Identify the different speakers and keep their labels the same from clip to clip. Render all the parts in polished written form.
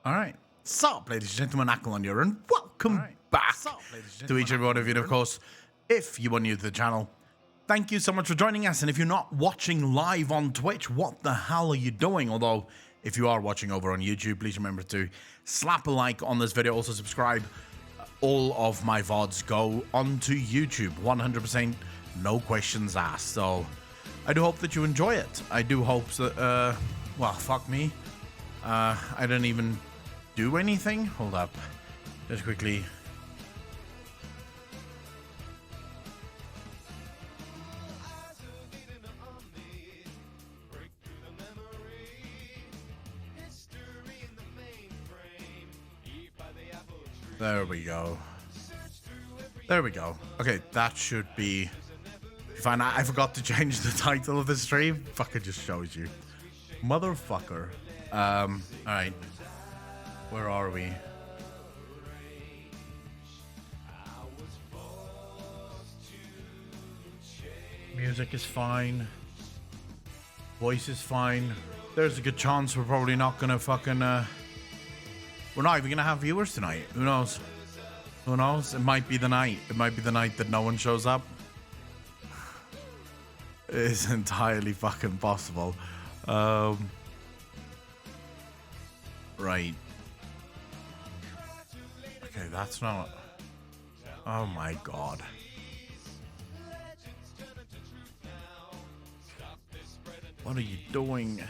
Speaker 1: All right. So, ladies and gentlemen, Ackland here, and welcome back to each and every one of you. And of course, if you are new to the channel, thank you so much for joining us. And if you're not watching live on Twitch, what the hell are you doing? Although, if you are watching over on YouTube, please remember to slap a like on this video. Also, subscribe. All of my VODs go onto YouTube, 100%, no questions asked. So, I do hope that you enjoy it. I do hope that, well, fuck me. I didn't even do anything. Hold up. Just quickly. There we go. There we go. Okay, that should be fine. I forgot to change the title of the stream. Fuck, it just shows you. Motherfucker. Alright. Where are we? Music is fine. Voice is fine. There's a good chance we're probably not gonna fucking, we're not even gonna have viewers tonight. Who knows? Who knows? It might be the night. It might be the night that no one shows up. It is entirely fucking possible. Right. Okay, that's not... Oh my god. What are you doing?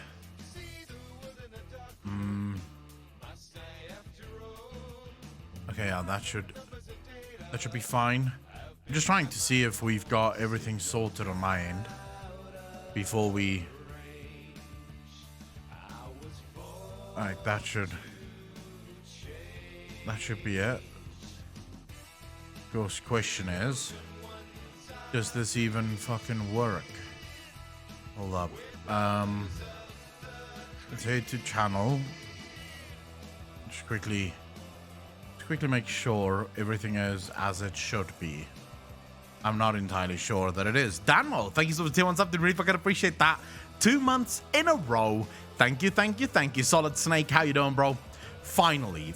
Speaker 1: Okay, yeah, that should be fine. I'm just trying to see if we've got everything sorted on my end before we... Alright, that should be it. Ghost question is, does this even fucking work? Hold up. Let's head to channel. Just quickly make sure everything is as it should be. I'm not entirely sure that it is. Danmo, thank you so much for what's up. Did really fucking appreciate that. 2 months in a row. Thank you, thank you, thank you. Solid Snake, how you doing, bro? Finally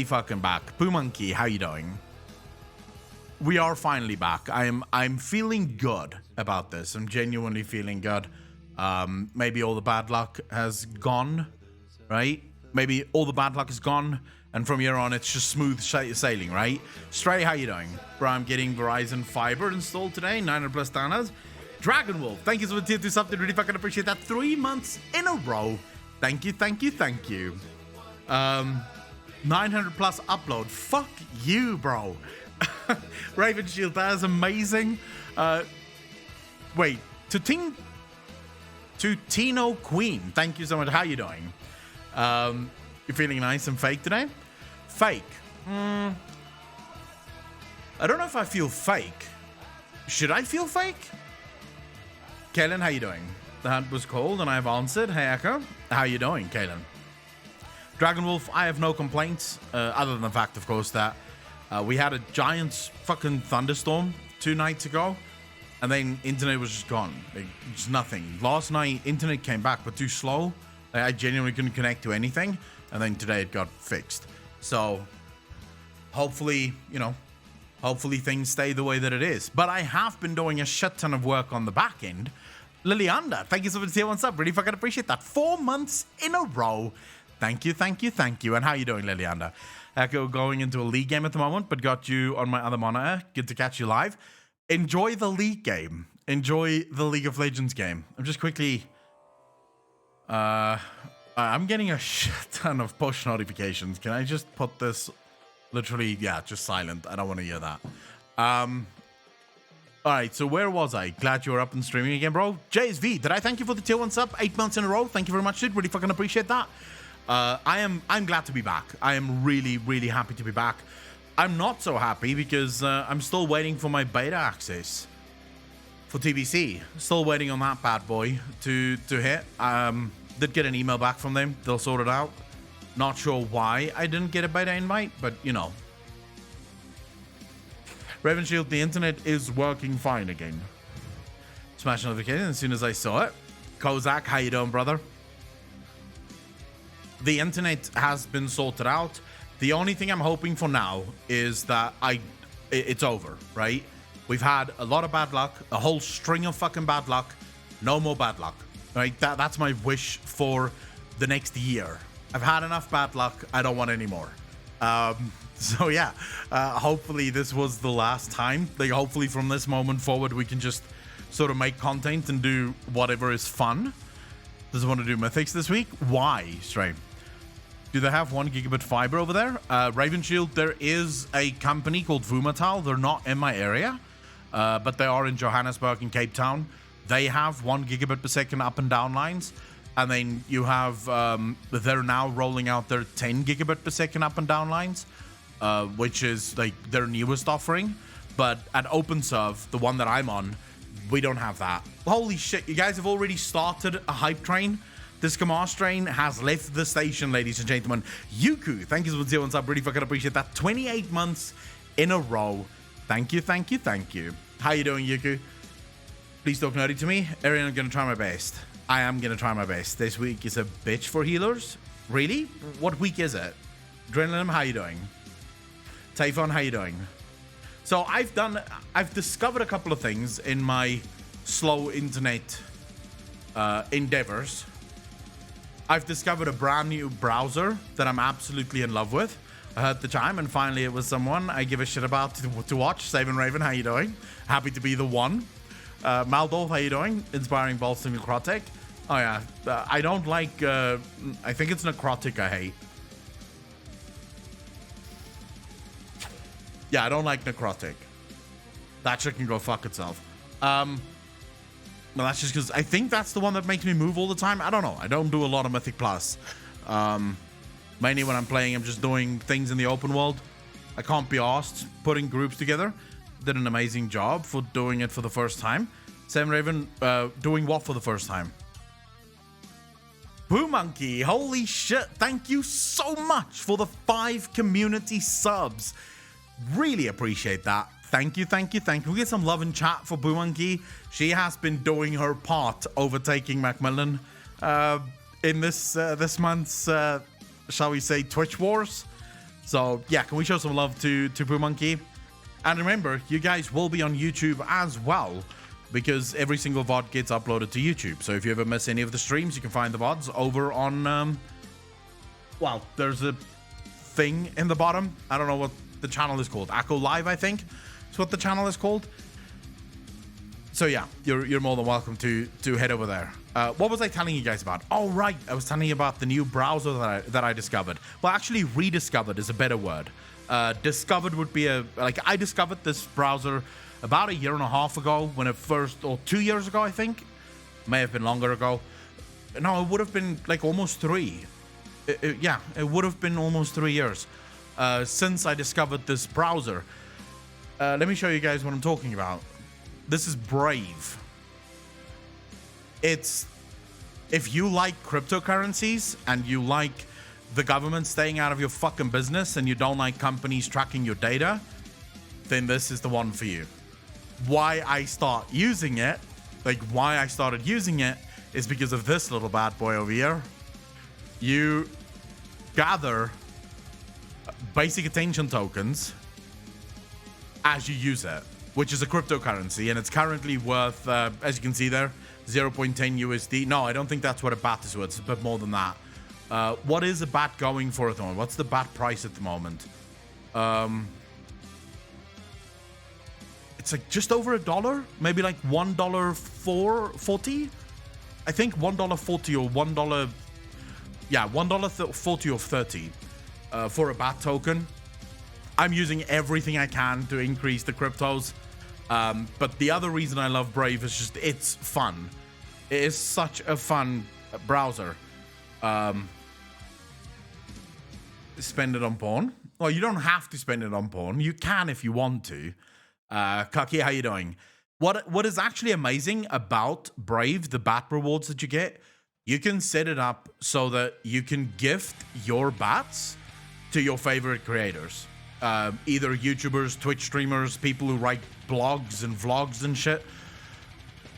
Speaker 1: fucking back. Poo Monkey, how you doing? We are finally back. I'm feeling good about this. I'm genuinely feeling good. Maybe all the bad luck has gone, right? Maybe all the bad luck is gone, and from here on, it's just smooth sailing, right? Stray, how you doing? Bro, I'm getting Verizon Fiber installed today, 900 plus downloads. Dragon Wolf, thank you so much for something. Really fucking appreciate that. 3 months in a row. Thank you, thank you, thank you. 900 plus upload. Fuck you, bro. Raven Shield, that is amazing. Wait, to Tino Queen, thank you so much. How you doing? You're feeling nice and fake today? Fake. I don't know if I feel fake. Should I feel fake? Kaylin, how you doing? The hunt was cold and I've answered. Hey, Echo. How you doing, Kaylin? Dragon Wolf, I have no complaints. Other than the fact, of course, that we had a giant fucking thunderstorm 2 nights ago. And then internet was just gone. Like, just nothing. Last night, internet came back, but too slow. Like, I genuinely couldn't connect to anything. And then today it got fixed. So, hopefully, you know, hopefully things stay the way that it is. But I have been doing a shit ton of work on the back end. Lilianda, thank you so much for what's up. Really fucking appreciate that. 4 months in a row. Thank you, thank you, thank you. And how you doing, Lilianda? Echo going into a league game at the moment, but got you on my other monitor. Good to catch you live. Enjoy the league game. Enjoy the League of Legends game. I'm just quickly... I'm getting a shit ton of push notifications. Can I just put this literally, yeah, just silent. I don't want to hear that. Alright, so where was I? Glad you were up and streaming again, bro. JSV, did I thank you for the tier 1 sub? 8 months in a row. Thank you very much, dude. Really fucking appreciate that. I'm glad to be back. I am really, really happy to be back. I'm not so happy because I'm still waiting for my beta access for TBC. Still waiting on that bad boy to hit. Did get an email back from them. They'll sort it out. Not sure why I didn't get a beta invite, but you know. Raven Shield, the internet is working fine again. Smash notification as soon as I saw it. Kozak, how you doing, brother? the internet has been sorted out. The only thing I'm hoping for now is that it's over, right? We've had a lot of bad luck, a whole string of fucking bad luck. No more bad luck, right? That's my wish for the next year. I've had enough bad luck. I don't want any more. So yeah, hopefully this was the last time. Like, hopefully from this moment forward, we can just sort of make content and do whatever is fun. Doesn't want to do mythics this week. Why, Stray? Do they have 1 gigabit fiber over there? Ravenshield, there is a company called Vumatal. They're not in my area, but they are in Johannesburg and Cape Town. They have 1 gigabit per second up and down lines. And then you have, they're now rolling out their 10 gigabit per second up and down lines, which is like their newest offering. But at OpenServe, the one that I'm on, we don't have that. Holy shit, you guys have already started a hype train. This Kamash train has left the station, ladies and gentlemen. Yuku, thank you for the 0 sub. Really fucking appreciate that. 28 months in a row. Thank you, thank you, thank you. How you doing, Yuku? Please talk nerdy to me. Arian, I'm going to try my best. I am going to try my best. This week is a bitch for healers. Really? What week is it? Adrenaline, how you doing? Typhon, how you doing? So I've discovered a couple of things in my slow internet endeavors. I've discovered a brand new browser that I'm absolutely in love with. I heard the chime and finally it was someone I give a shit about to watch. Savin Raven, how you doing? Happy to be the one. Maldolf, how you doing? Inspiring Balls to Necrotic. Oh yeah, I don't like, I think it's Necrotic I hate. Yeah, I don't like Necrotic. That shit can go fuck itself. Well, that's just because I think that's the one that makes me move all the time. I don't know. I don't do a lot of Mythic Plus. Mainly when I'm playing, I'm just doing things in the open world. I can't be asked putting groups together. Did an amazing job for doing it for the first time. Sam Raven, doing what for the first time? Boo Monkey, holy shit. Thank you so much for the 5 community subs. Really appreciate that. Thank you, thank you, thank you. We get some love in chat for Boo Monkey. She has been doing her part overtaking Macmillan in this month's, shall we say, Twitch Wars. So yeah, can we show some love to Boo Monkey? And remember, you guys will be on YouTube as well, because every single VOD gets uploaded to YouTube. So if you ever miss any of the streams, you can find the VODs over on, well, there's a thing in the bottom. I don't know what the channel is called. Acco Live, I think. That's what the channel is called. So yeah, you're more than welcome to head over there. What was I telling you guys about? Oh right, I was telling you about the new browser that I discovered. Well, actually, rediscovered is a better word. Discovered would be I discovered this browser about 1.5 years ago when it first, or 2 years ago, I think. May have been longer ago. No, it would have been like almost 3. Yeah, it would have been almost 3 years since I discovered this browser. Let me show you guys what I'm talking about. This is Brave. It's, if you like cryptocurrencies and you like the government staying out of your fucking business and you don't like companies tracking your data, then this is the one for you. Why I started using it is because of this little bad boy over here. You gather basic attention tokens as you use it, which is a cryptocurrency, and it's currently worth, as you can see there, 0.10 USD. No, I don't think that's what a bat is worth. It's a bit more than that. What is a bat going for at the moment? What's the bat price at the moment? It's like just over $1, maybe like $1.40. I think $1.40 or $1. Yeah, $1.40 or 30 for a bat token. I'm using everything I can to increase the cryptos. But the other reason I love Brave is just it's fun. It is such a fun browser. Spend it on porn. Well, you don't have to spend it on porn. You can if you want to. Kaki, how you doing? What is actually amazing about Brave, the bat rewards that you get, you can set it up so that you can gift your bats to your favorite creators. Either YouTubers, Twitch streamers, people who write blogs and vlogs and shit.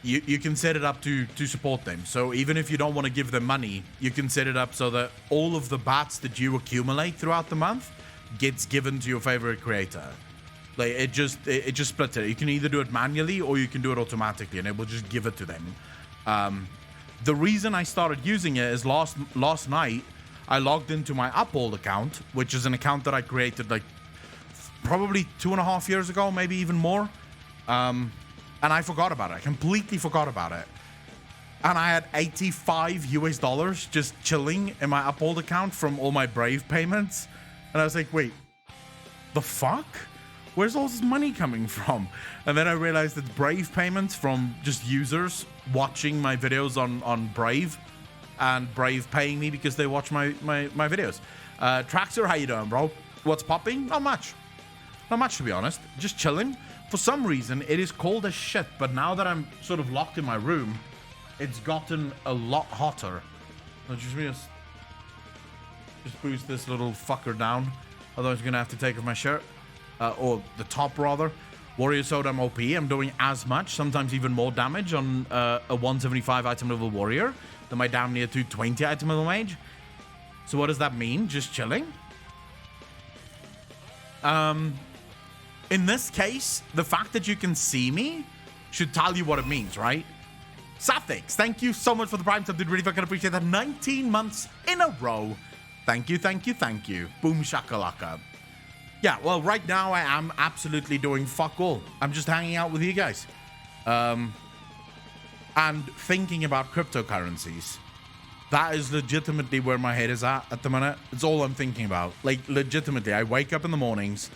Speaker 1: you can set it up to support them. So even if you don't want to give them money, you can set it up so that all of the bats that you accumulate throughout the month gets given to your favorite creator. Like it just splits it. You can either do it manually or you can do it automatically, and it will just give it to them. The reason I started using it is last night I logged into my Uphold account, which is an account that I created like probably 2.5 years ago, maybe even more. And I forgot about it. I completely forgot about it. And I had $85 just chilling in my Uphold account from all my Brave payments. And I was like, wait, the fuck? Where's all this money coming from? And then I realized it's Brave payments from just users watching my videos on Brave, and Brave paying me because they watch my videos. Traxer, how you doing, bro? What's popping? Not much. Not much, to be honest. Just chilling. For some reason, it is cold as shit, but now that I'm sort of locked in my room, it's gotten a lot hotter. I'll just boost this little fucker down. Otherwise, I'm going to have to take off my shirt. Or the top, rather. Warrior Sword, I'm OP. I'm doing as much, sometimes even more damage on a 175 item level warrior than my damn near 220 item level mage. So what does that mean? Just chilling? In this case, the fact that you can see me should tell you what it means, right? Sathix, thank you so much for the prime sub, dude. Really fucking appreciate that. 19 months in a row. Thank you, thank you, thank you. Boom shakalaka. Yeah, well, right now I am absolutely doing fuck all. I'm just hanging out with you guys. And thinking about cryptocurrencies. That is legitimately where my head is at the minute. It's all I'm thinking about. Like, legitimately, I wake up in the mornings,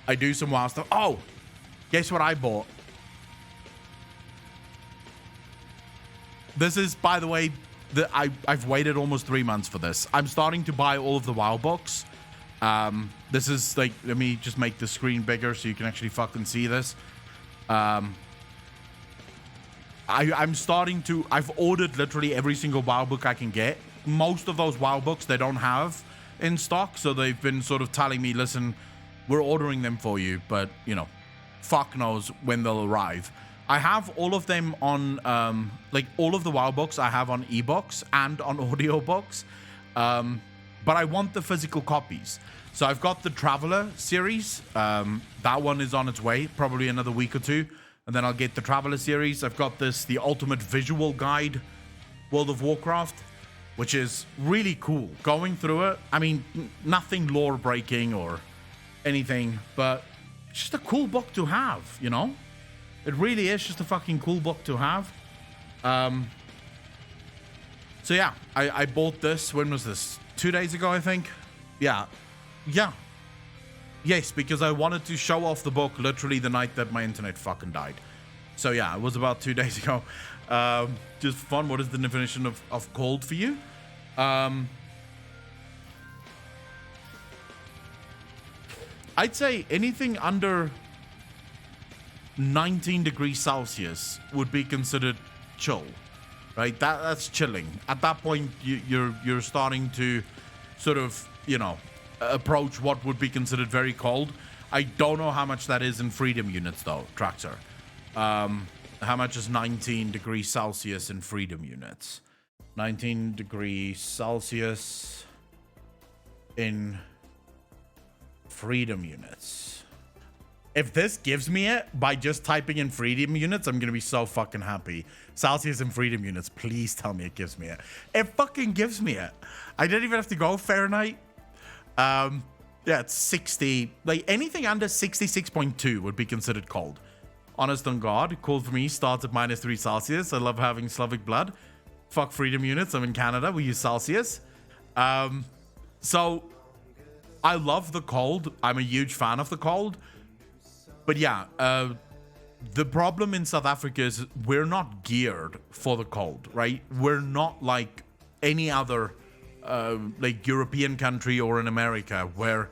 Speaker 1: I do some wild stuff. Oh, guess what I bought? This is, by the way, I've waited almost 3 months for this. I'm starting to buy all of the WoW books. This is like, let me just make the screen bigger so you can actually fucking see this. I'm starting to, I've ordered literally every single WoW book I can get. Most of those WoW books they don't have in stock, so they've been sort of telling me, listen, we're ordering them for you, but you know, fuck knows when they'll arrive. I have all of them on, like all of the WoW books I have on ebooks and on audiobooks. But I want the physical copies. So I've got the Traveler series. That one is on its way, probably another week or two. And then I'll get the Traveler series. I've got the Ultimate Visual Guide, World of Warcraft, which is really cool. Going through it, I mean, nothing lore breaking or anything, but it's just a cool book to have, you know? It really is just a fucking cool book to have. So yeah, I bought this. When was this? 2 days ago, I think. Yeah. Yes, because I wanted to show off the book literally the night that my internet fucking died. So yeah, it was about 2 days ago. Just fun. What is the definition of cold for you? I'd say anything under 19 degrees Celsius would be considered chill. Right, that's chilling. At that point, you're starting to sort of, you know, approach what would be considered very cold. I don't know how much that is in freedom units, though, Traxer. How much is 19 degrees Celsius in freedom units? 19 degrees Celsius in freedom units. If this gives me it by just typing in freedom units, I'm going to be so fucking happy. Celsius and freedom units, please tell me it gives me it. It fucking gives me it. I didn't even have to go Fahrenheit. Yeah, it's 60. Like, anything under 66.2 would be considered cold. Honest on God, cold for me starts at -3 Celsius. I love having Slavic blood. Fuck freedom units. I'm in Canada. We use Celsius. So, I love the cold. I'm a huge fan of the cold. But yeah, the problem in South Africa is we're not geared for the cold, right? We're not like any other like European country or in America where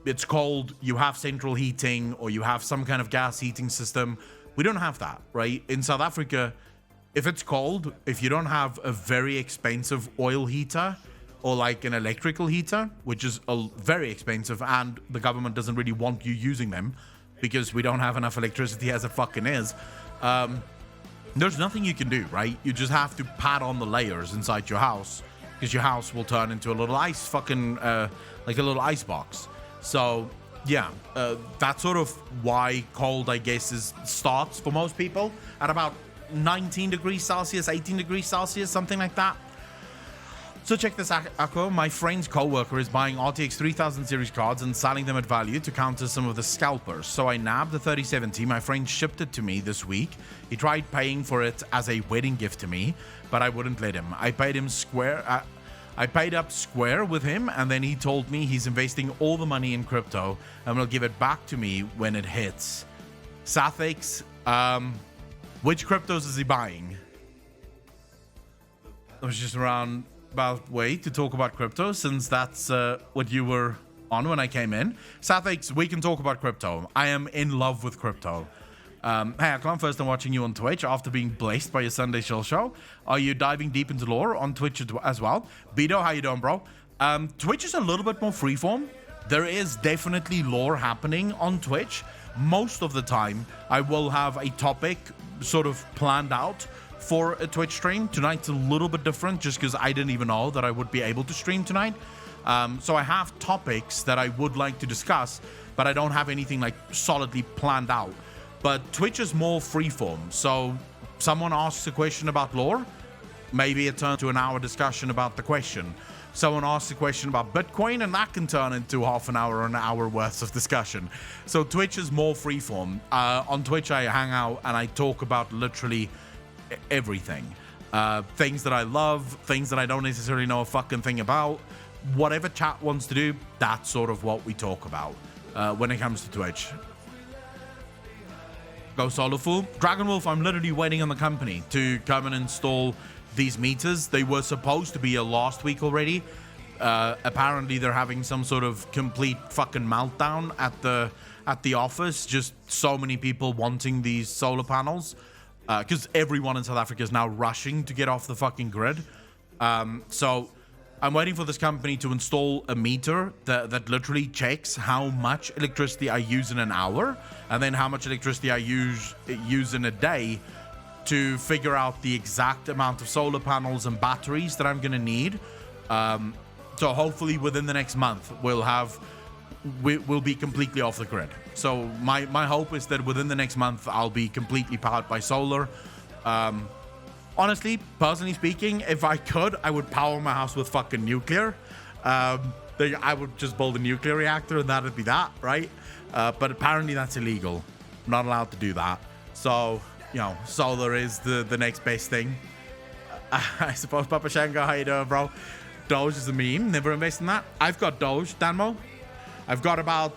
Speaker 1: it's cold, you have central heating or you have some kind of gas heating system. We don't have that, right? In South Africa, if it's cold, if you don't have a very expensive oil heater or like an electrical heater, which is very expensive and the government doesn't really want you using them, because we don't have enough electricity as it fucking is. there's nothing you can do, right? You just have to pat on the layers inside your house, because your house will turn into a little ice fucking, like a little ice box. So yeah, that's sort of why cold, I guess, starts for most people at about 19 degrees Celsius, 18 degrees Celsius, something like that. So check this, Akko. My friend's co-worker is buying RTX 3000 series cards and selling them at value to counter some of the scalpers. So I nabbed the 3070. My friend shipped it to me this week. He tried paying for it as a wedding gift to me, but I wouldn't let him. I paid him square. I paid up square with him, and then he told me he's investing all the money in crypto and will give it back to me when it hits. Sathix, which cryptos is he buying? I was just around about way to talk about crypto, since that's what you were on when I came in. Sathix, we can talk about crypto. I am in love with crypto. Hey, Aklam, first I'm watching you on Twitch after being blessed by your Sunday Chill show. Are you diving deep into lore on Twitch as well? Bido, how you doing, bro? Twitch is a little bit more freeform. There is definitely lore happening on Twitch. Most of the time, I will have a topic sort of planned out for a Twitch stream. Tonight's a little bit different just because I didn't even know that I would be able to stream tonight. So I have topics that I would like to discuss, but I don't have anything like solidly planned out. But Twitch is more freeform. So someone asks a question about lore, maybe it turns to an hour discussion about the question. Someone asks a question about Bitcoin, and that can turn into half an hour or an hour worth of discussion. So Twitch is more freeform. On Twitch, I hang out and I talk about literally everything. Things that I love, things that I don't necessarily know a fucking thing about. Whatever chat wants to do, that's sort of what we talk about when it comes to Twitch. Go solo full. Dragon Wolf, I'm literally waiting on the company to come and install these meters. They were supposed to be here last week already. Apparently they're having some sort of complete fucking meltdown at the office. Just so many people wanting these solar panels. Because everyone in South Africa is now rushing to get off the fucking grid. So I'm waiting for this company to install a meter that literally checks how much electricity I use in an hour, and then how much electricity I use in a day, to figure out the exact amount of solar panels and batteries that I'm gonna need. So hopefully within the next month we'll be completely off the grid. So my hope is that within the next month I'll be completely powered by solar. Honestly, personally speaking, if I could, I would power my house with fucking nuclear. I would just build a nuclear reactor and that'd be that, right? But apparently that's illegal. I'm not allowed to do that. So, you know, solar is the next best thing. I suppose. Papa Shango, how you doing, bro? Doge is a meme. Never invest in that. I've got Doge, Danmo. I've got about...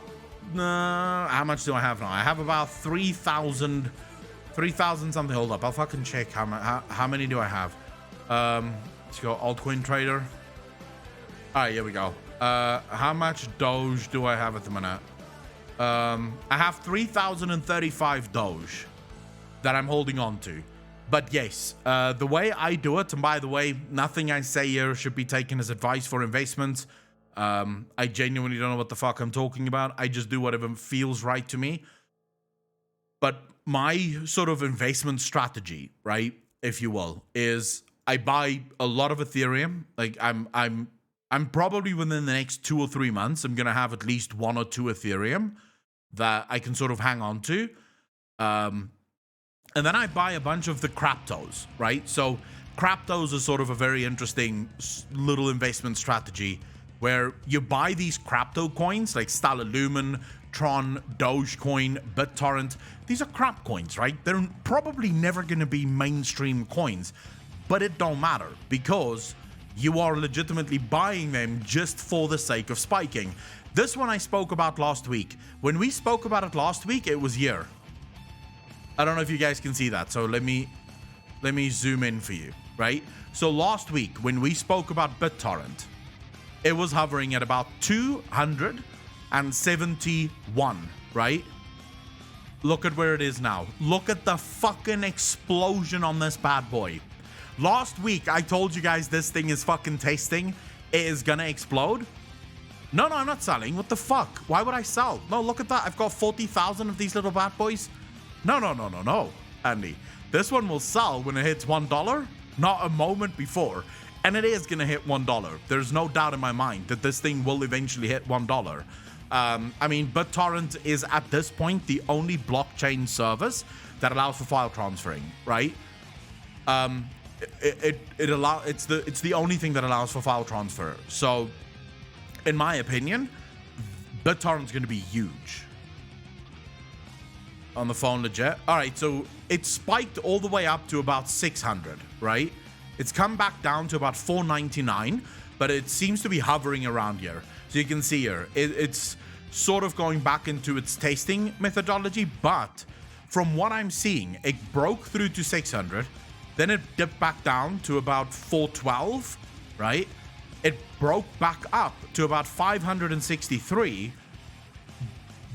Speaker 1: how much do I have now? I have about 3,000 something. Hold up, I'll fucking check how many do I have. Let's go altcoin trader. All right, here we go. How much Doge do I have at the minute? I have 3,035 Doge that I'm holding on to. But yes, the way I do it, and by the way, nothing I say here should be taken as advice for investments. I genuinely don't know what the fuck I'm talking about. I just do whatever feels right to me. But my sort of investment strategy, right, if you will, is I buy a lot of Ethereum. Like I'm probably within the next 2 or 3 months, I'm gonna have at least 1 or 2 Ethereum that I can sort of hang on to. And then I buy a bunch of the Craptos, right? So Craptos is sort of a very interesting little investment strategy where you buy these Crapto coins like Stellar Lumen, Tron, Dogecoin, BitTorrent. These are crap coins, right? They're probably never going to be mainstream coins, but it don't matter because you are legitimately buying them just for the sake of spiking. This one I spoke about last week. When we spoke about it last week, it was year. I don't know if you guys can see that, so let me zoom in for you, right? So last week when we spoke about BitTorrent, it was hovering at about 271, right? Look at where it is now. Look at the fucking explosion on this bad boy. Last week, I told you guys this thing is fucking testing. It is gonna explode. No, I'm not selling. What the fuck? Why would I sell? No, look at that. I've got 40,000 of these little bad boys. No, Andy. This one will sell when it hits $1, not a moment before. And it is going to hit $1. There's no doubt in my mind that this thing will eventually hit $1. I mean, BitTorrent is at this point the only blockchain service that allows for file transferring, right? It's the only thing that allows for file transfer. So, in my opinion, BitTorrent's going to be huge. On the phone, legit. All right, so it spiked all the way up to about 600, right? It's come back down to about 499, but it seems to be hovering around here. So you can see here, it's sort of going back into its testing methodology, but from what I'm seeing, it broke through to 600, then it dipped back down to about 412, right? It broke back up to about 563,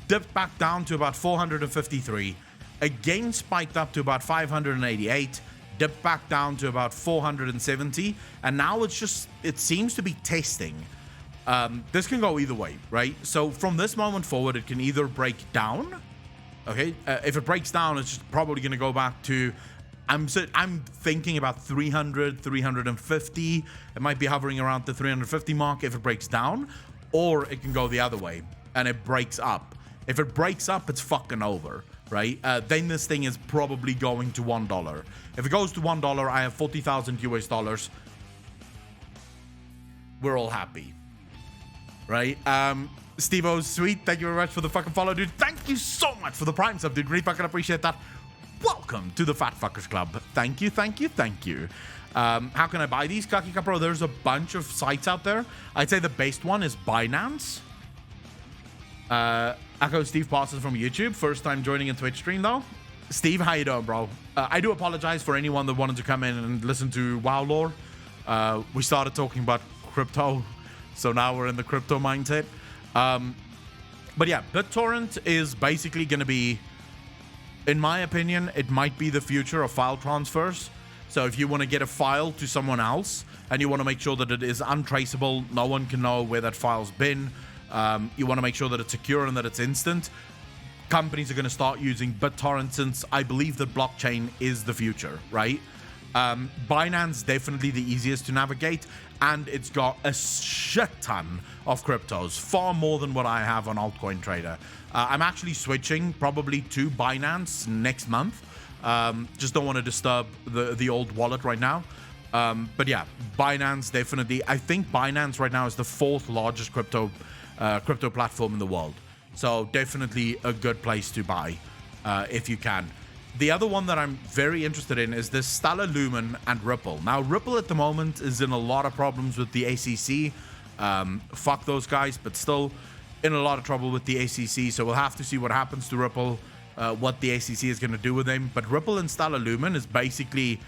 Speaker 1: dipped back down to about 453, again spiked up to about 588, dipped back down to about 470, and now it seems to be testing. This can go either way, right? So from this moment forward, it can either break down, okay? If it breaks down, it's probably going to go back to, I'm thinking about 300, 350. It might be hovering around the 350 mark if it breaks down, or it can go the other way, and it breaks up. If it breaks up, it's fucking over, right? Then this thing is probably going to $1. If it goes to $1, I have 40,000 US dollars. We're all happy, right? Steve-O's sweet. Thank you very much for the fucking follow, dude. Thank you so much for the Prime sub, dude. Really fucking appreciate that. Welcome to the Fat Fuckers Club. Thank you, thank you, thank you. How can I buy these, Kaki Capro? There's a bunch of sites out there. I'd say the best one is Binance. Echo Steve Parsons from YouTube. First time joining a Twitch stream, though. Steve, how you doing, bro? I do apologize for anyone that wanted to come in and listen to WoW lore. We started talking about crypto, so now we're in the crypto mindset. But yeah, BitTorrent is basically going to be, in my opinion, it might be the future of file transfers. So if you want to get a file to someone else and you want to make sure that it is untraceable, no one can know where that file's been, you want to make sure that it's secure and that it's instant, companies are going to start using BitTorrent, since I believe that blockchain is the future, right? Binance definitely the easiest to navigate, and it's got a shit ton of cryptos, far more than what I have on Altcoin Trader. I'm actually switching probably to Binance next month. Just don't want to disturb the old wallet right now. But yeah, Binance definitely. I think Binance right now is the 4th largest crypto platform in the world. So definitely a good place to buy if you can. The other one that I'm very interested in is this Stellar Lumen and Ripple. Now, Ripple at the moment is in a lot of problems with the ACC. Fuck those guys, but still in a lot of trouble with the ACC. So we'll have to see what happens to Ripple, what the ACC is going to do with them. But Ripple and Stellar Lumen is basically,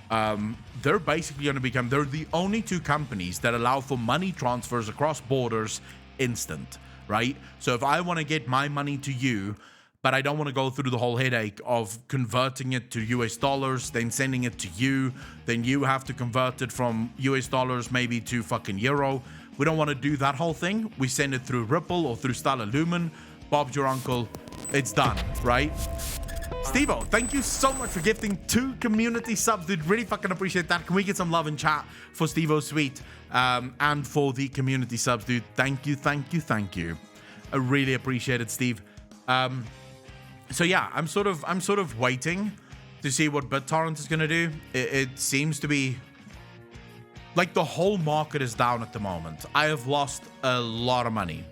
Speaker 1: they're basically going to become, they're the only two companies that allow for money transfers across borders instant, right? So if I want to get my money to you, but I don't want to go through the whole headache of converting it to US dollars, then sending it to you, then you have to convert it from US dollars maybe to fucking euro. We don't want to do that whole thing. We send it through Ripple or through Stellar Lumen. Bob's your uncle. It's done, right? Steve-O, thank you so much for gifting 2 community subs, dude. Really fucking appreciate that. Can we get some love in chat for Steve-O Sweet and for the community subs, dude? Thank you, thank you, thank you. I really appreciate it, Steve. So yeah, I'm sort of waiting to see what BitTorrent is gonna do. It seems to be like the whole market is down at the moment. I have lost a lot of money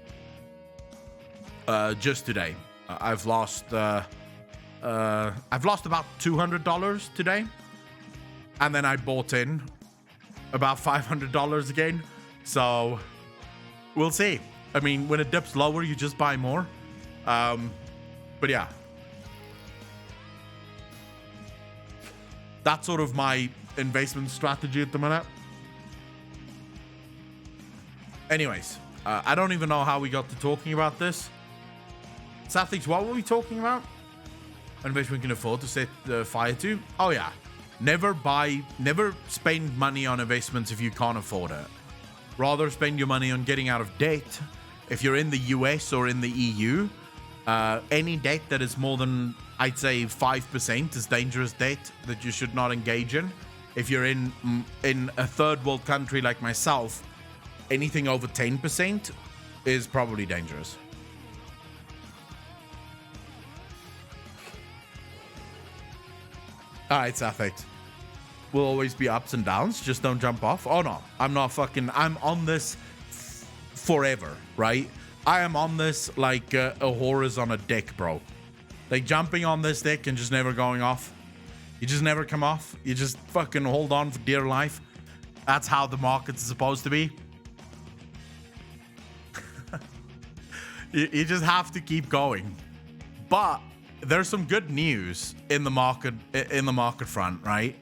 Speaker 1: just today. I've lost about $200 today, and then I bought in about $500 again. So we'll see. I mean, when it dips lower, you just buy more. But yeah, that's sort of my investment strategy at the minute. Anyways, I don't even know how we got to talking about this. Sathix, what were we talking about? Investment we can afford to set fire to? Oh yeah, never spend money on investments if you can't afford it. Rather spend your money on getting out of debt. If you're in the US or in the EU, Any debt that is more than, I'd say, 5% is dangerous debt that you should not engage in. If you're in a third world country like myself, anything over 10% is probably dangerous. All right, Safex. Will always be ups and downs. Just don't jump off. Oh, no. I'm not fucking... I'm on this forever, right? I am on this like a horse on a deck, bro. Like jumping on this deck and just never going off. You just never come off. You just fucking hold on for dear life. That's how the market's supposed to be. You just have to keep going. But there's some good news in the market front, right?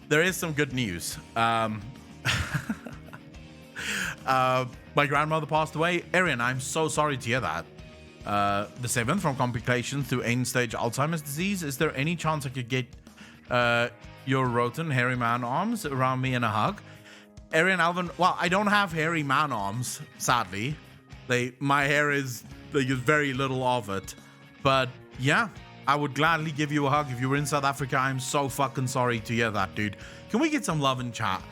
Speaker 1: There is some good news. My grandmother passed away. Arian, I'm so sorry to hear that. The 7th from complications to end-stage Alzheimer's disease. Is there any chance I could get your Roten hairy man arms around me in a hug? Arian Alvin, well, I don't have hairy man arms, sadly. My hair is, there's very little of it. But yeah, I would gladly give you a hug if you were in South Africa. I'm so fucking sorry to hear that, dude. Can we get some love in chat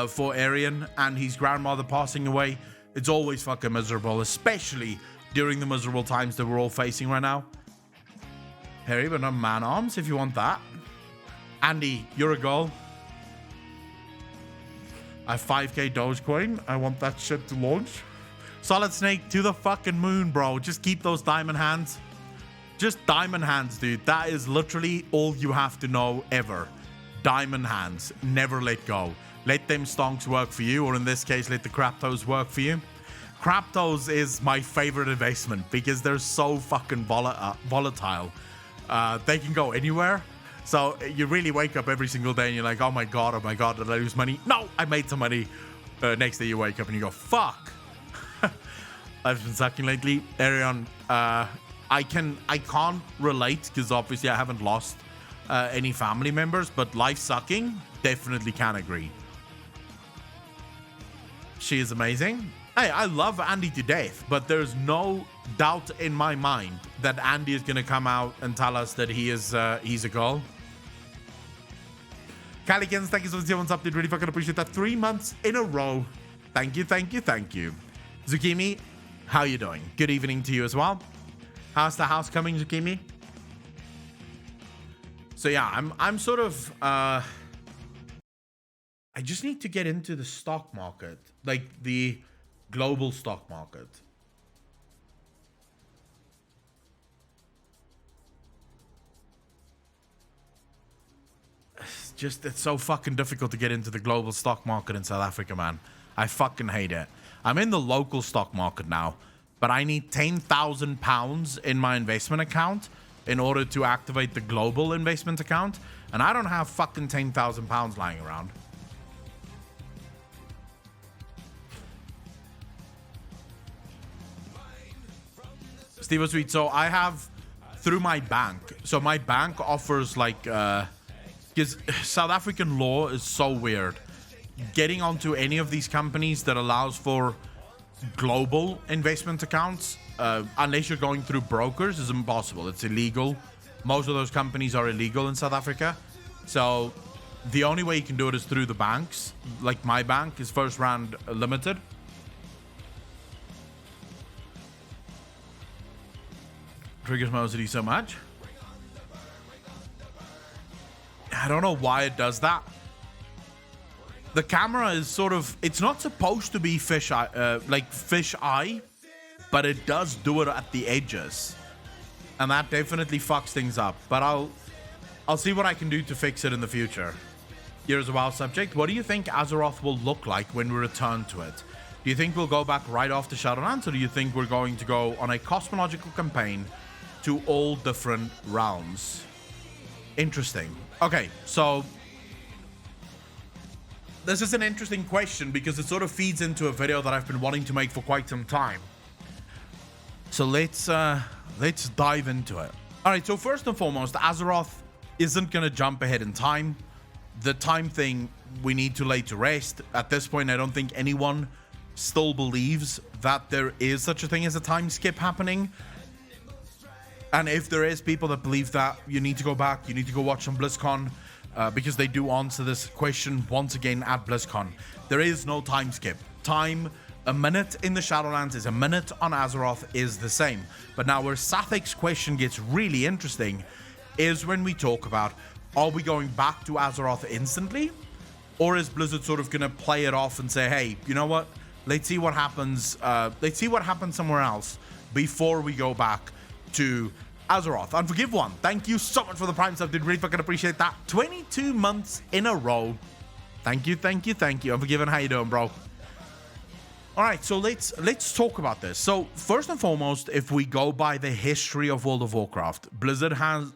Speaker 1: for Arian and his grandmother passing away? It's always fucking miserable, especially during the miserable times that we're all facing right now. Hairy but not man arms if you want that. Andy, you're a girl. I have 5k Dogecoin. I want that shit to launch. Solid Snake to the fucking moon, bro. Just keep those diamond hands. Just diamond hands, dude. That is literally all you have to know ever. Diamond hands. Never let go. Let them stonks work for you, or in this case, let the Craptos work for you. Craptos is my favorite investment because they're so fucking volatile. They can go anywhere. So you really wake up every single day and you're like, oh my god, did I lose money? No, I made some money. Next day you wake up and you go, fuck. I've been sucking lately. Arian, I can't relate because obviously I haven't lost any family members, but life sucking, definitely can agree. She is amazing. Hey, I love Andy to death, but there's no doubt in my mind that Andy is going to come out and tell us that he's a girl. Caligans, thank you so much for the update. Really fucking appreciate that. 3 months in a row. Thank you, thank you, thank you. Zukimi, how you doing? Good evening to you as well. How's the house coming, Zukimi? So yeah, I'm sort of I just need to get into the stock market, like the global stock market. It's so fucking difficult to get into the global stock market in South Africa, man. I fucking hate it. I'm in the local stock market now, but I need £10,000 in my investment account in order to activate the global investment account, and I don't have fucking £10,000 lying around. Steve was sweet. So I have through my bank. So my bank offers like, because South African law is so weird. Getting onto any of these companies that allows for global investment accounts, unless you're going through brokers, is impossible. It's illegal. Most of those companies are illegal in South Africa. So the only way you can do it is through the banks. Like my bank is First Rand Limited. Triggers my OCD so much. I don't know why it does that. The camera is sort of, it's not supposed to be fish eye, like fish eye, but it does do it at the edges, and that definitely fucks things up. But I'll see what I can do to fix it in the future. Here's a WoW subject. What do you think Azeroth will look like when we return to it? Do you think we'll go back right after Shadowlands, or do you think we're going to go on a cosmological campaign to all different realms? Interesting. Okay, so this is an interesting question because it sort of feeds into a video that I've been wanting to make for quite some time. So let's dive into it. All right, so first and foremost, Azeroth isn't going to jump ahead in time. The time thing we need to lay to rest. At this point, I don't think anyone still believes that there is such a thing as a time skip happening. And if there is people that believe that, you need to go back, you need to go watch some BlizzCon, because they do answer this question once again at BlizzCon. There is no time skip. A minute in the Shadowlands is a minute on Azeroth is the same. But now where Sathic's question gets really interesting is when we talk about, are we going back to Azeroth instantly? Or is Blizzard sort of going to play it off and say, hey, you know what? Let's see what happens. Let's see what happens somewhere else before we go back to Azeroth. Unforgive One, thank you so much for the Prime sub, dude. Really fucking appreciate that. 22 months in a row. Thank you. Unforgiven, how you doing, bro? All right, so let's talk about this. So first and foremost, if we go by the history of World of Warcraft, Blizzard has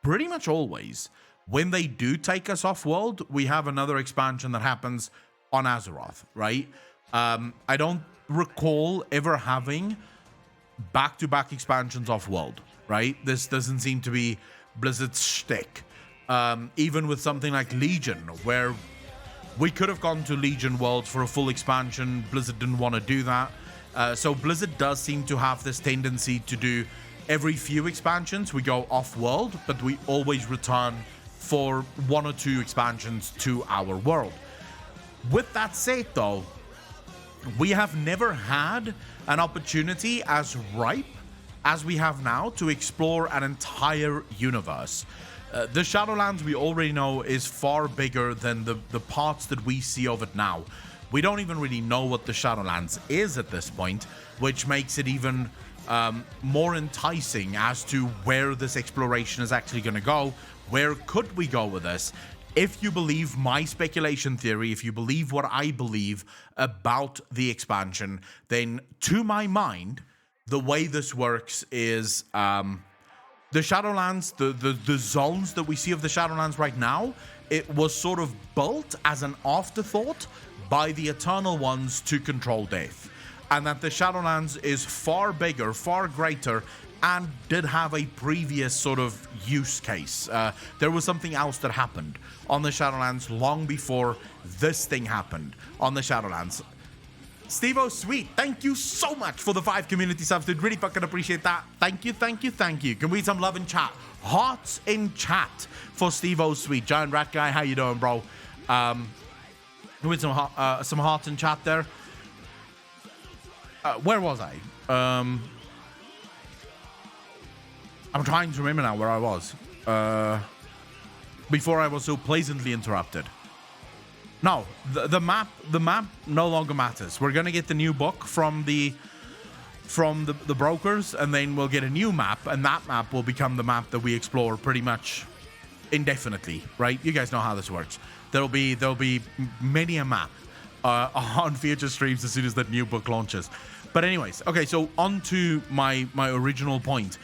Speaker 1: pretty much always, when they do take us off world, we have another expansion that happens on Azeroth, right? I don't recall ever having back-to-back expansions off world, right? This doesn't seem to be Blizzard's shtick. Even with something like Legion, where we could have gone to Legion Worlds for a full expansion. Blizzard didn't want to do that. So Blizzard does seem to have this tendency to do every few expansions, we go off-world, but we always return for 1 or 2 expansions to our world. With that said, though, we have never had an opportunity as ripe as we have now to explore an entire universe. The Shadowlands, we already know, is far bigger than the parts that we see of it now. We don't even really know what the Shadowlands is at this point, which makes it even more enticing as to where this exploration is actually going to go. Where could we go with this? If you believe my speculation theory, if you believe what I believe about the expansion, then to my mind, the way this works is the Shadowlands, the zones that we see of the Shadowlands right now, it was sort of built as an afterthought by the Eternal Ones to control death. And that the Shadowlands is far bigger, far greater, and did have a previous sort of use case. There was something else that happened on the Shadowlands long before this thing happened on the Shadowlands. Steve-O Sweet, thank you so much for the 5 community subs, dude. Really fucking appreciate that. Thank you. Can we get some love in chat? Hearts in chat for Steve-O Sweet. Giant Rat Guy, how you doing, bro? With some hearts in chat there. Where was I? I'm trying to remember now where I was. Before I was so pleasantly interrupted. No, the map no longer matters. We're gonna get the new book from the brokers, and then we'll get a new map, and that map will become the map that we explore pretty much indefinitely, right? You guys know how this works. There'll be many a map on future streams as soon as that new book launches. But anyways, okay, so on to my original point.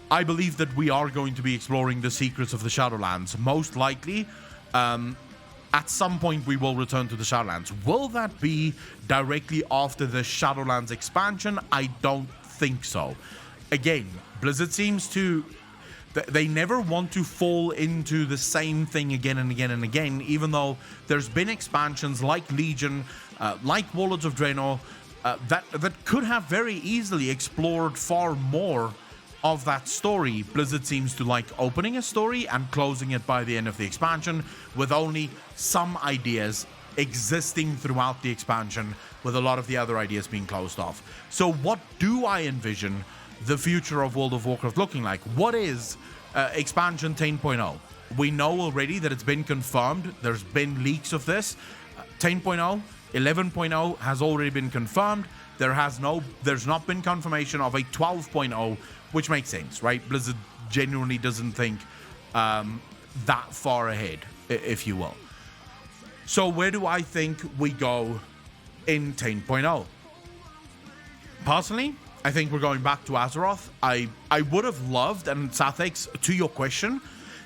Speaker 1: I believe that we are going to be exploring the secrets of the Shadowlands. Most likely, at some point we will return to the Shadowlands. Will that be directly after the Shadowlands expansion? I don't think so. Again, Blizzard seems to... They never want to fall into the same thing again and again and again, even though there's been expansions like Legion, like Warlords of Draenor, that could have very easily explored far more of that story. Blizzard seems to like opening a story and closing it by the end of the expansion, with only some ideas existing throughout the expansion, with a lot of the other ideas being closed off. So what do I envision the future of World of Warcraft looking like? What is expansion 10.0? We know already that it's been confirmed. There's been leaks of this. 10.0, 11.0 has already been confirmed. There's not been confirmation of a 12.0, which makes sense, right? Blizzard genuinely doesn't think that far ahead, if you will. So where do I think we go in 10.0? Personally, I think we're going back to Azeroth. I would have loved, and Sathix, to your question,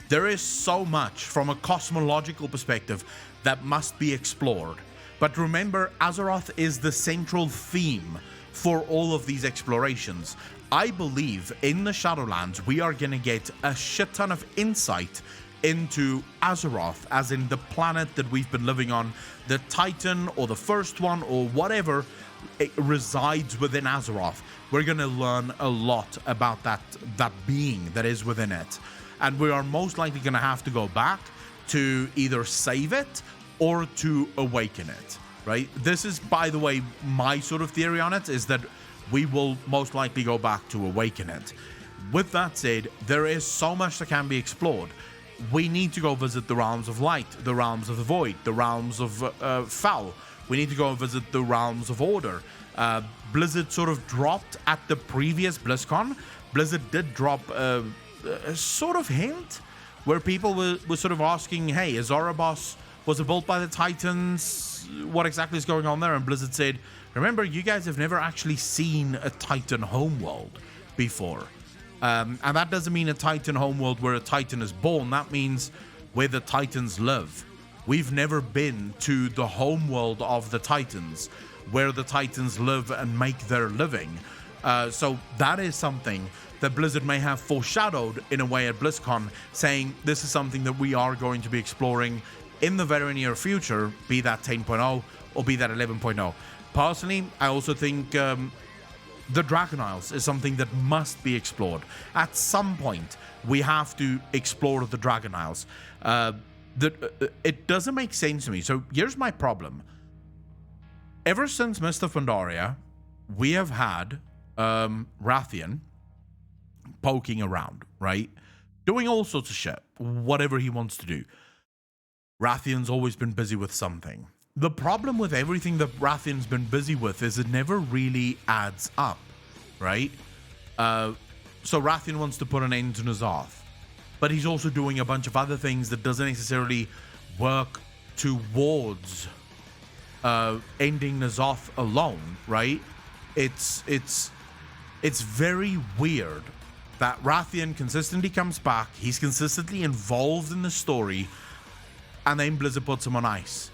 Speaker 1: there is so much from a cosmological perspective that must be explored. But remember, Azeroth is the central theme for all of these explorations. I believe in the Shadowlands, we are going to get a shit ton of insight into Azeroth, as in the planet that we've been living on, the Titan or the first one or whatever. it resides within Azeroth. We're going to learn a lot about that being that is within it. And we are most likely going to have to go back to either save it or to awaken it, right? This is, by the way, my sort of theory on it, is that we will most likely go back to awaken it. With that said, there is so much that can be explored. We need to go visit the realms of light, the realms of the void, the realms of foul. We need to go and visit the realms of order. Blizzard sort of dropped at the previous BlizzCon. Blizzard did drop a sort of hint where people were sort of asking, hey, is Erebos, was it built by the Titans? What exactly is going on there? And Blizzard said, remember, you guys have never actually seen a Titan homeworld before. And that doesn't mean a Titan homeworld where a Titan is born. That means where the Titans live. We've never been to the homeworld of the Titans, where the Titans live and make their living. So that is something that Blizzard may have foreshadowed in a way at BlizzCon, saying this is something that we are going to be exploring in the very near future, be that 10.0 or be that 11.0. Personally, I also think the Dragon Isles is something that must be explored. At some point, we have to explore the Dragon Isles. It doesn't make sense to me. So here's my problem. Ever since Mist of Pandaria, we have had Rathian poking around, right? Doing all sorts of shit, whatever he wants to do. Rathian's always been busy with something. The problem with everything that Rathian's been busy with is it never really adds up, right? So Rathian wants to put an end to N'Zoth, but he's also doing a bunch of other things that doesn't necessarily work towards ending N'Zoth alone, right? It's very weird that Rathian consistently comes back, he's consistently involved in the story, and then Blizzard puts him on ice.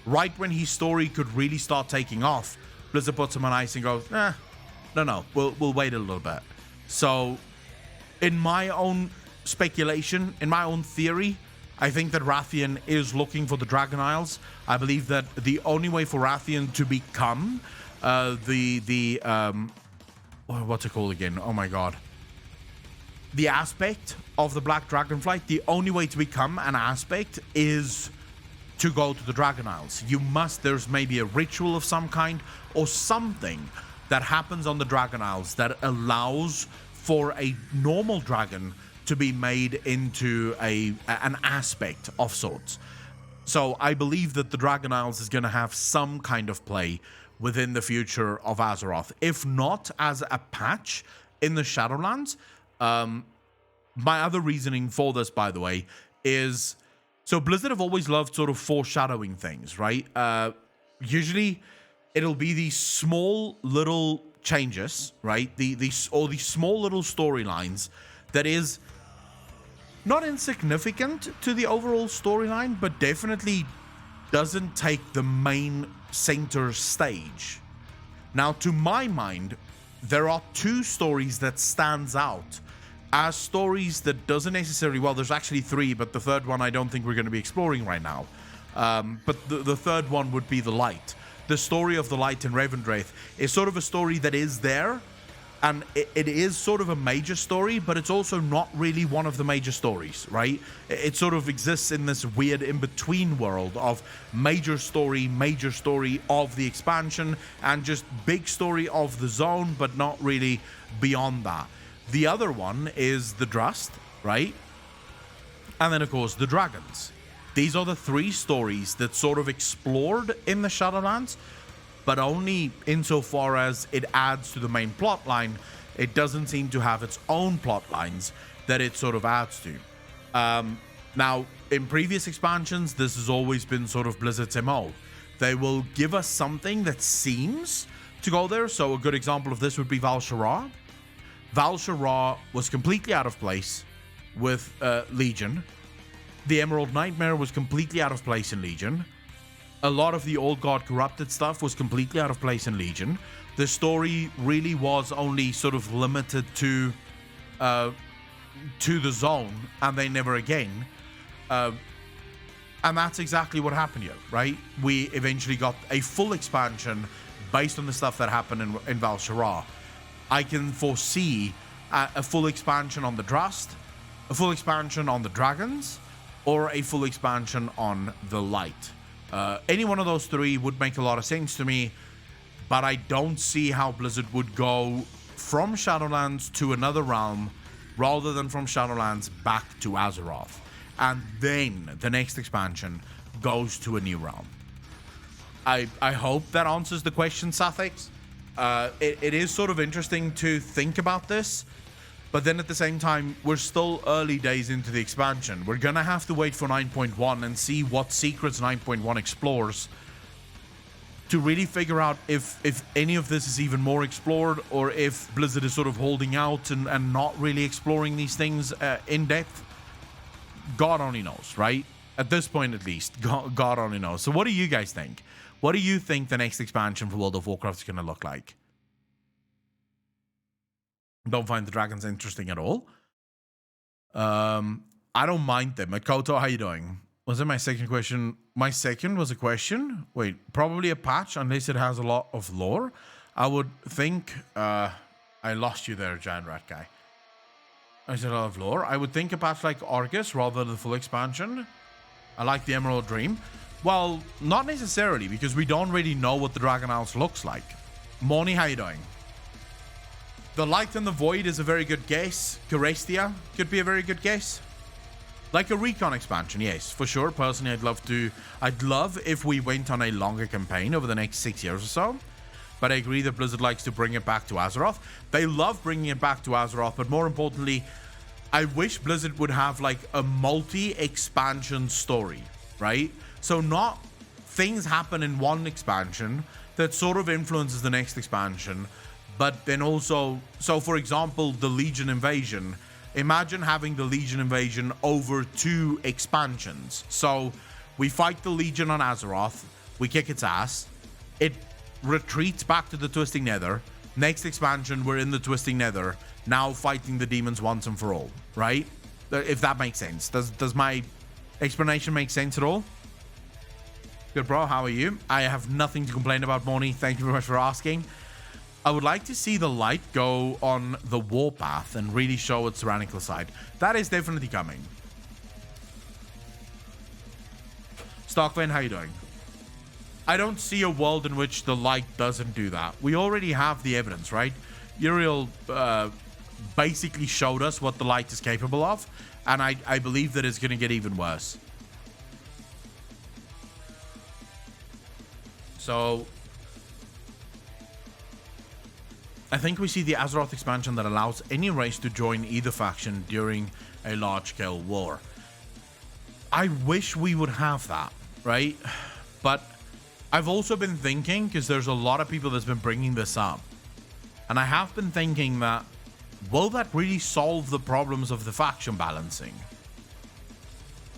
Speaker 1: Right when his story could really start taking off, Blizzard puts him on ice and goes, no, we'll wait a little bit. So, in my own speculation, in my own theory, I think that Rathian is looking for the Dragon Isles. I believe that the only way for Rathian to become what's it called again? Oh my god. The aspect of the Black Dragonflight, the only way to become an aspect is to go to the Dragon Isles. There's maybe a ritual of some kind or something that happens on the Dragon Isles that allows for a normal dragon to be made into an aspect of sorts. So I believe that the Dragon Isles is going to have some kind of play within the future of Azeroth. If not as a patch in the Shadowlands. My other reasoning for this, by the way, is so Blizzard have always loved sort of foreshadowing things, right? Usually it'll be these small little changes, right? These small little storylines that is not insignificant to the overall storyline, but definitely doesn't take the main center stage. Now, to my mind, there are two stories that stands out as stories that doesn't necessarily, well, there's actually three, but the third one I don't think we're going to be exploring right now. But the third one would be the Light. The story of the Light in Revendreth is sort of a story that is there, and it is sort of a major story, but it's also not really one of the major stories, right? It sort of exists in this weird in-between world of major story of the expansion, and just big story of the zone, but not really beyond that. The other one is the Drust, right? And then, of course, the Dragons. These are the three stories that sort of explored in the Shadowlands, but only insofar as it adds to the main plot line. It doesn't seem to have its own plot lines that it sort of adds to. Now, in previous expansions, this has always been sort of Blizzard's MO. They will give us something that seems to go there. So a good example of this would be Val-Shara. Val-Shara was completely out of place with Legion. The Emerald Nightmare was completely out of place in Legion. A lot of the Old God Corrupted stuff was completely out of place in Legion. The story really was only sort of limited to the zone, and then never again. And that's exactly what happened here, right? We eventually got a full expansion based on the stuff that happened in Val Shara, I can foresee a full expansion on the Drast, a full expansion on the Dragons, or a full expansion on the Light. Any one of those three would make a lot of sense to me, but I don't see how Blizzard would go from Shadowlands to another realm rather than from Shadowlands back to Azeroth. And then the next expansion goes to a new realm. I hope that answers the question, Sathix. It is sort of interesting to think about this, but then at the same time, we're still early days into the expansion. We're gonna have to wait for 9.1 and see what secrets 9.1 explores to really figure out if any of this is even more explored, or if Blizzard is sort of holding out and not really exploring these things in depth. God only knows, right? At this point, at least, God only knows. So what do you guys think? What do you think the next expansion for World of Warcraft is going to look like? Don't find the dragons interesting at all. I don't mind them. Makoto, how you doing? Was it my second question? My second was a question. Wait, probably a patch, unless it has a lot of lore. I would think... I lost you there, Giant Rat Guy. I said a lot of lore. I would think a patch like Argus rather than the full expansion. I like the Emerald Dream. Well, not necessarily, because we don't really know what the Dragon House looks like. Moni, how you doing? The Light and the Void is a very good guess. Carestia could be a very good guess. Like a recon expansion, yes, for sure. Personally, I'd love if we went on a longer campaign over the next 6 years or so. But I agree that Blizzard likes to bring it back to Azeroth. They love bringing it back to Azeroth, but more importantly, I wish Blizzard would have like a multi-expansion story, right? So not things happen in one expansion that sort of influences the next expansion, but then also, so for example, the Legion Invasion. Imagine having the Legion Invasion over 2 expansions. So we fight the Legion on Azeroth, we kick its ass, it retreats back to the Twisting Nether. Next expansion, we're in the Twisting Nether, now fighting the demons once and for all, right? If that makes sense. Does my explanation make sense at all? Good, bro. How are you? I have nothing to complain about, Moni. Thank you very much for asking. I would like to see the Light go on the warpath and really show its tyrannical side. That is definitely coming. Stockman, how you doing? I don't see a world in which the Light doesn't do that. We already have the evidence, right? Uriel basically showed us what the Light is capable of, and I believe that it's going to get even worse. So I think we see the Azeroth expansion that allows any race to join either faction during a large-scale war. I wish we would have that, right? But I've also been thinking, because there's a lot of people that's been bringing this up, and I have been thinking that, will that really solve the problems of the faction balancing?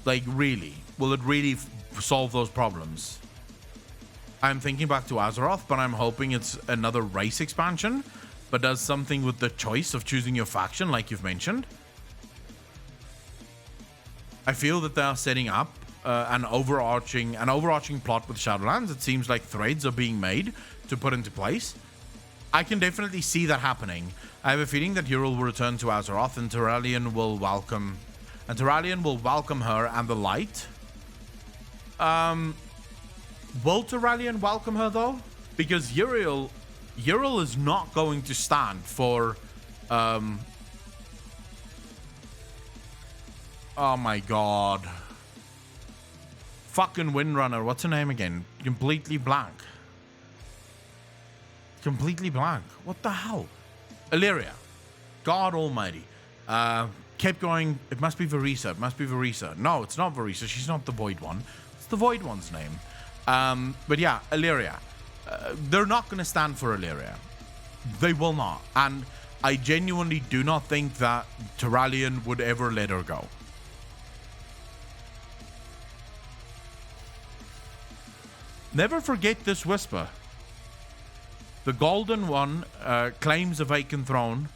Speaker 1: Like, really? Will it really solve those problems? I'm thinking back to Azeroth, but I'm hoping it's another race expansion, but does something with the choice of choosing your faction, like you've mentioned. I feel that they are setting up an overarching plot with Shadowlands. It seems like threads are being made to put into place. I can definitely see that happening. I have a feeling that Uriel will return to Azeroth, and Terralion will welcome her and the Light. Will Terralion welcome her though? Because Uriel is not going to stand for oh my god. Fucking Windrunner, what's her name again? Completely blank. What the hell? Illyria. God almighty. Kept going. It must be Verisa. No, it's not Verisa. She's not the Void one. It's the Void one's name. But yeah, Illyria. They're not going to stand for Illyria. They will not. And I genuinely do not think that Terralion would ever let her go. Never forget this whisper. The Golden One claims a vacant throne.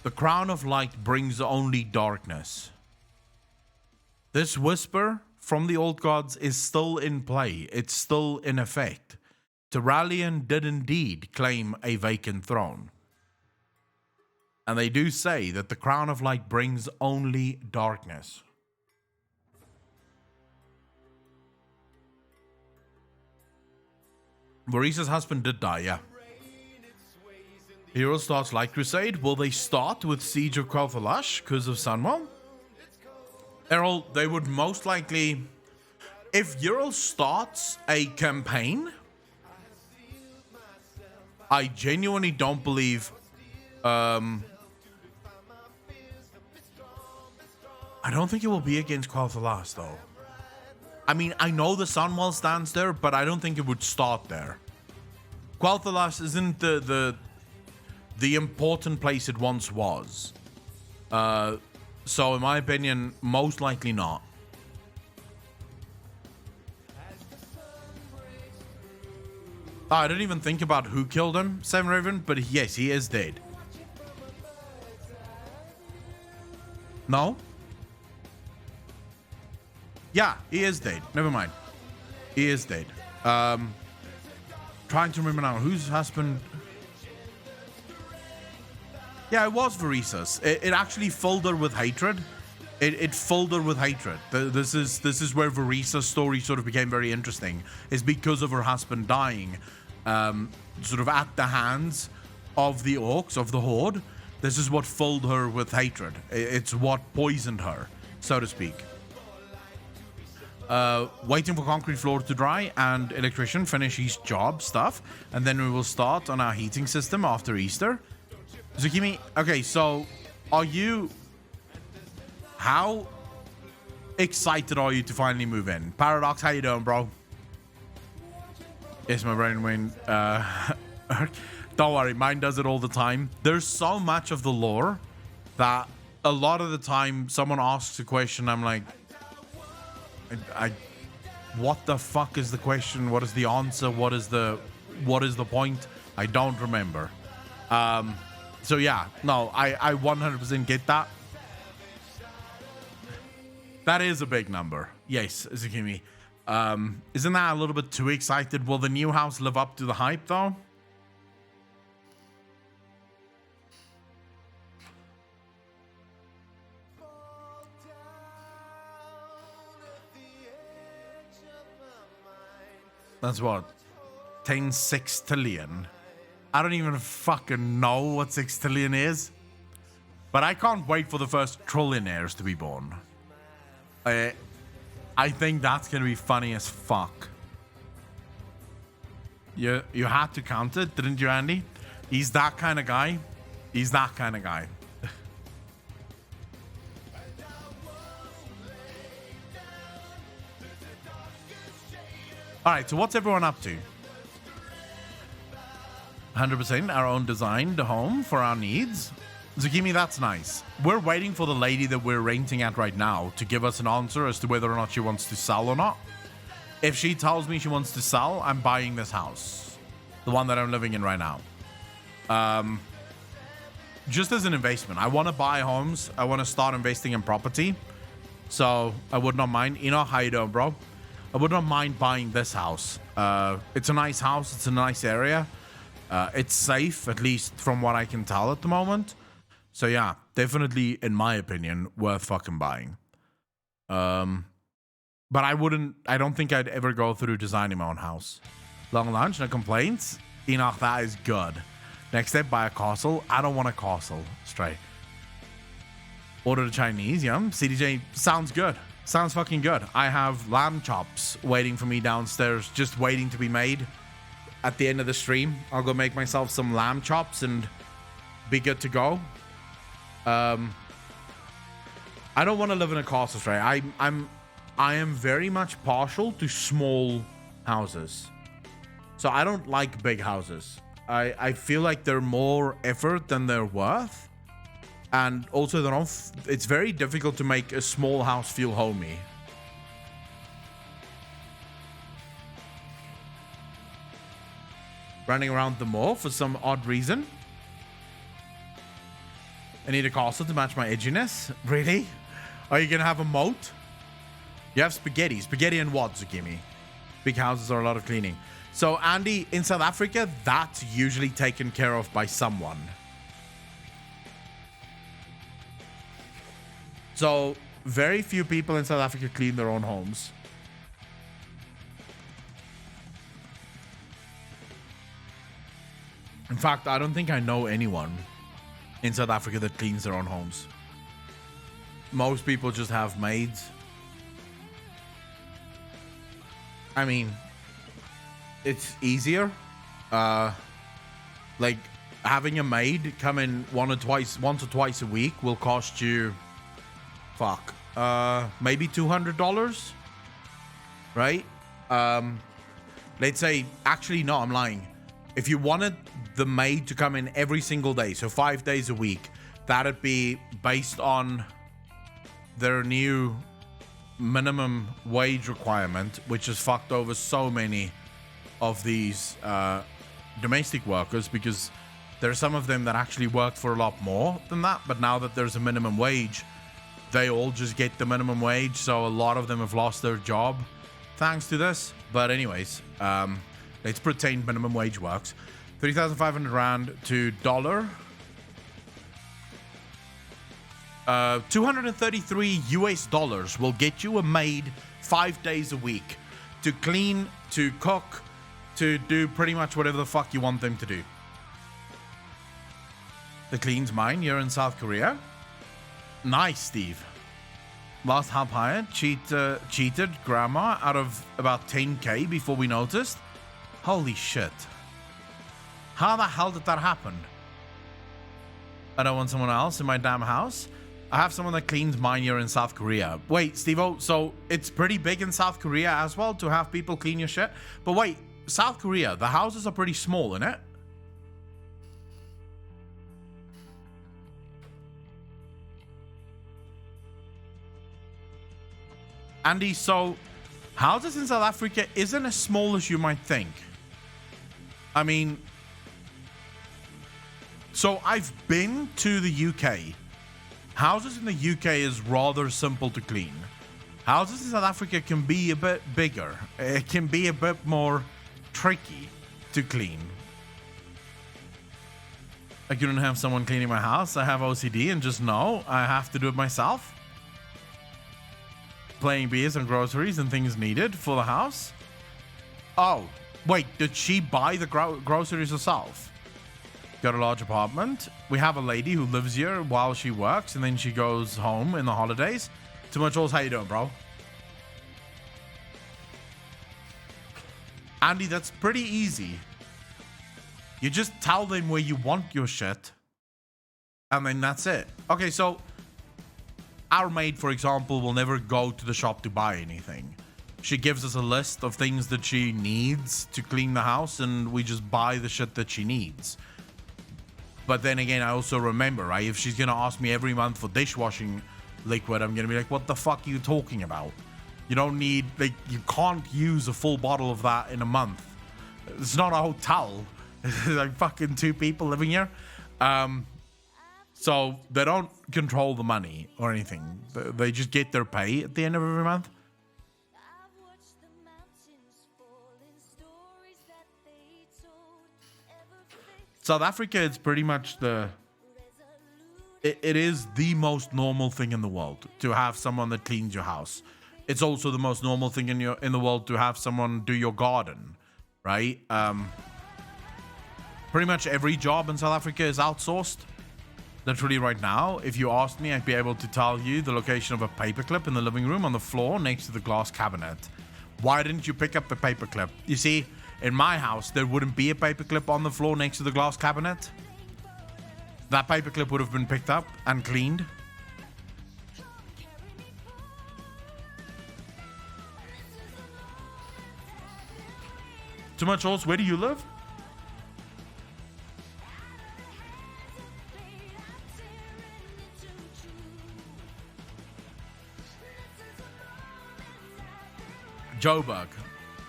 Speaker 1: The Crown of Light brings only darkness. This whisper from the old gods is still in play. It's still in effect. Terralion did indeed claim a vacant throne. And they do say that the Crown of Light brings only darkness. Varisa's husband did die, yeah. Hero starts Light Crusade. Will they start with Siege of Quel'Thalas because of Sunwell? Errol, they would most likely... If Ural starts a campaign, I genuinely don't believe... I don't think it will be against Quel'Thalas, though. I mean, I know the Sunwell stands there, but I don't think it would start there. Quel'Thalas isn't the important place it once was. So in my opinion, most likely not. Oh, I didn't even think about who killed him, Seven Raven, but yes, he is dead. No? Yeah, he is dead. Never mind. He is dead. Trying to remember now. Whose husband? Yeah, it was Varisa's. It actually filled her with hatred. It filled her with hatred. This is where Varisa's story sort of became very interesting. Is because of her husband dying, sort of at the hands of the orcs, of the Horde. This is what filled her with hatred. It's what poisoned her, so to speak. Waiting for concrete floor to dry and electrician finish his job stuff, and then we will start on our heating system after Easter. Zukimi, okay, so are you... How excited are you to finally move in? Paradox, how you doing, bro? Yes, my brain went... Don't worry, mine does it all the time. There's so much of the lore that a lot of the time someone asks a question, I'm like... What the fuck is the question? What is the answer? What is the point? I don't remember. So yeah, no, I 100% get that. That is a big number. Yes, Zukimi. Isn't that a little bit too excited? Will the new house live up to the hype though? That's what? 10 sextillion. I don't even fucking know what sextillion is. But I can't wait for the first trillionaires to be born. I think that's gonna be funny as fuck. You had to count it, didn't you, Andy? He's that kind of guy. He's that kind of guy. Alright, so what's everyone up to? 100% our own designed home for our needs. Zukimi, that's nice. We're waiting for the lady that we're renting at right now to give us an answer as to whether or not she wants to sell or not. If she tells me she wants to sell, I'm buying this house. The one that I'm living in right now. Just as an investment. I want to buy homes. I want to start investing in property. So I would not mind. Enoch, how you doing, bro? I would not mind buying this house. It's a nice house. It's a nice area. It's safe, at least from what I can tell at the moment. So yeah, definitely, in my opinion, worth fucking buying. But I don't think I'd ever go through designing my own house. Long lunch, no complaints. Enoch, that is good. Next step, buy a castle. I don't want a castle. Straight. Order the Chinese, yum. CDJ, sounds good. Sounds fucking good. I have lamb chops waiting for me downstairs, just waiting to be made. At the end of the stream, I'll go make myself some lamb chops and be good to go. I don't want to live in a castle, straight. I am very much partial to small houses. So I don't like big houses. I feel like they're more effort than they're worth. And also, it's very difficult to make a small house feel homey. Running around the mall for some odd reason. I need a castle to match my edginess. Really? Are you gonna have a moat? You have spaghetti. Spaghetti and what, Zukimi? Big houses are a lot of cleaning. So, Andy, in South Africa, that's usually taken care of by someone. So, very few people in South Africa clean their own homes. In fact, I don't think I know anyone in South Africa that cleans their own homes. Most people just have maids. I mean, it's easier. Like having a maid come in once or twice a week will cost you, maybe $200, right? Let's say, actually, no, I'm lying. If you wanted the maid to come in every single day, so 5 days a week, that'd be based on their new minimum wage requirement, which has fucked over so many of these domestic workers, because there are some of them that actually work for a lot more than that, but now that there's a minimum wage, they all just get the minimum wage, so a lot of them have lost their job thanks to this. But anyways, let's pretend minimum wage works. 3,500 rand to dollar. 233 US dollars will get you a maid 5 days a week to clean, to cook, to do pretty much whatever the fuck you want them to do. The clean's mine. You're in South Korea. Nice, Steve. Last help hired cheated grandma out of about 10k before we noticed. Holy shit. How the hell did that happen? I don't want someone else in my damn house. I have someone that cleans mine here in South Korea. Wait, Steve-O, so it's pretty big in South Korea as well to have people clean your shit? But wait, South Korea, the houses are pretty small, innit? Andy, so houses in South Africa isn't as small as you might think. I mean, so I've been to the UK. Houses in the UK is rather simple to clean. Houses in South Africa can be a bit bigger. It can be a bit more tricky to clean. I couldn't have someone cleaning my house. I have OCD and just know I have to do it myself. Playing beers and groceries and things needed for the house. Oh, wait, did she buy the groceries herself? Got a large apartment. We have a lady who lives here while she works, and then she goes home in the holidays. Too much else. How you doing, bro? Andy, that's pretty easy. You just tell them where you want your shit, and then that's it. Okay, so our maid, for example, will never go to the shop to buy anything. She gives us a list of things that she needs to clean the house, and we just buy the shit that she needs. But then again, I also remember, right? If she's going to ask me every month for dishwashing liquid, I'm going to be like, what the fuck are you talking about? You don't need, like, you can't use a full bottle of that in a month. It's not a hotel. It's like fucking 2 people living here. So they don't control the money or anything. They just get their pay at the end of every month. South Africa is pretty much it is the most normal thing in the world to have someone that cleans your house. It's also the most normal thing in the world to have someone do your garden, right? Pretty much every job in South Africa is outsourced. Literally right now, if you asked me, I'd be able to tell you the location of a paperclip in the living room on the floor next to the glass cabinet. Why didn't you pick up the paperclip? You see, in my house, there wouldn't be a paperclip on the floor next to the glass cabinet. That paperclip would have been picked up and cleaned. Too much horse. Where do you live? Joburg.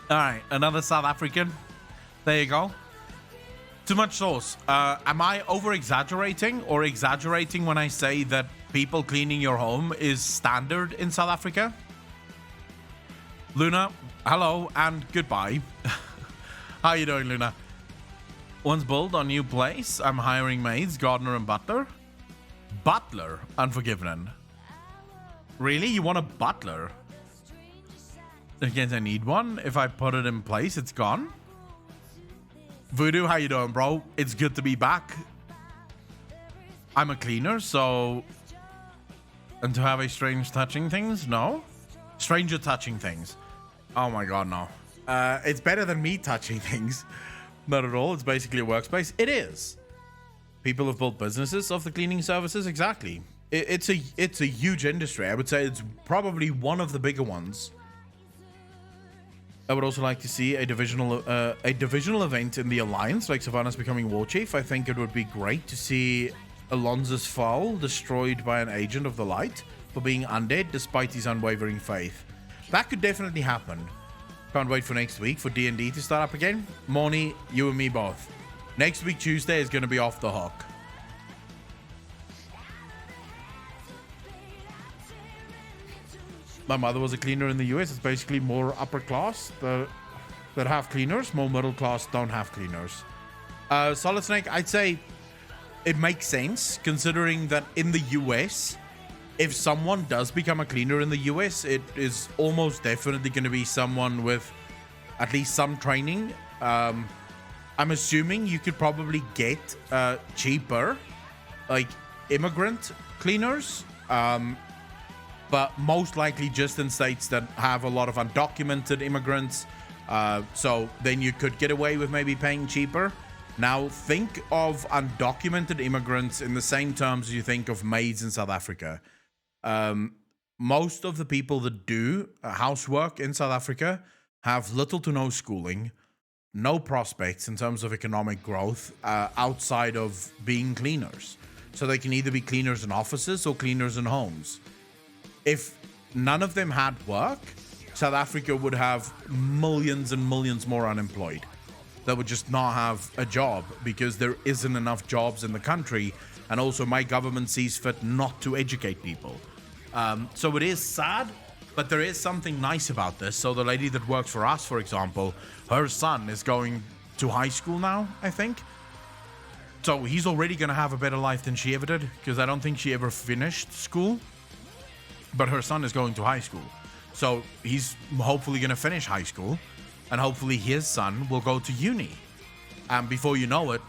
Speaker 1: All right, another South African. There you go. Too much sauce. Am I over-exaggerating or exaggerating when I say that people cleaning your home is standard in South Africa? Luna, hello and goodbye. How you doing, Luna? Once built on new place, I'm hiring maids, gardener, and butler. Butler, Unforgiven. Really? You want a butler? Again, I need one. If I put it in place, it's gone. Voodoo, how you doing, bro? It's good to be back. I'm a cleaner, so... And to have a strange touching things? No. Stranger touching things. Oh my god, no. It's better than me touching things. Not at all. It's basically a workspace. It is. People have built businesses of the cleaning services. Exactly. It's a huge industry. I would say it's probably one of the bigger ones. I would also like to see a divisional event in the Alliance, like Savannah's becoming war chief. I think it would be great to see Alonzo's fowl destroyed by an agent of the light for being undead despite his unwavering faith. That could definitely happen. Can't wait for next week for D&D to start up again. Morny, you and me both. Next week, Tuesday, is going to be off the hook. My mother was a cleaner in the US. It's basically more upper class that have cleaners. More middle class don't have cleaners. Solid Snake, I'd say it makes sense considering that in the US, if someone does become a cleaner in the US, it is almost definitely going to be someone with at least some training. I'm assuming you could probably get cheaper, like immigrant cleaners, but most likely just in states that have a lot of undocumented immigrants. So then you could get away with maybe paying cheaper. Now think of undocumented immigrants in the same terms as you think of maids in South Africa. Most of the people that do housework in South Africa have little to no schooling, no prospects in terms of economic growth outside of being cleaners. So they can either be cleaners in offices or cleaners in homes. If none of them had work, South Africa would have millions and millions more unemployed that would just not have a job because there isn't enough jobs in the country. And also my government sees fit not to educate people. So it is sad, but there is something nice about this. So the lady that works for us, for example, her son is going to high school now, I think. So he's already going to have a better life than she ever did, because I don't think she ever finished school. But her son is going to high school. So he's hopefully going to finish high school, and hopefully his son will go to uni. And before you know it,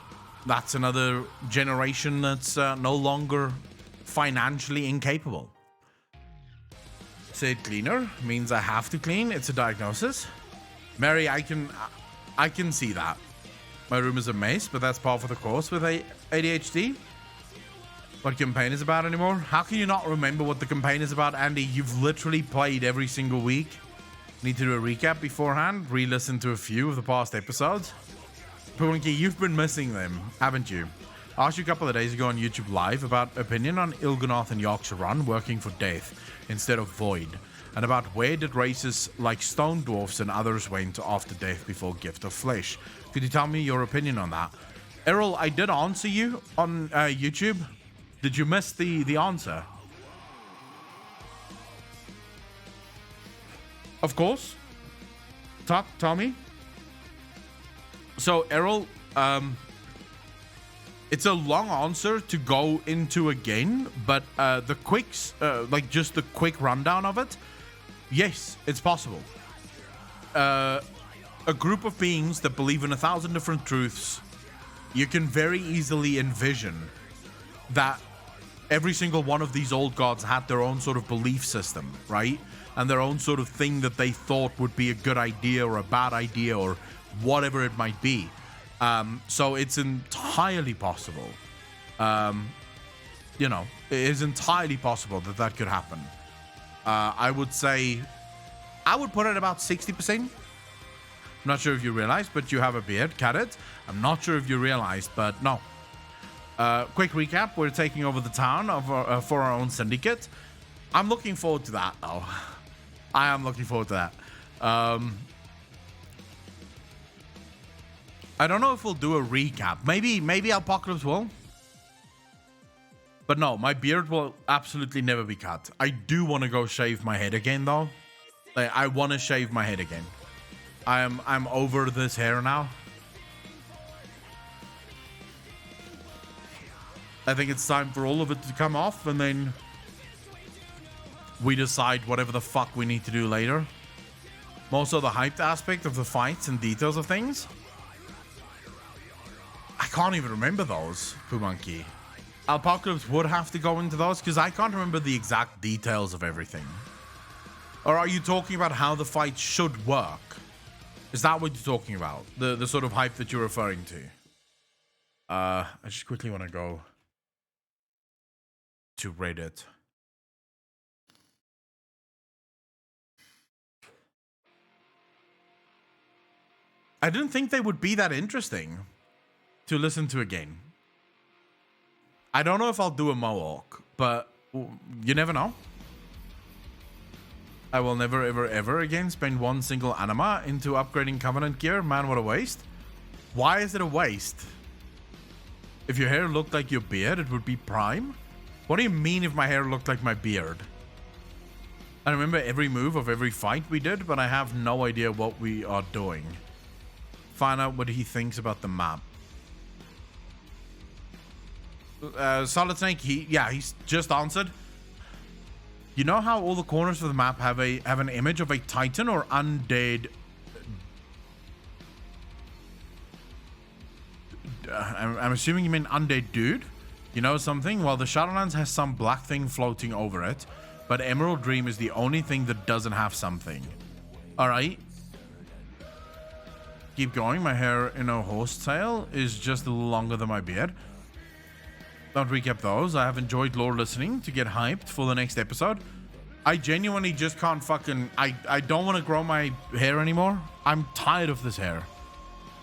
Speaker 1: that's another generation that's no longer financially incapable. Said cleaner means I have to clean. It's a diagnosis. Mary, I can see that. My room is a mess, but that's par for the course with ADHD. What campaign is about anymore? How can you not remember what the campaign is about, Andy? You've literally played every single week. Need to do a recap beforehand. Re-listen to a few of the past episodes. Punky, you've been missing them, haven't you? I asked you a couple of days ago on YouTube Live about opinion on Il'gynoth and Yorkshire Run working for Death instead of Void, and about where did races like Stone Dwarfs and others went after Death before Gift of Flesh. Could you tell me your opinion on that? Errol, I did answer you on YouTube. Did you miss the answer? Of course. Tell me. So, Errol, it's a long answer to go into again, but the just the quick rundown of it, yes, it's possible. A group of beings that believe in 1,000 different truths, you can very easily envision that every single one of these old gods had their own sort of belief system, right? And their own sort of thing that they thought would be a good idea or a bad idea or whatever it might be. So it's entirely possible. It is entirely possible that could happen. I would say, I would put it about 60%. I'm not sure if you realized, but you have a beard, Cadet. I'm not sure if you realized, but no. Quick recap, we're taking over the town for our own syndicate. I'm looking forward to that, though. I am looking forward to that. I don't know if we'll do a recap. Maybe Apocalypse will. But no, my beard will absolutely never be cut. I do want to go shave my head again, though. Like, I want to shave my head again. I'm over this hair now. I think it's time for all of it to come off, and then we decide whatever the fuck we need to do later. Most of the hyped aspect of the fights and details of things, I can't even remember those, Pumonkey. Apocalypse would have to go into those because I can't remember the exact details of everything. Or are you talking about how the fight should work? Is that what you're talking about? The sort of hype that you're referring to? I just quickly want to go to Reddit. I didn't think they would be that interesting to listen to again. I don't know if I'll do a Mohawk, but you never know. I will never, ever, ever again spend one single anima into upgrading Covenant gear. Man, what a waste. Why is it a waste? If your hair looked like your beard, it would be prime? What do you mean if my hair looked like my beard? I remember every move of every fight we did, but I have no idea what we are doing. Find out what he thinks about the map. Solid Snake, he's just answered. You know how all the corners of the map have an image of a Titan or undead? I'm assuming you mean undead dude. You know something? Well, the Shadowlands has some black thing floating over it, but Emerald Dream is the only thing that doesn't have something. All right. Keep going. My hair in a horse tail is just a little longer than my beard. Don't recap those. I have enjoyed lore listening to get hyped for the next episode. I genuinely just can't fucking... I don't want to grow my hair anymore. I'm tired of this hair.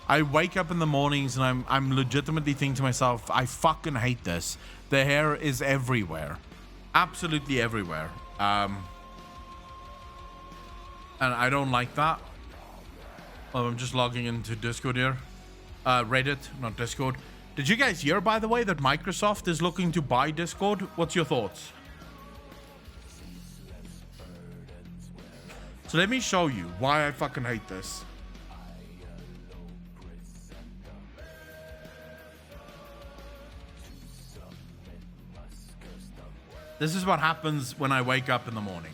Speaker 1: I wake up in the mornings and I'm legitimately thinking to myself, I fucking hate this. The hair is everywhere. Absolutely everywhere. And I don't like that. Oh, I'm just logging into Discord here. Reddit, not Discord. Did you guys hear, by the way, that Microsoft is looking to buy Discord? What's your thoughts? So let me show you why I fucking hate this. This is what happens when I wake up in the morning.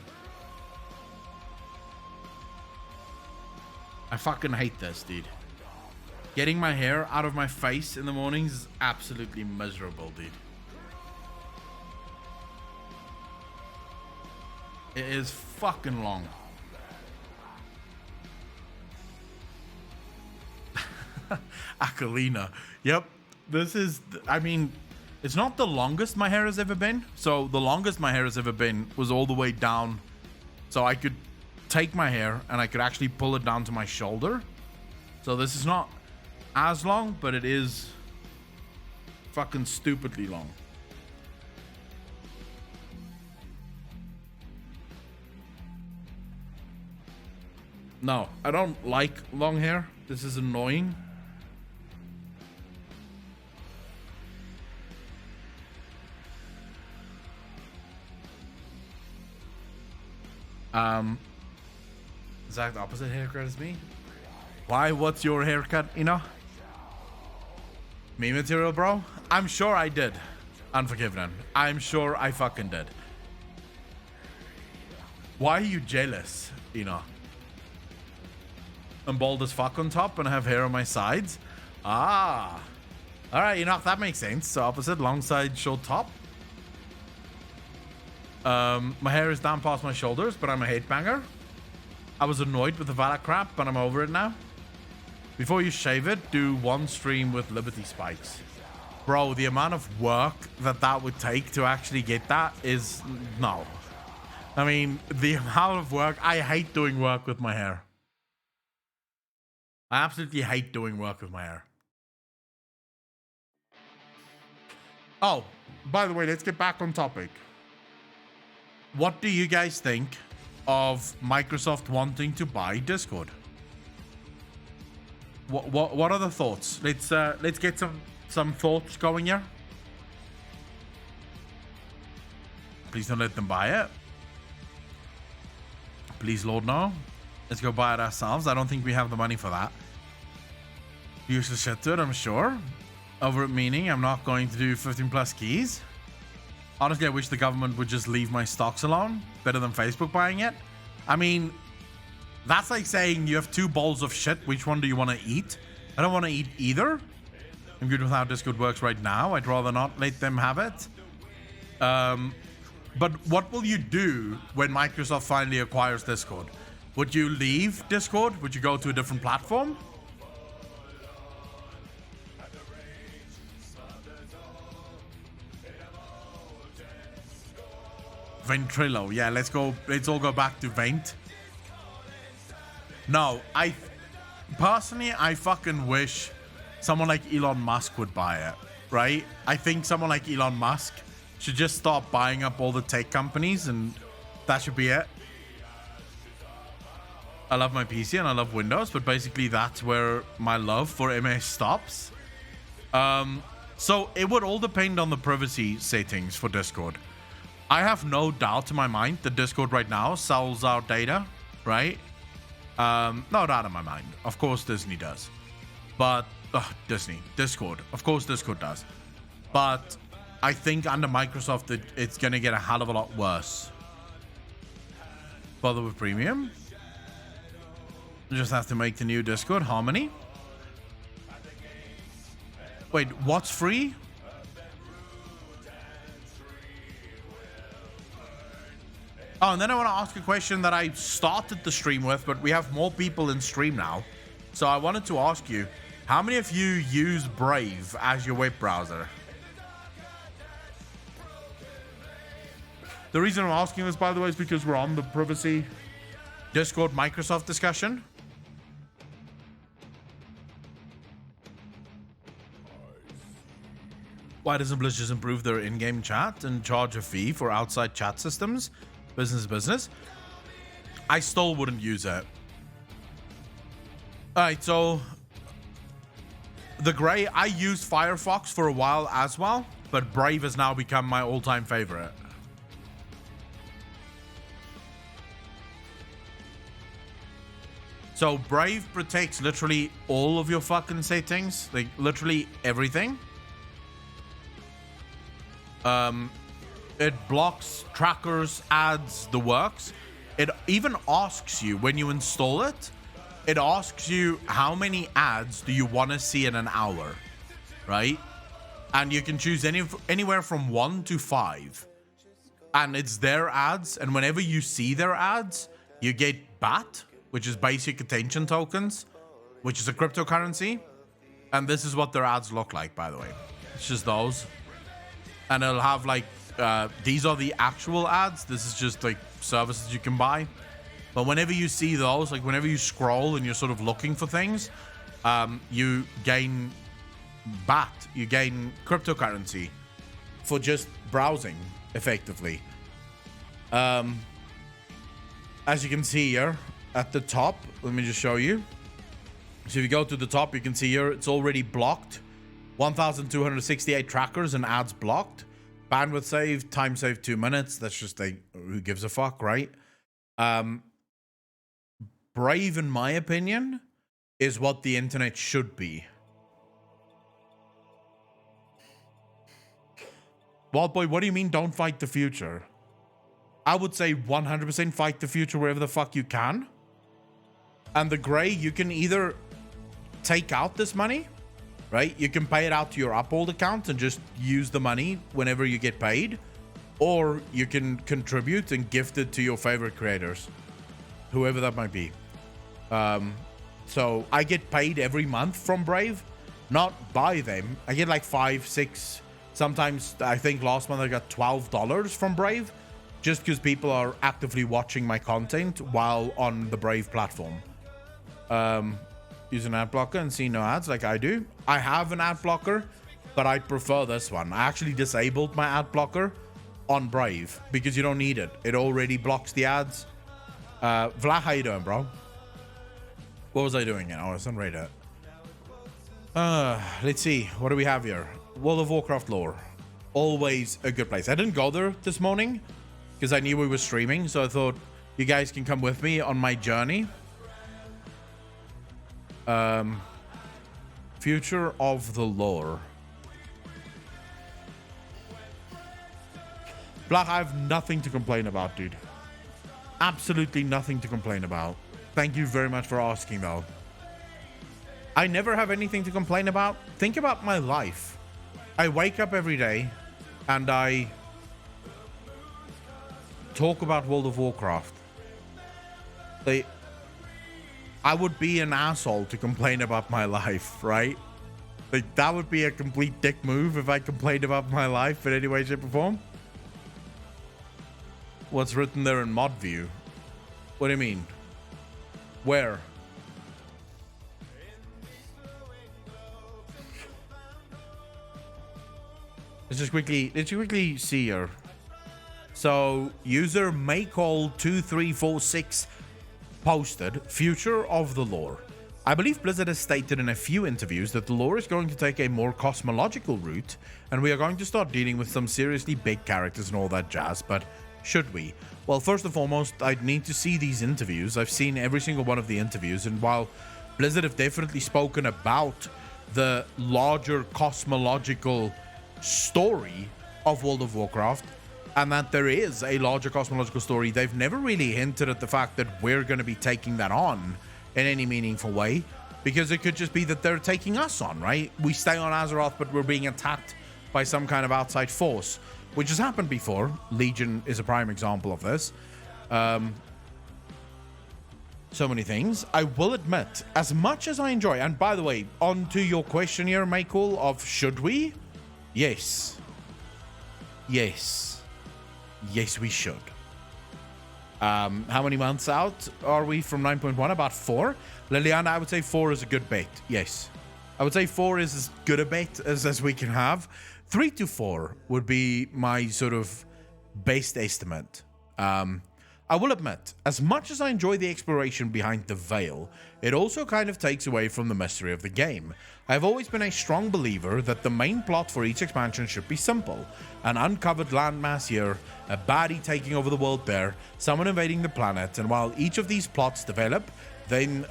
Speaker 1: I fucking hate this, dude. Getting my hair out of my face in the mornings is absolutely miserable, dude. It is fucking long. Akalina. Yep. This is, I mean, it's not the longest my hair has ever been. So the longest my hair has ever been was all the way down. So I could take my hair and I could actually pull it down to my shoulder. So this is not as long, but it is fucking stupidly long. No, I don't like long hair. This is annoying. Exact opposite haircut as me. Why? What's your haircut, you know? Me material, bro? I'm sure I did. Unforgiven. I'm sure I fucking did. Why are you jealous, you know? I'm bald as fuck on top and I have hair on my sides. Ah. Alright, you know, that makes sense. So opposite, long side, short top. My hair is down past my shoulders, but I'm a headbanger. I was annoyed with the Vala crap, but I'm over it now. Before you shave it, do one stream with Liberty Spikes. Bro, the amount of work that would take to actually get that is... no. I mean, the amount of work... I hate doing work with my hair. I absolutely hate doing work with my hair. Oh, by the way, let's get back on topic. What do you guys think of Microsoft wanting to buy Discord? What are the thoughts? Let's get some thoughts going here. Please don't let them buy it. please, Lord, no. Let's go buy it ourselves. I don't think we have the money for that. Useless shit to it, I'm sure. Over it meaning I'm not going to do 15 plus keys. Honestly, I wish the government would just leave my stocks alone. Better than Facebook buying it. I mean, that's like saying you have 2 bowls of shit. Which one do you want to eat? I don't want to eat either. I'm good with how Discord works right now. I'd rather not let them have it. But what will you do when Microsoft finally acquires Discord? Would you leave Discord? Would you go to a different platform? Ventrilo. Yeah, let's go. Let's all go back to Vent. No, I fucking wish someone like Elon Musk would buy it, right? I think someone like Elon Musk should just start buying up all the tech companies and that should be it. I love my PC and I love Windows, but basically that's where my love for MS stops. So it would all depend on the privacy settings for Discord. I have no doubt in my mind that Discord right now sells our data, right? No doubt in my mind. Of course Disney does. But, Discord. Of course Discord does. But I think under Microsoft it's going to get a hell of a lot worse. Bother with premium. You just have to make the new Discord. Harmony. Wait, what's free? Oh, and then I want to ask a question that I started the stream with, but we have more people in stream now. So I wanted to ask you, how many of you use Brave as your web browser? The reason I'm asking this, by the way, is because we're on the privacy Discord Microsoft discussion. Why doesn't Blizz just improve their in-game chat and charge a fee for outside chat systems? Business. I still wouldn't use it. Alright, so the Grey, I used Firefox for a while as well, but Brave has now become my all-time favorite. So Brave protects literally all of your fucking settings, like literally everything. It blocks trackers, ads, the works. It even asks you when you install it, it asks you how many ads do you want to see in an hour, right? And you can choose anywhere from 1 to 5. And it's their ads. And whenever you see their ads, you get BAT, which is basic attention tokens, which is a cryptocurrency. And this is what their ads look like, by the way. It's just those. And it'll have like, these are the actual ads. This is just like services you can buy. But whenever you see those, like whenever you scroll and you're sort of looking for things, you gain BAT, you gain cryptocurrency for just browsing effectively. As you can see here at the top, let me just show you. So if you go to the top, you can see here, it's already blocked. 1,268 trackers and ads blocked. Bandwidth saved, time saved 2 minutes. That's just like, who gives a fuck, right? Brave, in my opinion, is what the internet should be. Wild Boy, what do you mean don't fight the future? I would say 100% fight the future wherever the fuck you can. And the Grey, you can either take out this money, right? You can pay it out to your Uphold account and just use the money whenever you get paid. Or you can contribute and gift it to your favorite creators, whoever that might be. So I get paid every month from Brave, not by them. I get like 5, 6, sometimes I think last month I got $12 from Brave, just because people are actively watching my content while on the Brave platform. Use an ad blocker and see no ads like I do. I have an ad blocker, but I prefer this one. I actually disabled my ad blocker on Brave because you don't need it. It already blocks the ads. Vlad, how you doing, bro? What was I doing? I was on Reddit. Let's see. What do we have here? World of Warcraft lore. Always a good place. I didn't go there this morning because I knew we were streaming. So I thought, you guys can come with me on my journey. Future of the lore. Black, I have nothing to complain about, dude. Absolutely nothing to complain about. Thank you very much for asking, though. I never have anything to complain about. Think about my life. I wake up every day and I talk about World of Warcraft. I would be an asshole to complain about my life, right? Like, that would be a complete dick move if I complained about my life in any way, shape, or form. What's written there in mod view? What do you mean? Where? Let's just quickly see here. So, user Maycall2346 posted Future of the Lore. I believe Blizzard has stated in a few interviews that the lore is going to take a more cosmological route, and we are going to start dealing with some seriously big characters and all that jazz, but should we? Well, first and foremost, I'd need to see these interviews. I've seen every single one of the interviews, and while Blizzard have definitely spoken about the larger cosmological story of World of Warcraft, and that there is a larger cosmological story, they've never really hinted at the fact that we're going to be taking that on in any meaningful way, because it could just be that they're taking us on, right? We stay on Azeroth, but we're being attacked by some kind of outside force, which has happened before. Legion is a prime example of this. So many things. I will admit, as much as I enjoy, and by the way, on to your question here, Michael, of should we? Yes. Yes, we should. How many months out are we from 9.1? About 4. Liliana, I would say 4 is a good bet. Yes. I would say 4 is as good a bet as we can have. 3 to 4 would be my sort of best estimate. I will admit, as much as I enjoy the exploration behind the veil, it also kind of takes away from the mystery of the game. I've always been a strong believer that the main plot for each expansion should be simple. An uncovered landmass here, a baddie taking over the world there, someone invading the planet, and while each of these plots develop, then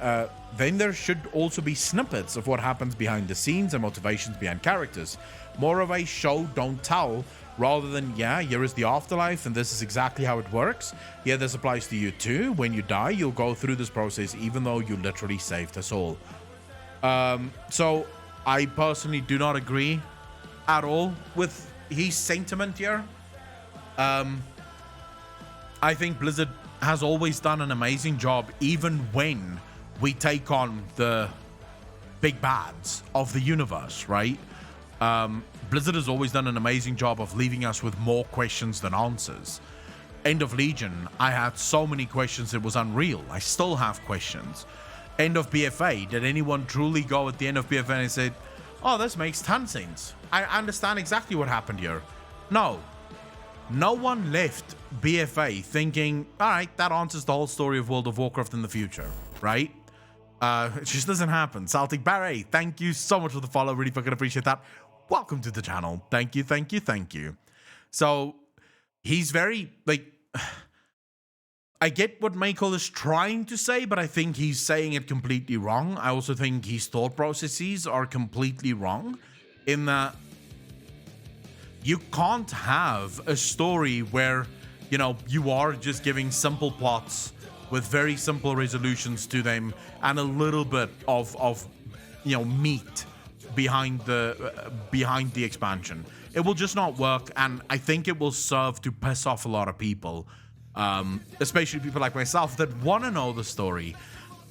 Speaker 1: there should also be snippets of what happens behind the scenes and motivations behind characters. More of a show, don't tell, rather than, yeah, here is the afterlife and this is exactly how it works. Yeah, this applies to you too. When you die, you'll go through this process even though you literally saved us all. So I personally do not agree at all with his sentiment here. I think Blizzard has always done an amazing job, even when we take on the big bads of the universe, right? Blizzard has always done an amazing job of leaving us with more questions than answers. End of Legion, I had so many questions it was unreal. I still have questions. End of BFA, did anyone truly go at the end of BFA and say, oh, this makes ton of sense. I understand exactly what happened here. No. No one left BFA thinking, all right, that answers the whole story of World of Warcraft in the future, right? It just doesn't happen. Celtic Barret, thank you so much for the follow. Really fucking appreciate that. Welcome to the channel. Thank you, thank you, thank you. So he's very, like, I get what Michael is trying to say, but I think he's saying it completely wrong. I also think his thought processes are completely wrong in that you can't have a story where, you know, you are just giving simple plots with very simple resolutions to them and a little bit of you know, meat behind the expansion. It will just not work, and I think it will serve to piss off a lot of people, especially people like myself that want to know the story.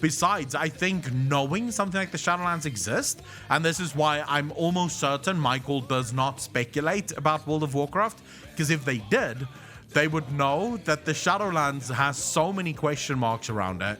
Speaker 1: Besides, I think knowing something like the Shadowlands exist, and this is why I'm almost certain Michael does not speculate about World of Warcraft, because if they did, they would know that the Shadowlands has so many question marks around it.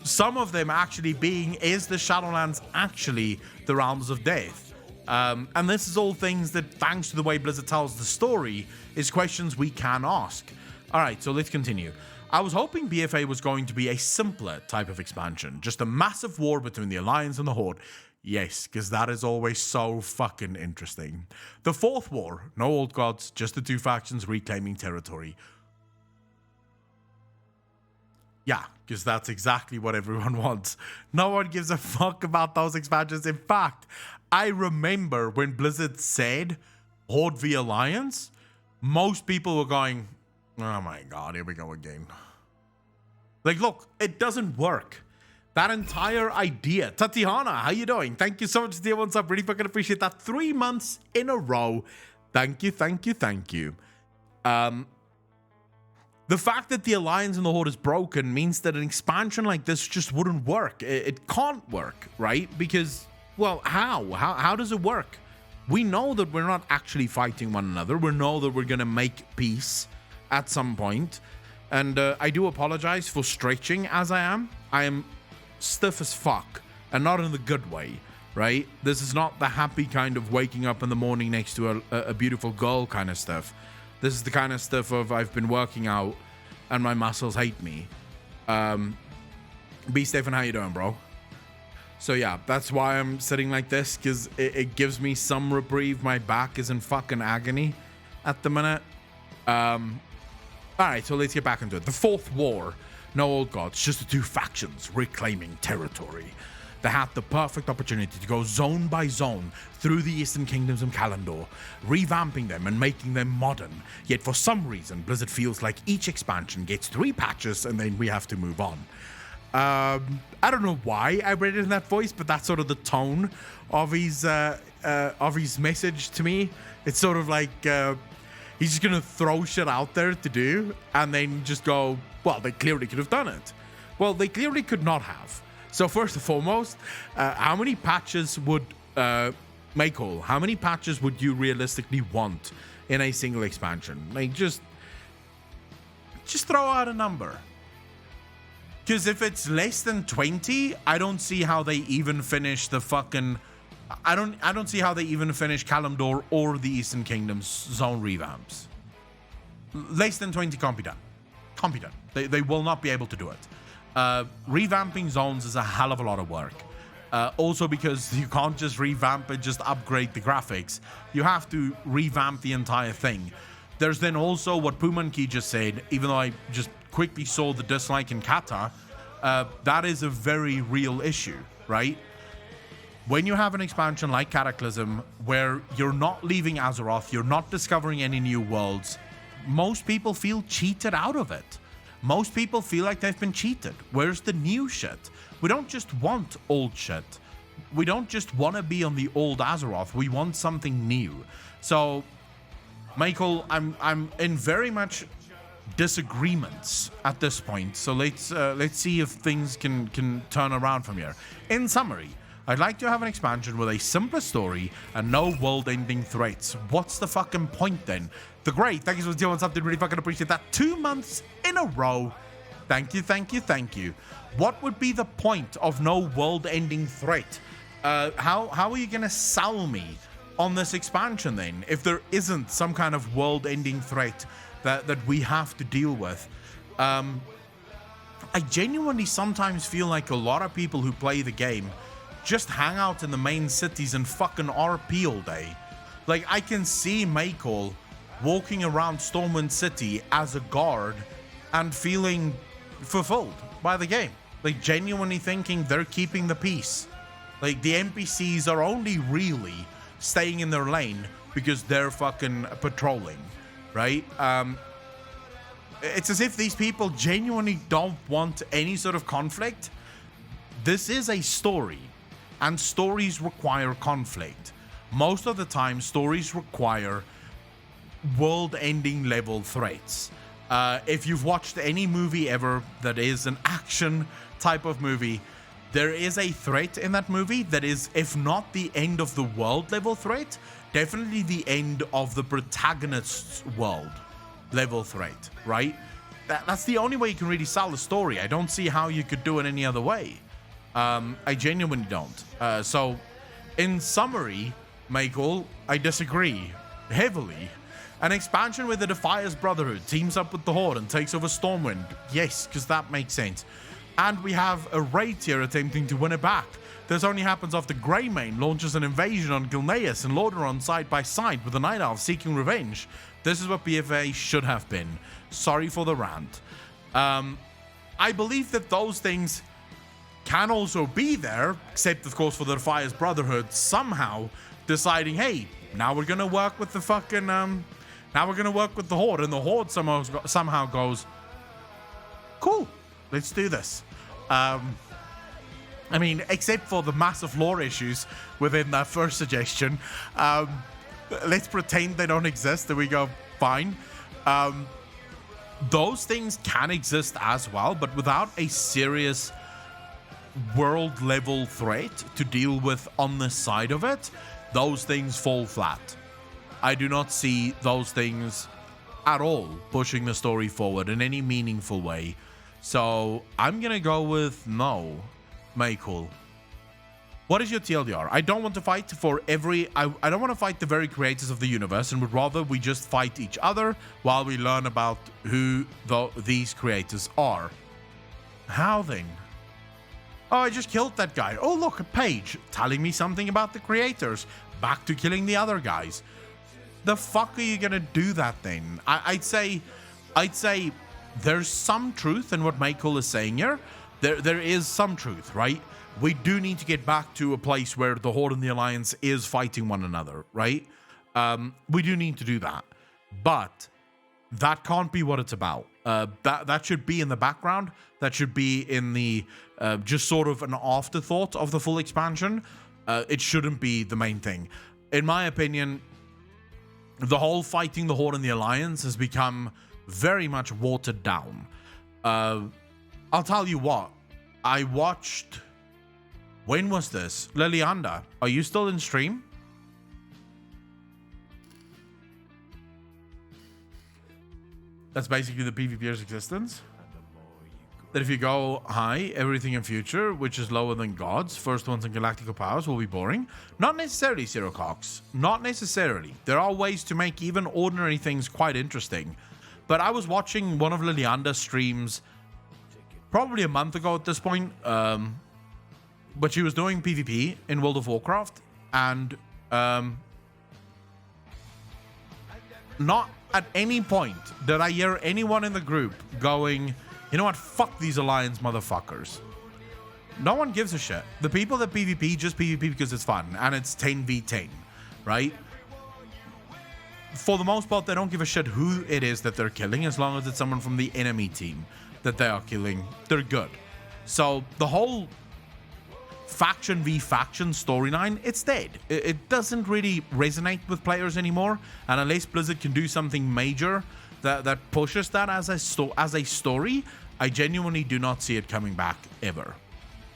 Speaker 1: Some of them actually being, is the Shadowlands actually the Realms of Death? And this is all things that, thanks to the way Blizzard tells the story, is questions we can ask. All right, so let's continue. I was hoping BFA was going to be a simpler type of expansion, just a massive war between the Alliance and the Horde. Yes, because that is always so fucking interesting. The fourth war, no old gods, just the two factions reclaiming territory. Yeah, because that's exactly what everyone wants. No one gives a fuck about those expansions. In fact, I remember when Blizzard said Horde v Alliance, most people were going, oh my god, here we go again. Like, look, it doesn't work. That entire idea. Tatiana, how you doing? Thank you so much, dear. What's up? Really fucking appreciate that. 3 months in a row. Thank you, thank you, thank you. The fact that the Alliance and the Horde is broken means that an expansion like this just wouldn't work. It can't work, right? Because, well, how? How does it work? We know that we're not actually fighting one another. We know that we're going to make peace at some point. And I do apologize for stretching as I am. I am stiff as fuck, and not in the good way, right? This is not the happy kind of waking up in the morning next to a beautiful girl kind of stuff. This is the kind of stuff of I've been working out and my muscles hate me. B. Stefan, how you doing, bro? So yeah, that's why I'm sitting like this, because it gives me some reprieve. My back is in fucking agony at the minute. Alright, so let's get back into it. The Fourth War. No old gods, just the two factions reclaiming territory. They had the perfect opportunity to go zone by zone through the Eastern Kingdoms of Kalimdor, revamping them and making them modern. Yet for some reason, Blizzard feels like each expansion gets 3 patches and then we have to move on. I don't know why I read it in that voice, but that's sort of the tone of his message to me. It's sort of like he's just gonna throw shit out there to do and then just go, well, they clearly could have done it. Well, they clearly could not have. So first and foremost, how many patches would Michael? How many patches would you realistically want in a single expansion? Like, just throw out a number. Because if it's less than 20, I don't see how they even finish the fucking. I don't see how they even finish Kalimdor or the Eastern Kingdoms zone revamps. Less than 20 can't be done. Can't be done. They will not be able to do it. Revamping zones is a hell of a lot of work. Also because you can't just revamp and just upgrade the graphics. You have to revamp the entire thing. There's then also what Pumanki just said, even though I just quickly saw the dislike in Kata, that is a very real issue, right? When you have an expansion like Cataclysm, where you're not leaving Azeroth, you're not discovering any new worlds, most people feel cheated out of it. Most people feel like they've been cheated. Where's the new shit? We don't just want old shit. We don't just want to be on the old Azeroth. We want something new. So, Michael, I'm in very much disagreements at this point. So let's see if things can turn around from here. In summary, I'd like to have an expansion with a simpler story and no world-ending threats. What's the fucking point then? The Great, thank you so much for something. Really fucking appreciate that. 2 months in a row. Thank you, thank you, thank you. What would be the point of no world-ending threat? How are you gonna sell me on this expansion then, if there isn't some kind of world-ending threat that we have to deal with? I genuinely sometimes feel like a lot of people who play the game just hang out in the main cities and fucking RP all day. Like, I can see Michael walking around Stormwind City as a guard and feeling fulfilled by the game. Like, genuinely thinking they're keeping the peace. Like, the NPCs are only really staying in their lane because they're fucking patrolling, right? It's as if these people genuinely don't want any sort of conflict. This is a story, and stories require conflict. Most of the time, stories require world-ending level threats. If you've watched any movie ever that is an action type of movie, there is a threat in that movie that is, if not the end of the world level threat, definitely the end of the protagonist's world level threat, right? That's the only way you can really sell the story. I don't see how you could do it any other way. I genuinely don't. So, in summary, Michael, I disagree heavily. An expansion where the Defiers Brotherhood teams up with the Horde and takes over Stormwind. Yes, because that makes sense. And we have a raid tier attempting to win it back. This only happens after Greymane launches an invasion on Gilneas and Lordaeron side by side with the Night Elves seeking revenge. This is what BFA should have been. Sorry for the rant. I believe that those things can also be there, except of course for the Defias Brotherhood somehow deciding, hey, now we're gonna work with the fucking now we're gonna work with the Horde, and the Horde somehow goes, cool, let's do this. I mean, except for the massive lore issues within that first suggestion, let's pretend they don't exist, and we go, fine. Those things can exist as well, but without a serious world level threat to deal with on the side of it, those things fall flat. I do not see those things at all pushing the story forward in any meaningful way. So I'm gonna go with no. Maycool. What is your TLDR? I don't want to fight for every... I don't want to fight the very creators of the universe, and would rather we just fight each other while we learn about who these creators are. How then? Oh, I just killed that guy. Oh, look, a page telling me something about the creators. Back to killing the other guys. The fuck are you gonna do that then? I'd say there's some truth in what Maycool is saying here. There is some truth, right? We do need to get back to a place where the Horde and the Alliance is fighting one another, right? We do need to do that. But that can't be what it's about. That should be in the background. That should be in the just sort of an afterthought of the full expansion. It shouldn't be the main thing. In my opinion, the whole fighting the Horde and the Alliance has become very much watered down. I'll tell you what. I watched... When was this? Lilianda, are you still in stream? That's basically the PvPer's existence. That if you go high, everything in future, which is lower than gods, first ones in galactical powers, will be boring. Not necessarily, Zero Cox. Not necessarily. There are ways to make even ordinary things quite interesting. But I was watching one of Lilianda's streams probably a month ago at this point. But she was doing PvP in World of Warcraft, and not at any point did I hear anyone in the group going, you know what, fuck these Alliance motherfuckers. No one gives a shit. The people that PvP just PvP because it's fun, and it's 10v10, right? For the most part, they don't give a shit who it is that they're killing, as long as it's someone from the enemy team that they are killing. They're good. So the whole faction v faction storyline, it's dead. It doesn't really resonate with players anymore, and unless Blizzard can do something major that pushes that as a story, I genuinely do not see it coming back ever.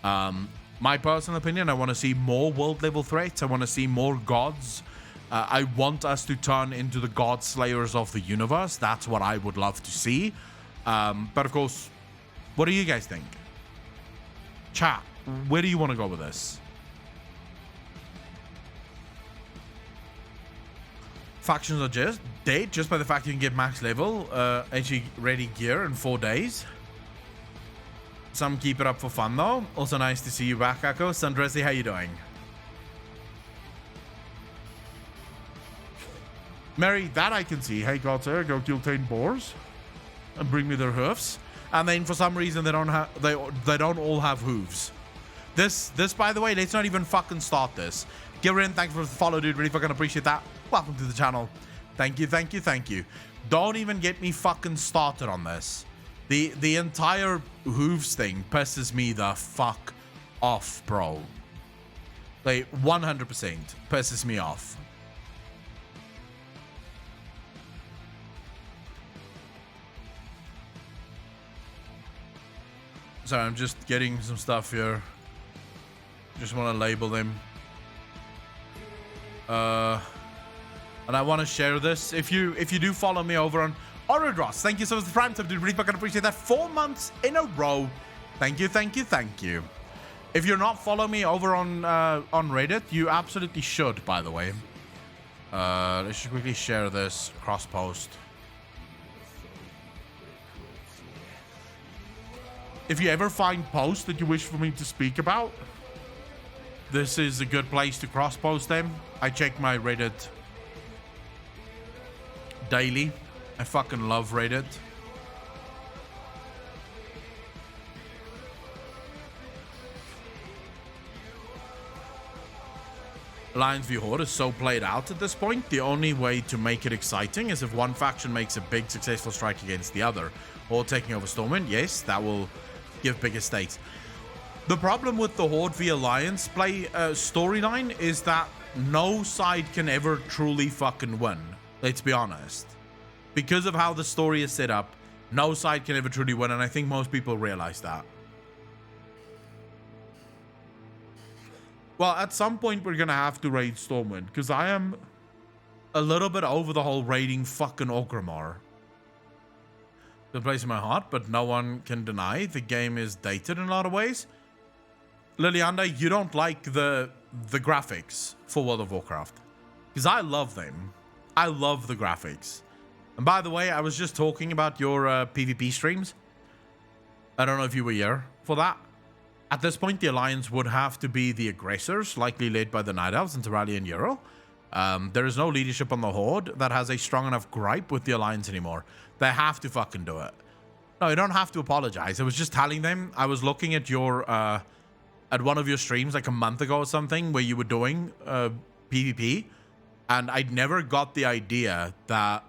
Speaker 1: My personal opinion, I want to see more world level threats. I want to see more gods. I want us to turn into the god slayers of the universe. That's what I would love to see. But of course, what do you guys think? Chat, where do you want to go with this? Factions are just dead just by the fact you can get max level HE ready gear in 4 days. Some keep it up for fun though. Also nice to see you back, Echo. Sandresi, how you doing? Mary, that I can see. Hey, Godser, go kill 10 boars and bring me their hoofs. And then for some reason they don't all have hooves. This by the way, let's not even fucking start this. Gilrin, thanks for the follow, dude. Really fucking appreciate that. Welcome to the channel. Thank you, thank you, thank you. Don't even get me fucking started on this. The entire hooves thing pisses me the fuck off, bro. Like 100% pisses me off. Sorry, I'm just getting some stuff here. Just want to label them. And I want to share this. If you do follow me over on Orodros, thank you so much for the prime time, dude. Really fucking appreciate that. 4 months in a row. Thank you, thank you, thank you. If you're not following me over on Reddit, you absolutely should, by the way. Let's just quickly share this cross post. If you ever find posts that you wish for me to speak about, this is a good place to cross post them. I check my Reddit daily. I fucking love Reddit. Alliance v Horde is so played out at this point. The only way to make it exciting is if one faction makes a big successful strike against the other. Or taking over Stormwind, yes, that will give bigger stakes. The problem with the Horde v Alliance play storyline is that no side can ever truly fucking win. Let's be honest. Because of how the story is set up, no side can ever truly win, and I think most people realize that. Well, at some point we're gonna have to raid Stormwind, because I am a little bit over the whole raiding fucking Orgrimmar. The place in my heart, but no one can deny the game is dated in a lot of ways. Lilianda, you don't like the graphics for World of Warcraft, because I love them. I love the graphics. And by the way, I was just talking about your PvP streams. I don't know if you were here for that. At this point, the Alliance would have to be the aggressors, likely led by the Night Elves and Terralia and Euro. There is no leadership on the Horde that has a strong enough gripe with the Alliance anymore. They have to fucking do it. No, you don't have to apologize. I was just telling them. I was looking at your at one of your streams like a month ago or something where you were doing PvP, and I'd never got the idea that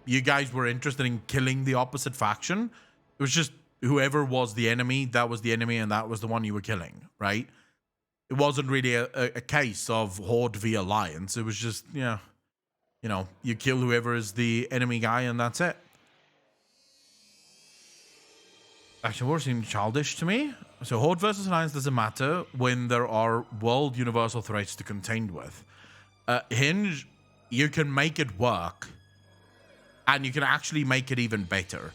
Speaker 1: you guys were interested in killing the opposite faction. It was just whoever was the enemy, that was the enemy, and that was the one you were killing, right? It wasn't really a case of Horde v Alliance. It was just, yeah, you know, you kill whoever is the enemy guy, and that's it. Action War seemed childish to me. So Horde versus Alliance doesn't matter when there are world universal threats to contend with. Hinge, you can make it work. And you can actually make it even better.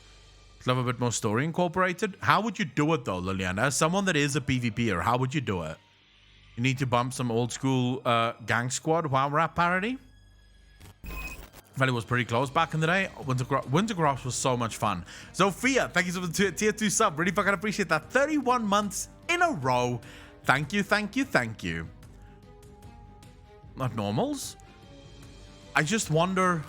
Speaker 1: Love a bit more story incorporated. How would you do it though, Liliana? As someone that is a PvPer, how would you do it? You need to bump some old school Gang Squad WoW rap parody. Valley was pretty close back in the day. Wintercross was so much fun. Sophia, thank you so much for the tier 2 sub. Really fucking appreciate that. 31 months in a row. Thank you, thank you, thank you. Not normals. I just wonder...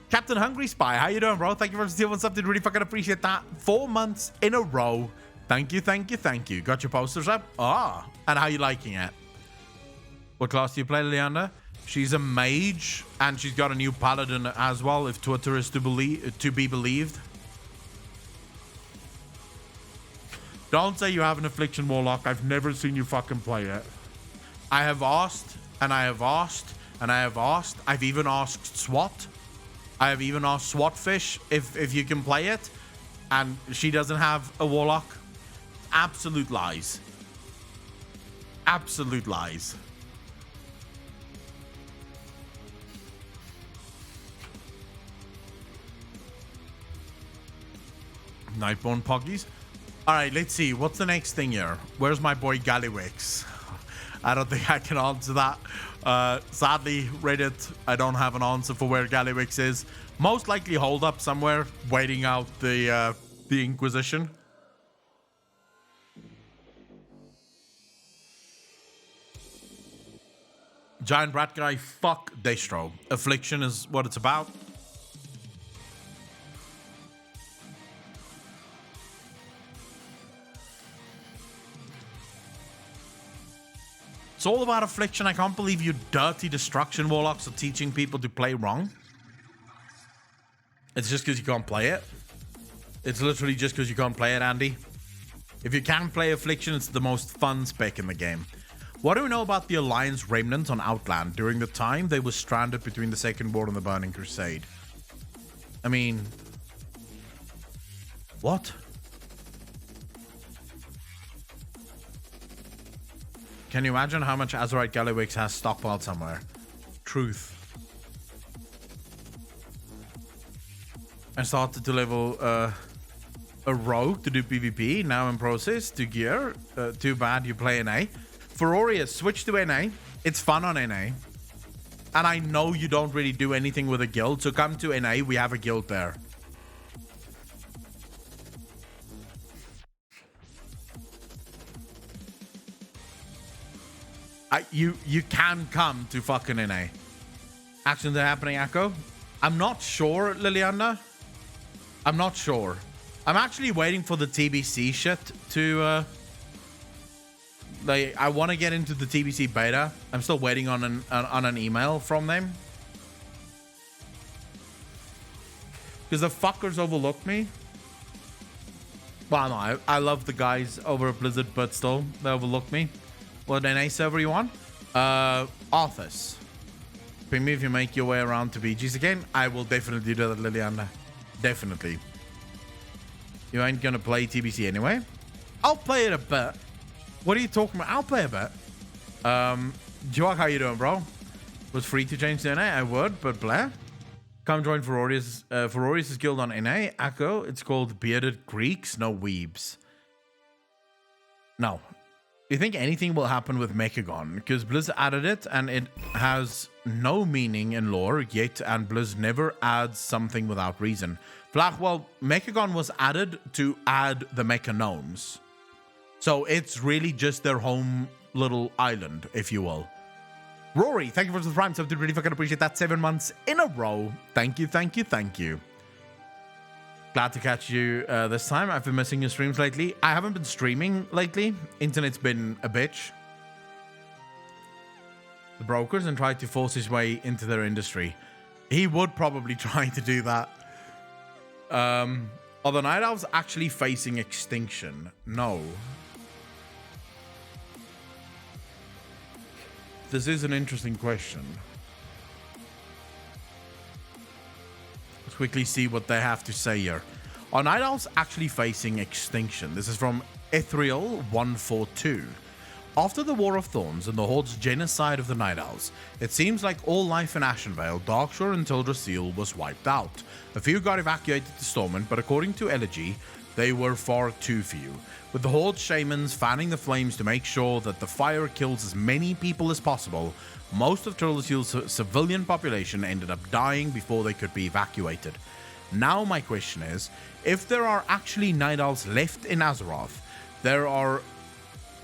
Speaker 1: Captain Hungry Spy, how you doing, bro? Thank you for stealing something. Really fucking appreciate that. 4 months in a row. Thank you, thank you, thank you. Got your posters up? Ah, and how you liking it? What class do you play, Leander? She's a mage, and she's got a new paladin as well, if Twitter is to be believed. Don't say you have an Affliction Warlock. I've never seen you fucking play it. I have asked, and I have asked, and I have asked. I've even asked SWAT. I have even asked Swatfish if you can play it, and she doesn't have a Warlock. Absolute lies. Absolute lies. Nightborn Poggies. Alright, let's see. What's the next thing here? Where's my boy Gallywix? I don't think I can answer that. Sadly, Reddit, I don't have an answer for where Gallywix is. Most likely hold up somewhere, waiting out the Inquisition. Giant Brat Guy, fuck Destro. Affliction is what it's about. It's all about Affliction. I can't believe you dirty Destruction Warlocks are teaching people to play wrong. It's just because you can't play it. It's literally just because you can't play it, Andy. If you can play Affliction, it's the most fun spec in the game. What do we know about the Alliance Remnant on Outland during the time they were stranded between the Second War and the Burning Crusade? I mean... what? Can you imagine how much Azerite Gallywix has stockpiled somewhere? Truth. I started to level a rogue to do PvP. Now in process to gear. Too bad you play NA. Ferorius, switch to NA. It's fun on NA. And I know you don't really do anything with a guild. So come to NA. We have a guild there. You can come to fucking NA. Actions are happening, Echo. I'm not sure, Liliana. I'm not sure. I'm actually waiting for the TBC shit to Like, I want to get into the TBC beta. I'm still waiting on an email from them. Because the fuckers overlooked me. Well, no, I love the guys over at Blizzard, but still, they overlooked me. What NA server you want? Office. Ping me if you make your way around to BGs again. I will definitely do that, Liliana. Definitely. You ain't gonna play TBC anyway? I'll play it a bit. What are you talking about? I'll play a bit. Joak, how you doing, bro? Was free to change the NA? I would, but blah. Come join Ferorius' guild on NA. Echo. It's called Bearded Greeks, no weebs. No. Do you think anything will happen with Mechagon? Because Blizz added it and it has no meaning in lore yet, and Blizz never adds something without reason. Flach, well, Mechagon was added to add the Mecha Gnomes. So it's really just their home little island, if you will. Rory, thank you for the prime sub. Did really fucking appreciate that. 7 months in a row. Thank you, thank you, thank you. Glad to catch you this time. I've been missing your streams lately. I haven't been streaming lately. Internet's been a bitch. The brokers and tried to force his way into their industry. He would probably try to do that. Are the Night Elves actually facing extinction? No. This is an interesting question. Let's quickly see what they have to say here. Are Night Elves actually facing extinction? This is from Ethereal142. After the War of Thorns and the Horde's genocide of the Night Elves, it seems like all life in Ashenvale, Darkshore and Teldrassil was wiped out. A few got evacuated to Stormwind, but according to Elegy, they were far too few. With the Horde shamans fanning the flames to make sure that the fire kills as many people as possible, most of Teldrassil's civilian population ended up dying before they could be evacuated. Now my question is, if there are actually Night Elves left in Azeroth, there are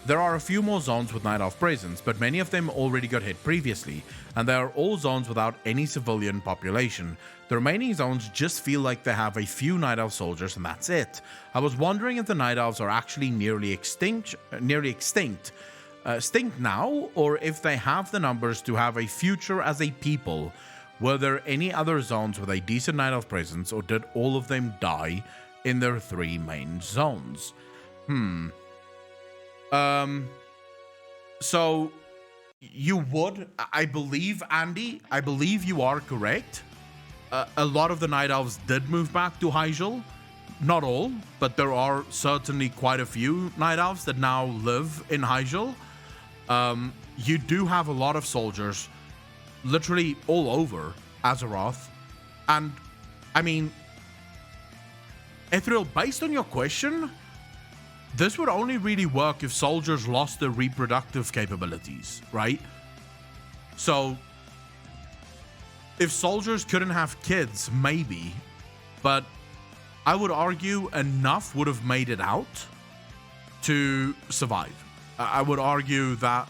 Speaker 1: a few more zones with Night Elf presence, but many of them already got hit previously, and they are all zones without any civilian population. The remaining zones just feel like they have a few Night Elf soldiers and that's it. I was wondering if the Night Elves are actually nearly extinct now, or if they have the numbers to have a future as a people. Were there any other zones with a decent Night Elf presence, or did all of them die in their 3 main zones? So you would, I believe, Andy, I believe you are correct. A lot of the Night Elves did move back to Hyjal. Not all, but there are certainly quite a few Night Elves that now live in Hyjal. You do have a lot of soldiers literally all over Azeroth. And, I mean, Ethereal, based on your question, this would only really work if soldiers lost their reproductive capabilities, right? So, if soldiers couldn't have kids, maybe, but I would argue enough would have made it out to survive. I would argue that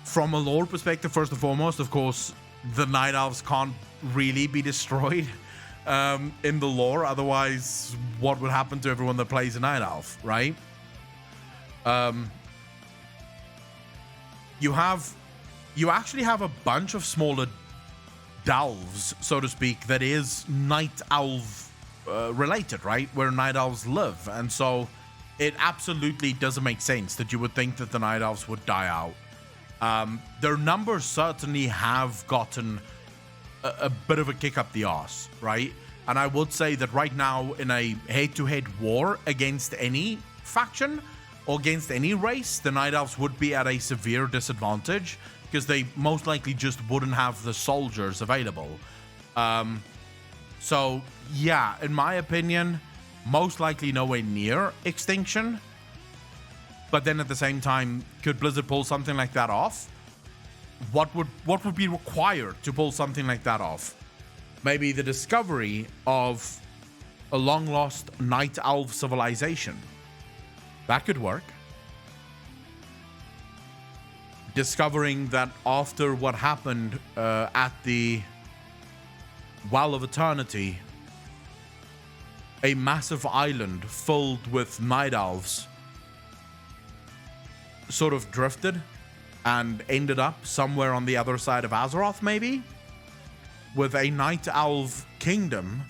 Speaker 1: from a lore perspective, first and foremost, of course, the Night Elves can't really be destroyed in the lore. Otherwise, what would happen to everyone that plays a Night Elf, right? You actually have a bunch of smaller delves, so to speak, that is Night Elf related, right? Where Night Elves live. And so it absolutely doesn't make sense that you would think that the Night Elves would die out. Their numbers certainly have gotten a bit of a kick up the arse, right? And I would say that right now in a head-to-head war against any faction or against any race, the Night Elves would be at a severe disadvantage because they most likely just wouldn't have the soldiers available. So, yeah, in my opinion, most likely nowhere near extinction. But then at the same time, could Blizzard pull something like that off? What would be required to pull something like that off? Maybe the discovery of a long-lost Night Elf civilization. That could work. Discovering that after what happened at the Well of Eternity, a massive island filled with Night Elves sort of drifted and ended up somewhere on the other side of Azeroth, maybe? With a Night Elf kingdom,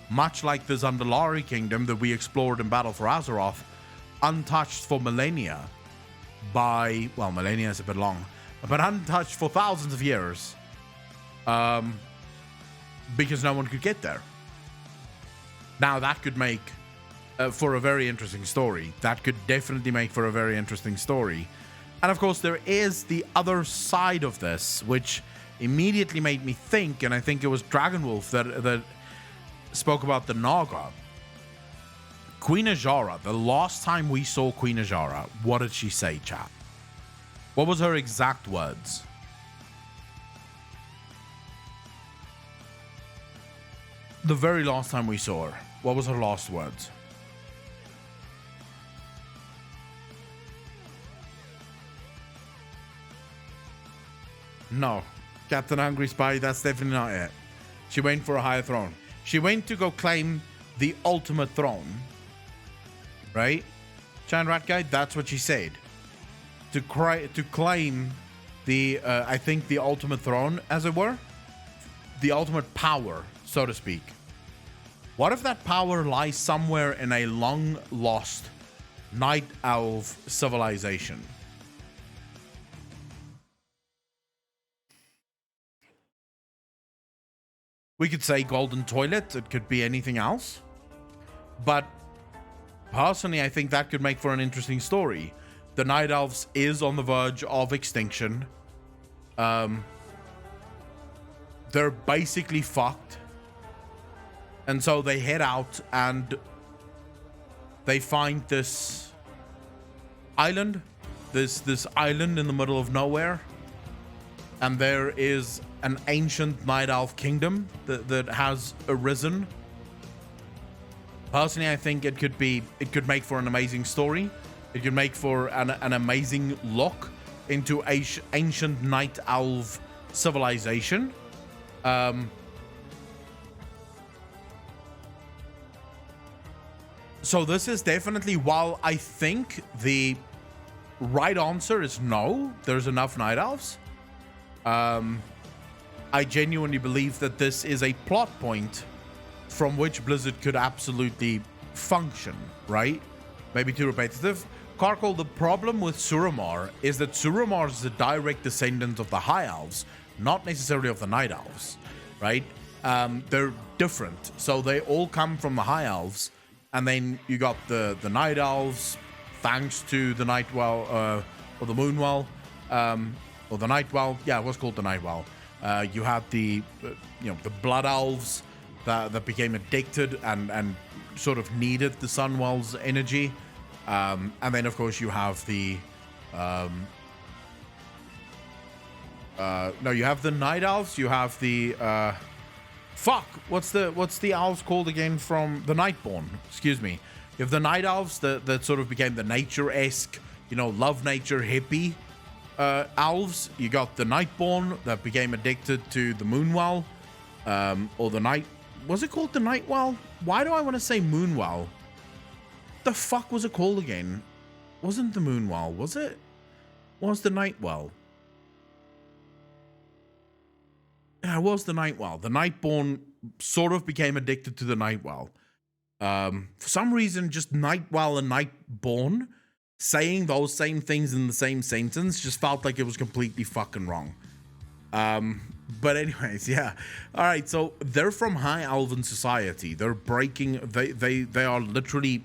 Speaker 1: much like the Zandalari kingdom that we explored in Battle for Azeroth, untouched for millennia by, well, millennia is a bit long, but untouched for thousands of years, because no one could get there. Now, that could make for a very interesting story. That could definitely make for a very interesting story. And of course, there is the other side of this, which immediately made me think, and I think it was Dragonwolf that spoke about the Naga. Queen Azshara, the last time we saw Queen Azshara, what did she say, chat? What was her exact words? The very last time we saw her, what was her last words? No. Captain Hungry Spy, that's definitely not it. She went for a higher throne. She went to go claim the ultimate throne. Right? Chan Rat Guy, that's what she said. To claim the, I think, the ultimate throne, as it were. The ultimate power, so to speak. What if that power lies somewhere in a long-lost Night Elf civilization? We could say Golden Toilet. It could be anything else. But personally, I think that could make for an interesting story. The Night Elves is on the verge of extinction. They're basically fucked. And so they head out and they find this island. This island in the middle of nowhere. And there is an ancient Night Elf kingdom that has arisen. Personally, I think it could make for an amazing story. It could make for an amazing look into ancient Night Elf civilization. So this is definitely, while I think the right answer is no, there's enough Night Elves. I genuinely believe that this is a plot point from which Blizzard could absolutely function, right? Maybe too repetitive. Karkle, the problem with Suramar is that Suramar is a direct descendant of the High Elves, not necessarily of the Night Elves, right? They're different. So they all come from the High Elves, and then you got the Night Elves, thanks to the Nightwell, or the Moonwell, or the Nightwell. Yeah, it was called the Nightwell. You had the, the Blood Elves that became addicted and sort of needed the Sunwell's energy. And then, of course, you have the... no, you have the Night Elves. You have the... fuck! What's the elves called again from... The Nightborn. Excuse me. You have the Night Elves that sort of became the nature-esque, love nature hippie elves. You got the Nightborn that became addicted to the Moonwell. Or the Night... Was it called the Nightwell? Why do I want to say Moonwell? The fuck was it called again? Wasn't the Moonwell, was it? Was the Nightwell? Yeah, it was the Nightwell. The Nightborn sort of became addicted to the Nightwell. For some reason, just Nightwell and Nightborn saying those same things in the same sentence just felt like it was completely fucking wrong. But anyways, yeah. All right, so they're from High Elven society. They're breaking. They are literally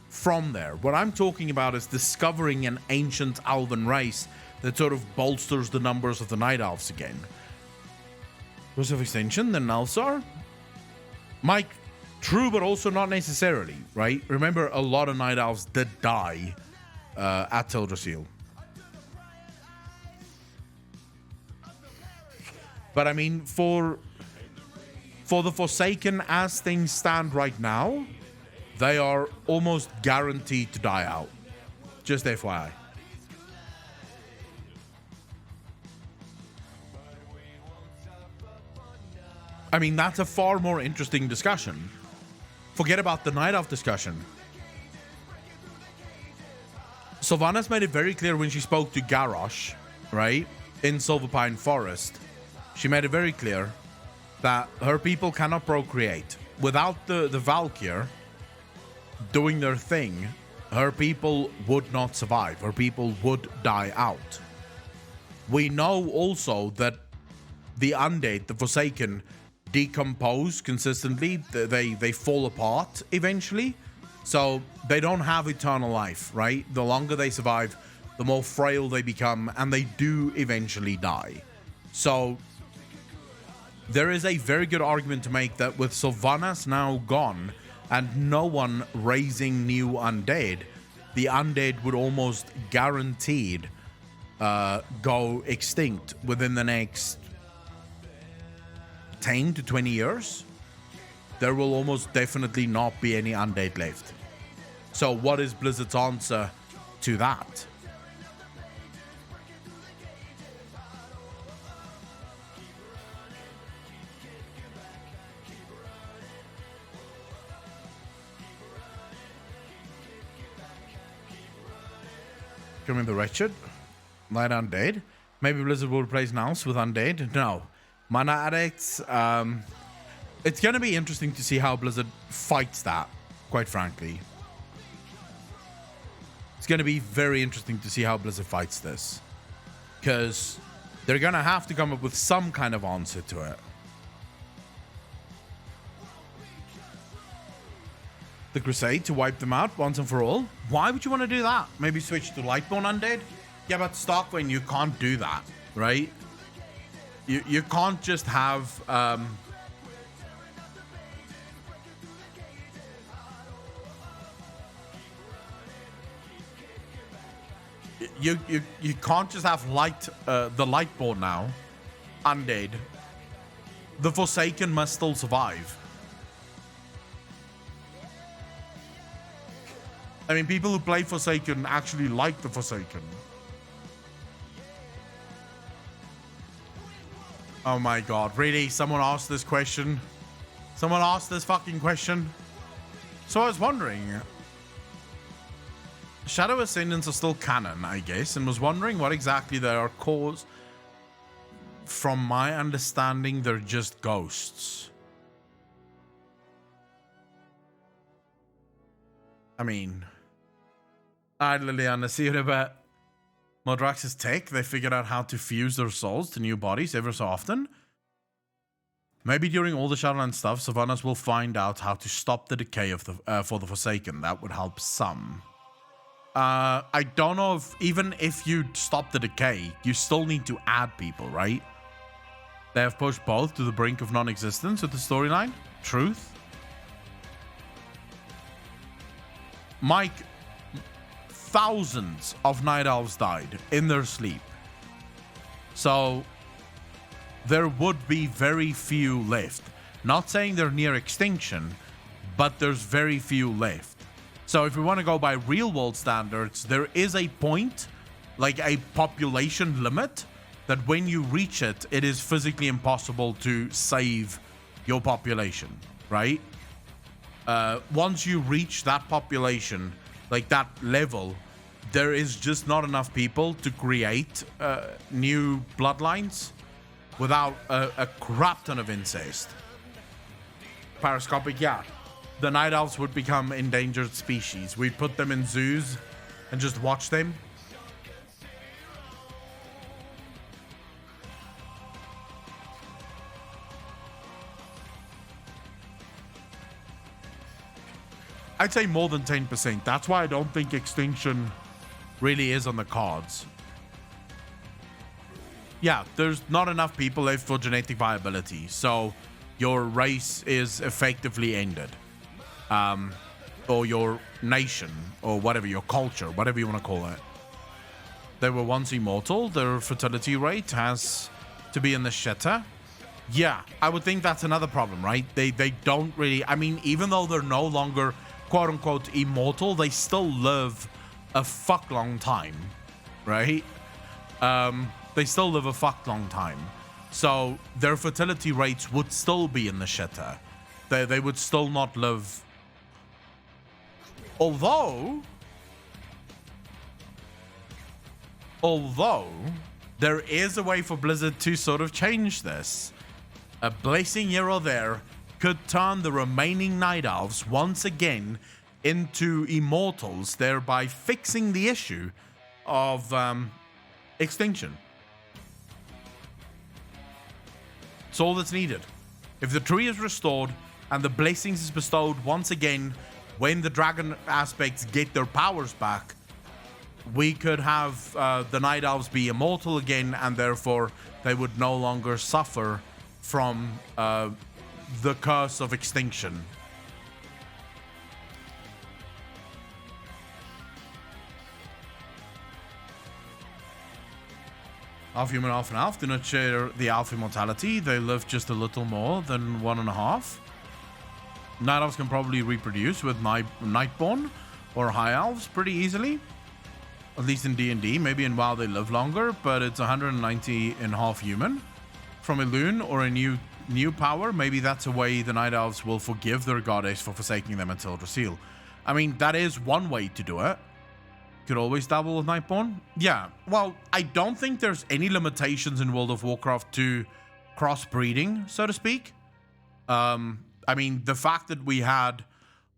Speaker 1: from there. What I'm talking about is discovering an ancient Elven race that sort of bolsters the numbers of the Night Elves again. Rules of Extinction, the Nelsar? Mike, true, but also not necessarily, right? Remember, a lot of Night Elves did die at Teldrassil. But I mean, for the Forsaken, as things stand right now, they are almost guaranteed to die out. Just FYI. I mean, that's a far more interesting discussion. Forget about the Night Elf discussion. Sylvanas made it very clear when she spoke to Garrosh, right, in Silverpine Forest. She made it very clear that her people cannot procreate. Without the Valkyr doing their thing, her people would not survive. Her people would die out. We know also that the undead, the Forsaken, decompose consistently. They fall apart eventually. So they don't have eternal life, right? The longer they survive, the more frail they become, and they do eventually die. So there is a very good argument to make that with Sylvanas now gone and no one raising new undead, the undead would almost guaranteed go extinct within the next 10 to 20 years. There will almost definitely not be any undead left. So what is Blizzard's answer to that? Coming the Wretched, Light Undead. Maybe Blizzard will replace Nals with Undead. No. Mana Addicts. It's going to be interesting to see how Blizzard fights that, quite frankly. It's going to be very interesting to see how Blizzard fights this. Because they're going to have to come up with some kind of answer to it. The Crusade to wipe them out once and for all. Why would you want to do that? Maybe switch to Lightborn Undead? Yeah, but Starkwind, you can't do that, right? You can't just have... You can't just have the Lightborn now, undead. The Forsaken must still survive. I mean, people who play Forsaken actually like the Forsaken. Oh my god, really? Someone asked this question? Someone asked this fucking question? So I was wondering... Shadow Ascendants are still canon, I guess, and was wondering what exactly they are called. From my understanding, they're just ghosts. I mean... Alright, Liliana, see you about Modrax's tech. They figured out how to fuse their souls to new bodies ever so often. Maybe during all the Shadowlands stuff, Sylvanas will find out how to stop the decay of the for the Forsaken. That would help some. I don't know if even if you stop the decay, you still need to add people, right? They have pushed both to the brink of non-existence with the storyline. Truth. Mike, thousands of Night Elves died in their sleep. So there would be very few left. Not saying they're near extinction, but there's very few left. So if we want to go by real world standards, there is a point, like a population limit, that when you reach it, it is physically impossible to save your population, right? Once you reach that population, like that level, there is just not enough people to create new bloodlines without a crap ton of incest. Parascopic, yeah. The Night Elves would become endangered species. We'd put them in zoos and just watch them. I'd say more than 10%. That's why I don't think extinction really is on the cards. Yeah, there's not enough people left for genetic viability, so your race is effectively ended. Or your nation, or whatever, your culture, whatever you want to call it. They were once immortal. Their fertility rate has to be in the shitter. Yeah, I would think that's another problem, right? They don't really... I mean, even though they're no longer quote-unquote immortal, they still live a fuck long time, right? They still live a fuck long time. So their fertility rates would still be in the shitter. They would still not live... Although, Although there is a way for Blizzard to sort of change this. A blessing here or there could turn the remaining Night Elves once again into immortals, thereby fixing the issue of extinction. It's all that's needed. If the tree is restored and the blessings is bestowed once again when the dragon aspects get their powers back, we could have the Night Elves be immortal again, and therefore they would no longer suffer from the curse of extinction. Half human, half an elf do not share the elf immortality. They live just a little more than 1.5. Night elves can probably reproduce with Nightborn or high elves pretty easily. At least in D&D. Maybe in WoW they live longer, but it's 190 in half human. From a loon or a new power, maybe that's a way the Night Elves will forgive their goddess for forsaking them until Drasil. I mean, that is one way to do it. Could always double with Nightborn. Yeah, well, I don't think there's any limitations in World of Warcraft to crossbreeding, so to speak. I mean, the fact that we had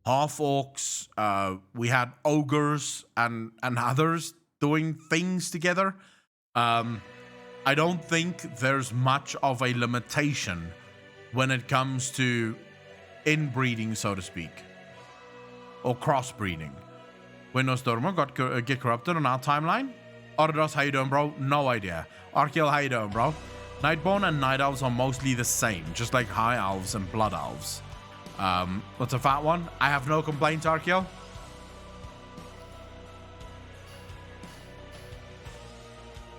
Speaker 1: half-orcs, we had ogres and others doing things together. I don't think there's much of a limitation when it comes to inbreeding, so to speak, or crossbreeding. When Nostormo get corrupted on our timeline. Ordos, how you doing, bro? No idea. Arkiel, how you doing, bro? Nightborn and Night Elves are mostly the same, just like High Elves and Blood Elves. What's a fat one? I have no complaints, Arkiel.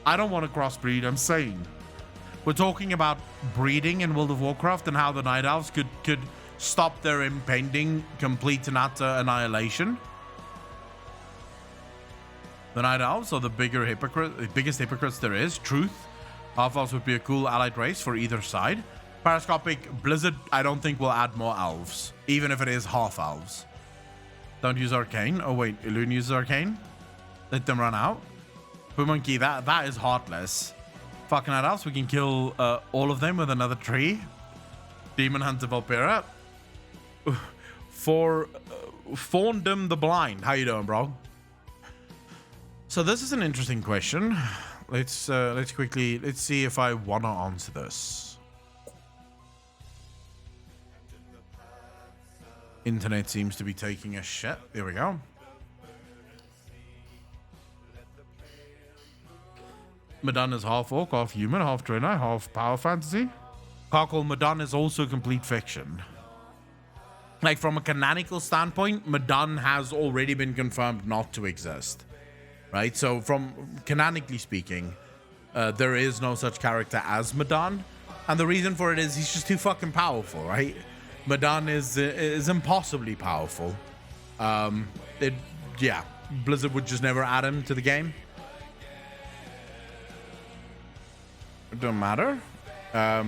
Speaker 1: I don't want to crossbreed, I'm saying. We're talking about breeding in World of Warcraft and how the Night Elves could stop their impending complete and utter annihilation. The Night Elves are the biggest hypocrites there is. Truth. Half Elves would be a cool allied race for either side. Parascopic Blizzard, I don't think will add more elves, even if it is half elves. Don't use Arcane. Oh wait, Elune uses Arcane. Let them run out. Pumonkey, that is heartless. Fucking Night Elves, we can kill all of them with another tree. Demon Hunter Valpera. For Fawndom the Blind. How you doing, bro? So this is an interesting question. Let's see if I want to answer this. Internet seems to be taking a shit. There we go. Madan is half orc, half human, half trainer, half power fantasy. Karkle, Madan is also complete fiction. Like, from a canonical standpoint, Madan has already been confirmed not to exist. Right? So, from canonically speaking, there is no such character as Madan. And the reason for it is he's just too fucking powerful, right? Madan is impossibly powerful. Yeah, Blizzard would just never add him to the game. It don't matter. Papa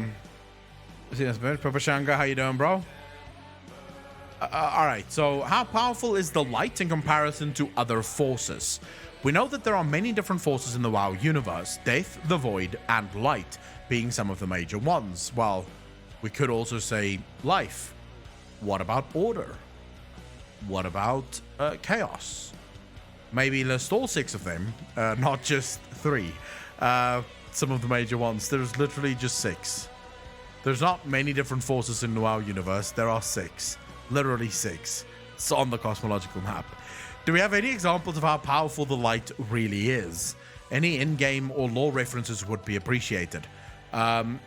Speaker 1: Shanga, how you doing, bro? All right, so how powerful is the light in comparison to other forces? We know that there are many different forces in the WoW universe, death, the void, and light being some of the major ones. Well, we could also say life. What about order? What about chaos? Maybe list all 6 of them, not just 3. Some of the major ones. There's literally just 6. There's not many different forces in the WoW universe. There are 6. Literally 6. It's on the cosmological map. Do we have any examples of how powerful the light really is? Any in-game or lore references would be appreciated. Mun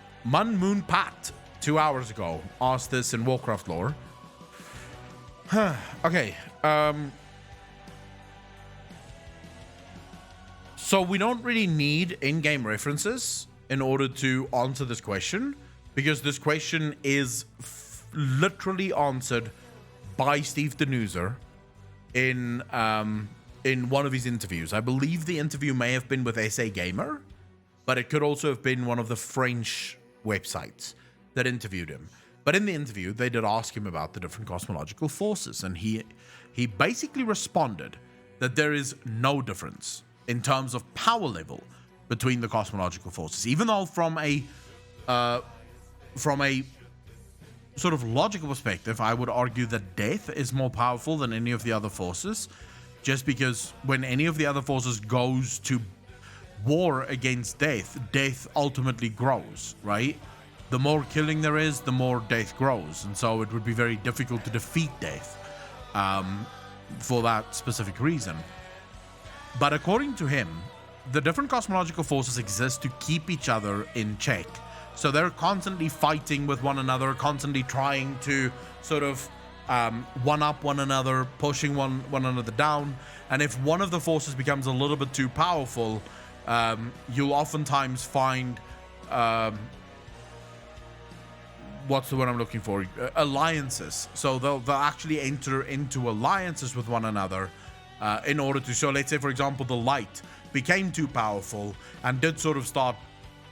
Speaker 1: Moon Pat, 2 hours ago, asked this in Warcraft lore. Okay. So we don't really need in-game references in order to answer this question, because this question is literally answered by Steve Denuser in one of his interviews. I believe the interview may have been with SA Gamer, but it could also have been one of the French websites that interviewed him. But in the interview, they did ask him about the different cosmological forces, and he basically responded that there is no difference in terms of power level between the cosmological forces. Even though from a sort of logical perspective, I would argue that death is more powerful than any of the other forces, just because when any of the other forces goes to war against death, death ultimately grows, right? The more killing there is, the more death grows, and so it would be very difficult to defeat death for that specific reason. But according to him, the different cosmological forces exist to keep each other in check. So they're constantly fighting with one another, constantly trying to sort of one-up one another, pushing one another down. And if one of the forces becomes a little bit too powerful, you'll oftentimes find what's the word I'm looking for? Alliances. So they'll actually enter into alliances with one another in order to show, let's say, for example, the light became too powerful and did sort of start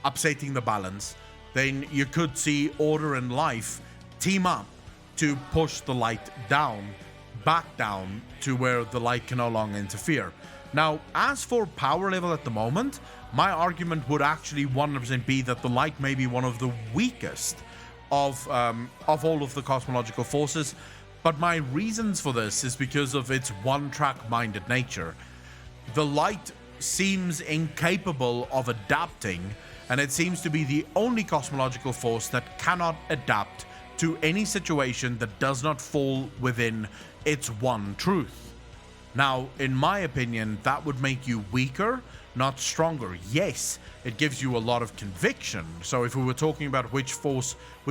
Speaker 1: upsetting the balance, then you could see order and life team up to push the light back down to where the light can no longer interfere. Now, as for power level at the moment, my argument would actually 100% be that the light may be one of the weakest of all of the cosmological forces, but my reasons for this is because of its one-track minded nature. The light seems incapable of adapting, and it seems to be the only cosmological force that cannot adapt to any situation that does not fall within its one truth. Now, in my opinion, that would make you weaker, not stronger. Yes, it gives you a lot of conviction. So if we were talking about which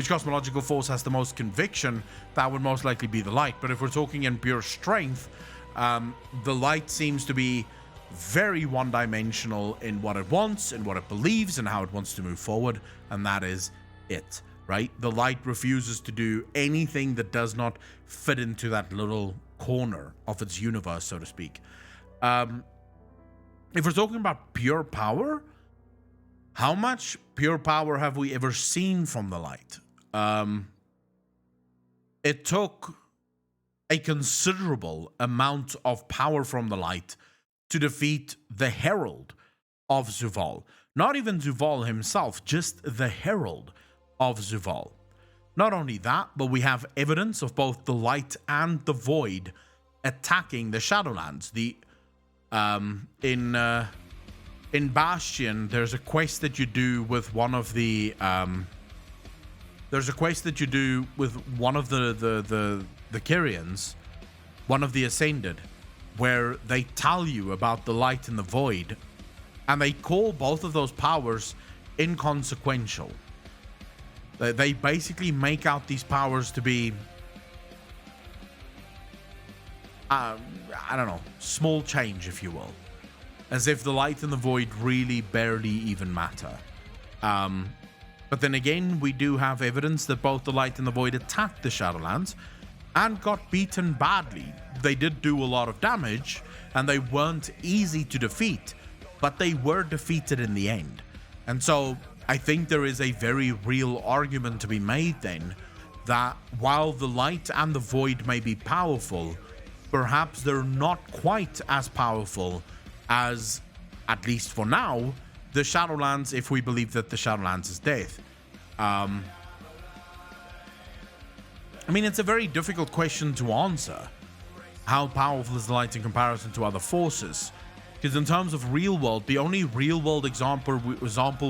Speaker 1: cosmological force has the most conviction, that would most likely be the light. But if we're talking in pure strength, the light seems to be very one-dimensional in what it wants, in what it believes, and how it wants to move forward, and that is it, right? The light refuses to do anything that does not fit into that little corner of its universe, so to speak. If we're talking about pure power, how much pure power have we ever seen from the light? It took a considerable amount of power from the light to defeat the Herald of Zuval. Not even Zuval himself, just the Herald of Zuval. Not only that, but we have evidence of both the light and the void attacking the Shadowlands. In Bastion, there's a quest that you do with one of the Kyrians, one of the Ascended, where they tell you about the light and the void, and they call both of those powers inconsequential. They basically make out these powers to be, I don't know, small change, if you will. As if the light and the void really barely even matter. But then again, we do have evidence that both the light and the void attacked the Shadowlands and got beaten badly. They did do a lot of damage, and they weren't easy to defeat, but they were defeated in the end. And so I think there is a very real argument to be made then that while the light and the void may be powerful, perhaps they're not quite as powerful as, at least for now, the Shadowlands, if we believe that the Shadowlands is death. I mean, it's a very difficult question to answer. How powerful is the light in comparison to other forces? Because in terms of real world, the only real world example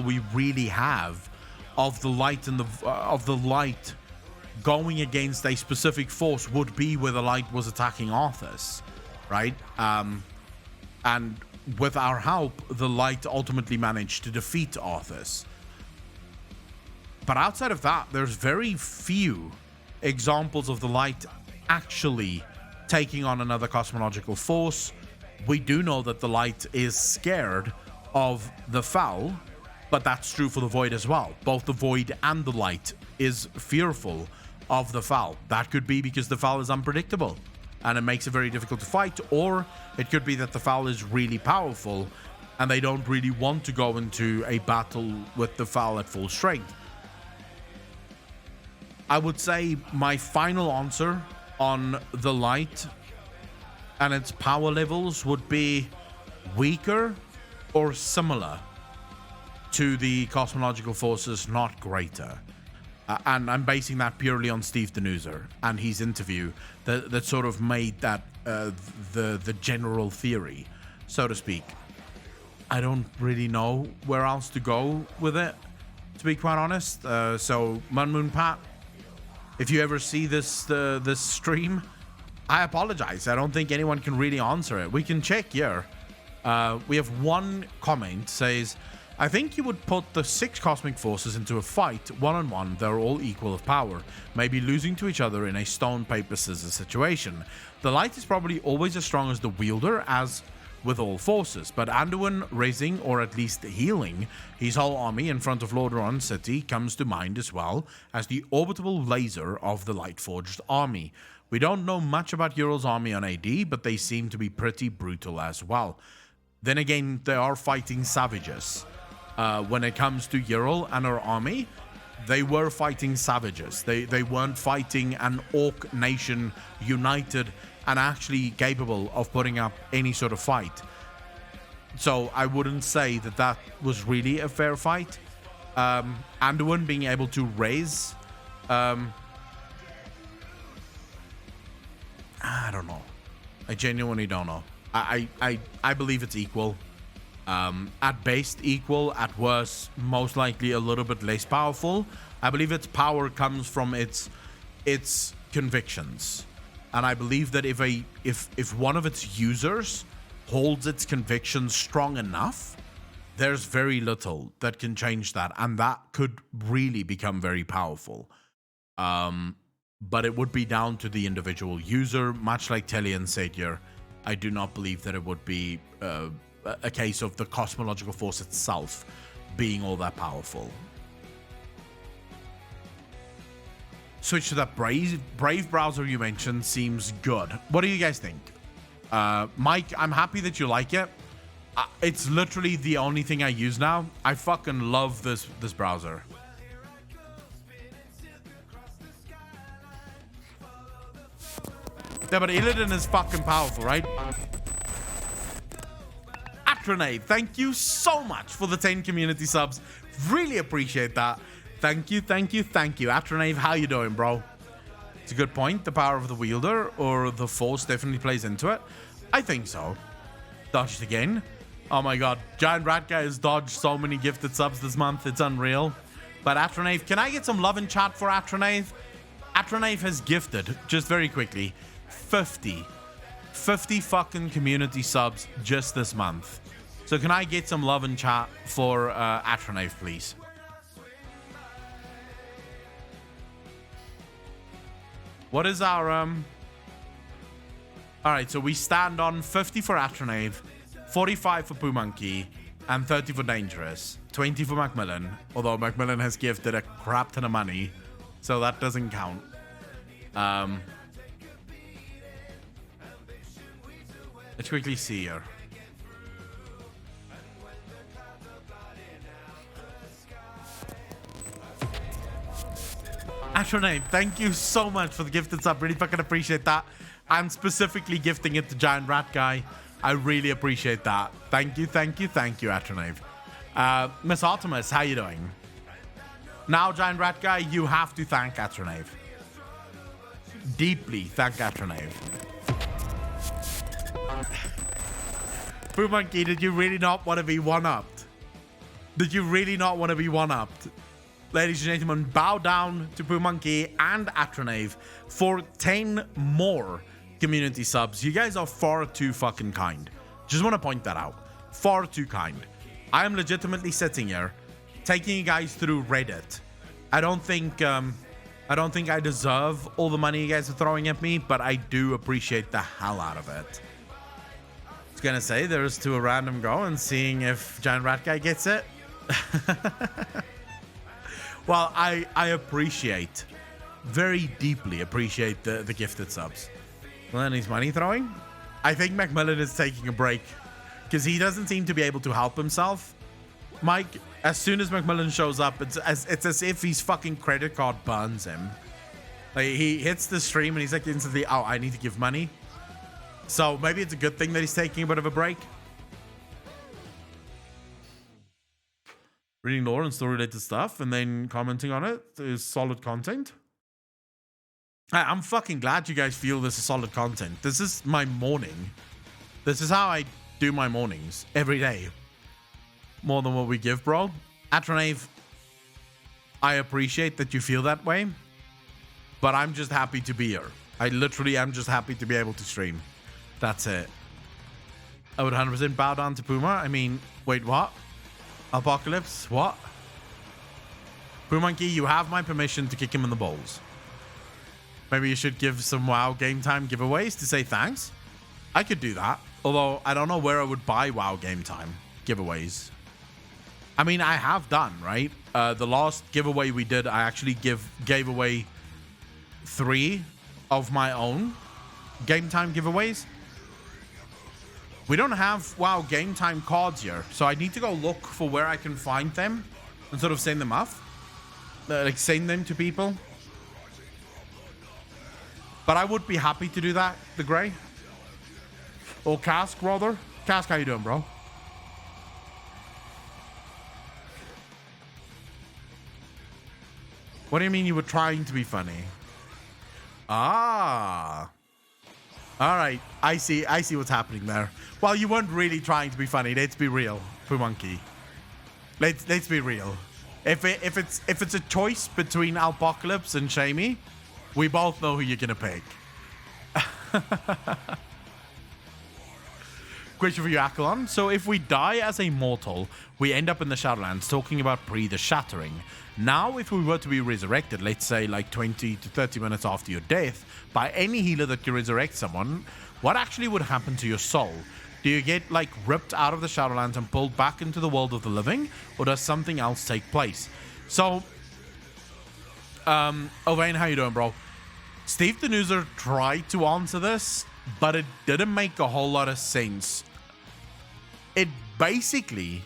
Speaker 1: we really have of the light and the light going against a specific force would be where the light was attacking Arthas, right? And with our help, the light ultimately managed to defeat Arthas. But outside of that, there's very few examples of the light actually taking on another cosmological force. We do know that the light is scared of the foul, but that's true for the void as well. Both the void and the light is fearful of the foul. That could be because the foul is unpredictable and it makes it very difficult to fight, or it could be that the foul is really powerful and they don't really want to go into a battle with the foul at full strength. I would say my final answer on the light and its power levels would be weaker, or similar to the cosmological forces, not greater. And I'm basing that purely on Steve Denuser and his interview that sort of made that the general theory, so to speak. I don't really know where else to go with it, to be quite honest. So Moon Pat, if you ever see this stream, I apologize. I don't think anyone can really answer it. We can check here. We have one comment says, I think you would put the 6 cosmic forces into a fight, one-on-one. They're all equal of power, maybe losing to each other in a stone, paper, scissors situation. The light is probably always as strong as the wielder, as with all forces, but Anduin raising, or at least healing, his whole army in front of Lordaeron City comes to mind, as well as the orbital laser of the Lightforged army. We don't know much about Ural's army on AD, but they seem to be pretty brutal as well. Then again, they are fighting savages. When it comes to Ural and her army, they were fighting savages. They weren't fighting an orc nation united and actually capable of putting up any sort of fight. So I wouldn't say that was really a fair fight. Anduin being able to raise... I don't know. I genuinely don't know. I believe it's equal. At best equal, at worst most likely a little bit less powerful. I believe its power comes from its convictions, and I believe that if one of its users holds its convictions strong enough, there's very little that can change that, and that could really become very powerful. But it would be down to the individual user, much like Tellian said here. I do not believe that it would be a case of the cosmological force itself being all that powerful. Switch to that Brave browser you mentioned. Seems good. What do you guys think? Mike, I'm happy that you like it. It's literally the only thing I use now. I fucking love this browser. Yeah, but Illidan is fucking powerful, right? Atronave, thank you so much for the 10 community subs. Really appreciate that. Thank you. Atronave, how you doing, bro? It's a good point. The power of the wielder or the force definitely plays into it. I think so. Dodged again. Oh my god. Giant Rat Guy has dodged so many gifted subs this month. It's unreal. But Atronave, can I get some love in chat for Atronave? Atronave has gifted, just very quickly, 50 fucking community subs just this month. So can I get some love in chat for Atronave, please? What is our Alright, so we stand on 50 for Atronave, 45 for Poo Monkey, and 30 for Dangerous. 20 for Macmillan, although Macmillan has gifted a crap ton of money, so that doesn't count. Let's quickly see here. Atronave, thank you so much for the gifted sub. Really fucking appreciate that. And specifically gifting it to Giant Rat Guy. I really appreciate that. Thank you, Atronave. Miss Artemis, how you doing? Now, Giant Rat Guy, you have to thank Atronave. Deeply thank Atronave. Poo Monkey, did you really not want to be one-upped? Did you really not want to be one-upped? Ladies and gentlemen, bow down to Poo Monkey and Atronave for 10 more community subs. You guys are far too fucking kind. Just want to point that out. Far too kind. I am legitimately sitting here taking you guys through Reddit. I don't think I deserve all the money you guys are throwing at me, but I do appreciate the hell out of it. I was gonna say there's to a random go and seeing if Giant Rat Guy gets it. Well, I appreciate, very deeply appreciate the gifted subs. Well, then he's money throwing. I think Macmillan is taking a break because he doesn't seem to be able to help himself. Mike, as soon as Macmillan shows up, it's as if his fucking credit card burns him. Like, he hits the stream and he's like instantly, oh, I need to give money. So maybe it's a good thing that he's taking a bit of a break. Reading lore and story-related stuff and then commenting on it is solid content. I'm fucking glad you guys feel this is solid content. This is my morning. This is how I do my mornings every day. More than what we give, bro. Atronave, I appreciate that you feel that way, but I'm just happy to be here. I literally am just happy to be able to stream. That's it. I would 100% bow down to Puma. I mean, wait, what? Apocalypse? What? Pumonkey, you have my permission to kick him in the balls. Maybe you should give some WoW game time giveaways to say thanks. I could do that. Although, I don't know where I would buy WoW game time giveaways. I mean, I have done, right? The last giveaway we did, I actually gave away 3 of my own game time giveaways. We don't have WoW game time cards here, so I need to go look for where I can find them and sort of send them off. Like, send them to people. But I would be happy to do that, the Grey. Or Cask, rather. Cask, how you doing, bro? What do you mean you were trying to be funny? Ah. All right. I see what's happening there. Well, you weren't really trying to be funny. Let's be real, Pumonkey. Let's be real. If it's a choice between Apocalypse and Shamey, we both know who you're gonna pick. Question for you, Akalon. So if we die as a mortal, we end up in the Shadowlands talking about the Shattering. Now, if we were to be resurrected, let's say like 20 to 30 minutes after your death, by any healer that can resurrect someone, what actually would happen to your soul? Do you get like ripped out of the Shadowlands and pulled back into the world of the living, or does something else take place? So, Ovain, how you doing, bro? Steve the Newser tried to answer this, but it didn't make a whole lot of sense. It basically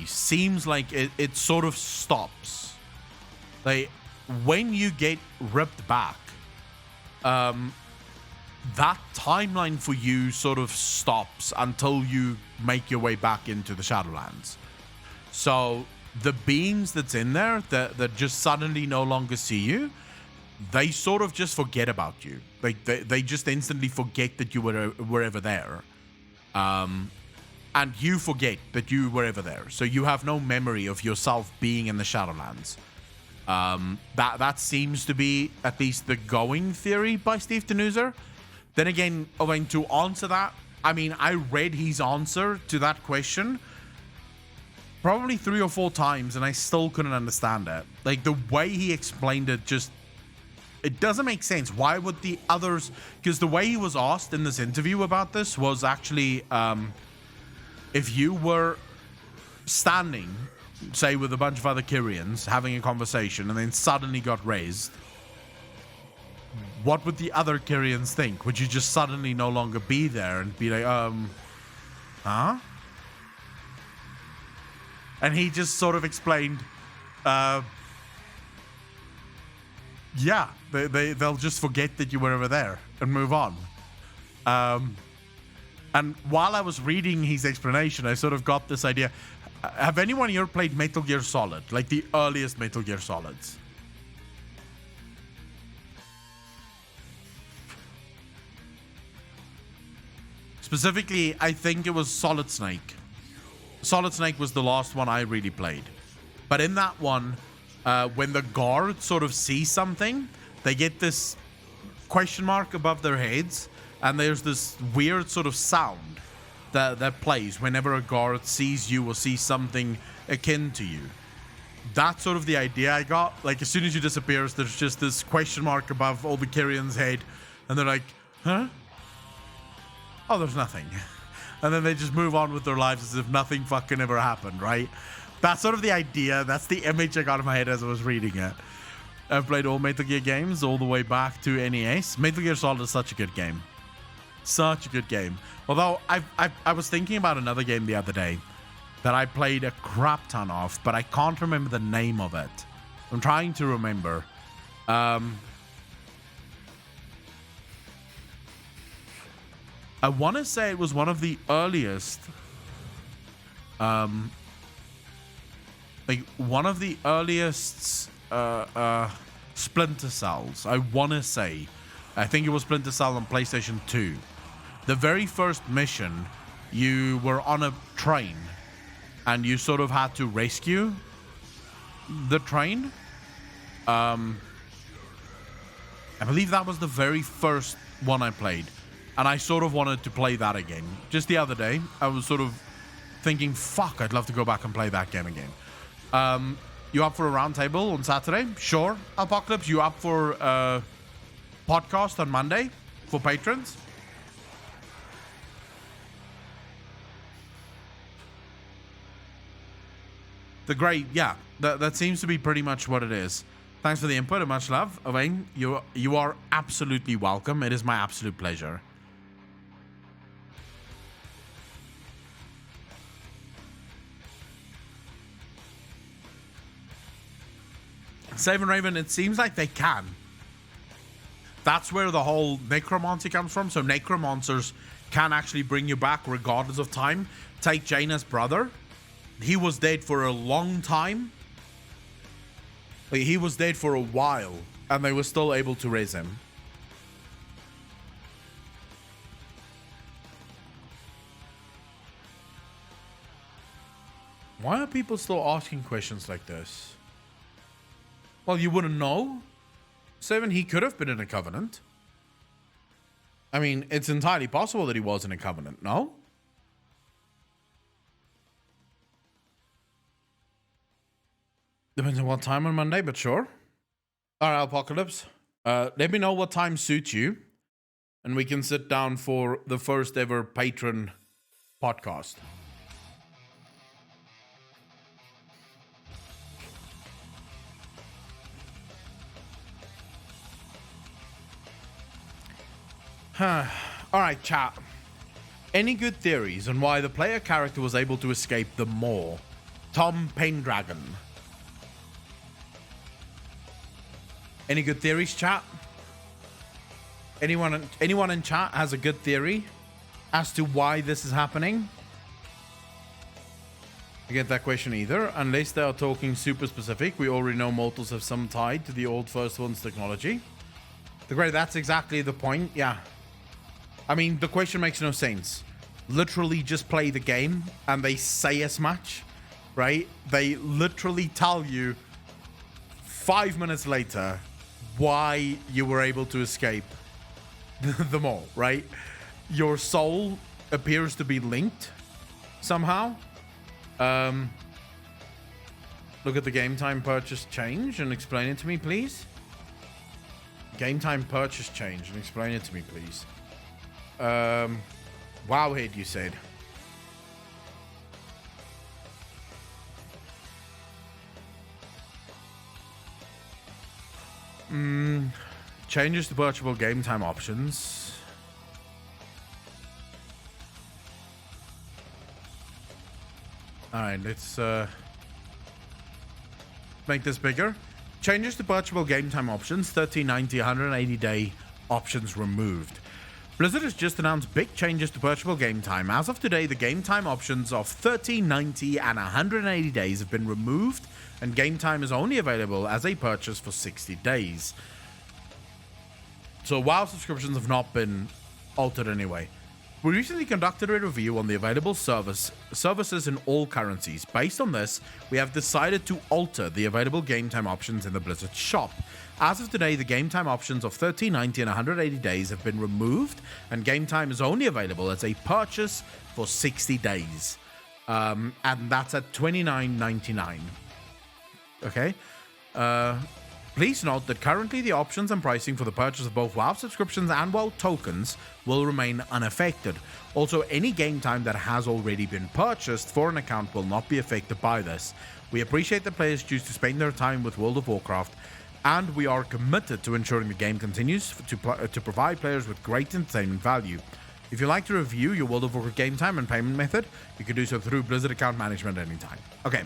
Speaker 1: seems like it sort of stops. Like, when you get ripped back, that timeline for you sort of stops until you make your way back into the Shadowlands. So the beings that's in there that just suddenly no longer see you, they sort of just forget about you. Like they just instantly forget that you were ever there. And you forget that you were ever there. So you have no memory of yourself being in the Shadowlands. That seems to be at least the going theory by Steve Denuser. Then again, Owen, to answer that, I mean, I read his answer to that question probably 3 or 4 times, and I still couldn't understand it. Like, the way he explained it just... It doesn't make sense. Why would the others... Because the way he was asked in this interview about this was actually... if you were standing, say, with a bunch of other Kyrians, having a conversation, and then suddenly got raised, what would the other Kyrians think? Would you just suddenly no longer be there and be like, huh? And he just sort of explained, yeah, they'll just forget that you were ever there and move on. And while I was reading his explanation, I sort of got this idea. Have anyone here played Metal Gear Solid? Like the earliest Metal Gear Solids? Specifically, I think it was Solid Snake. Solid Snake was the last one I really played. But in that one, when the guards sort of see something, they get this question mark above their heads, and there's this weird sort of sound that plays whenever a guard sees you or sees something akin to you. That's sort of the idea I got. Like, as soon as you disappear, there's just this question mark above all the Kyrians' head, and they're like, huh? Oh, there's nothing. And then they just move on with their lives as if nothing fucking ever happened, right? That's sort of the idea. That's the image I got in my head as I was reading it. I've played all Metal Gear games all the way back to NES. Metal Gear Solid is such a good game. Such a good game. Although, I was thinking about another game the other day that I played a crap ton of, but I can't remember the name of it. I'm trying to remember. I want to say it was one of the earliest like one of the earliest Splinter Cells, I want to say. I think it was Splinter Cell on PlayStation 2. The very first mission, you were on a train and you sort of had to rescue the train. I believe that was the very first one I played. And I sort of wanted to play that again. Just the other day, I was sort of thinking, fuck, I'd love to go back and play that game again. You up for a round table on Saturday? Sure. Apocalypse, you up for a podcast on Monday for patrons? The great, yeah, that seems to be pretty much what it is. Thanks for the input and much love. Owain, you are absolutely welcome. It is my absolute pleasure. Save and Raven, it seems like they can. That's where the whole necromancy comes from. So necromancers can actually bring you back regardless of time. Take Jaina's brother. He was dead for a long time. Like, he was dead for a while, and they were still able to raise him. Why are people still asking questions like this? Well, you wouldn't know. Seven, he could have been in a covenant. I mean, it's entirely possible that he was in a covenant, no? Depends on what time on Monday, but sure. Alright, Apocalypse. Let me know what time suits you, and we can sit down for the first ever patron podcast. Alright, chat. Any good theories on why the player character was able to escape the maw? Tom Pendragon. Any good theories, chat? Anyone in chat has a good theory as to why this is happening? I get that question either. Unless they are talking super specific, we already know mortals have some tie to the old First One's technology. That's exactly the point, yeah. I mean, the question makes no sense. Literally just play the game and they say as much, right? They literally tell you 5 minutes later why you were able to escape the mall, right? Your soul appears to be linked somehow. Look at the game time purchase change and explain it to me, please. Game time purchase change and explain it to me, please. Wowhead, you said. Changes to purchasable game time options. Alright, let's make this bigger. Changes to purchasable game time options. 1390, 180 day options removed. Blizzard has just announced big changes to purchasable game time. As of today, the game time options of 30, 90, and 180 days have been removed, and game time is only available as a purchase for 60 days. So WoW subscriptions have not been altered anyway. We recently conducted a review on the available services in all currencies. Based on this, we have decided to alter the available game time options in the Blizzard shop. As of today, the game time options of 30, 90, and 180 days have been removed, and game time is only available as a purchase for 60 days. And that's at $29.99. Okay? Please note that currently the options and pricing for the purchase of both WoW subscriptions and WoW tokens will remain unaffected. Also, any game time that has already been purchased for an account will not be affected by this. We appreciate that players choose to spend their time with World of Warcraft, and we are committed to ensuring the game continues to provide players with great entertainment value. If you'd like to review your World of Warcraft game time and payment method, you can do so through Blizzard account management anytime. Okay.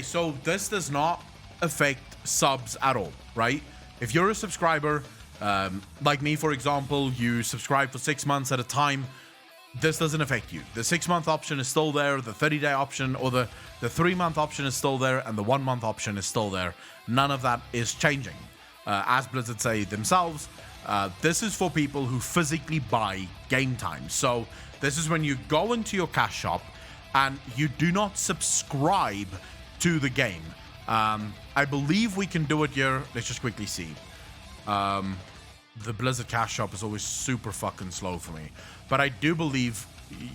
Speaker 1: So this does not affect subs at all, right? If you're a subscriber, like me, for example, you subscribe for 6 months at a time, this doesn't affect you. The 6-month option is still there, the 30-day option or the 3-month option is still there, and the 1-month option is still there. None of that is changing. As Blizzard say themselves, this is for people who physically buy game time. So this is when you go into your cash shop and you do not subscribe to the game. I believe we can do it here. Let's just quickly see. The Blizzard cash shop is always super fucking slow for me. But I do believe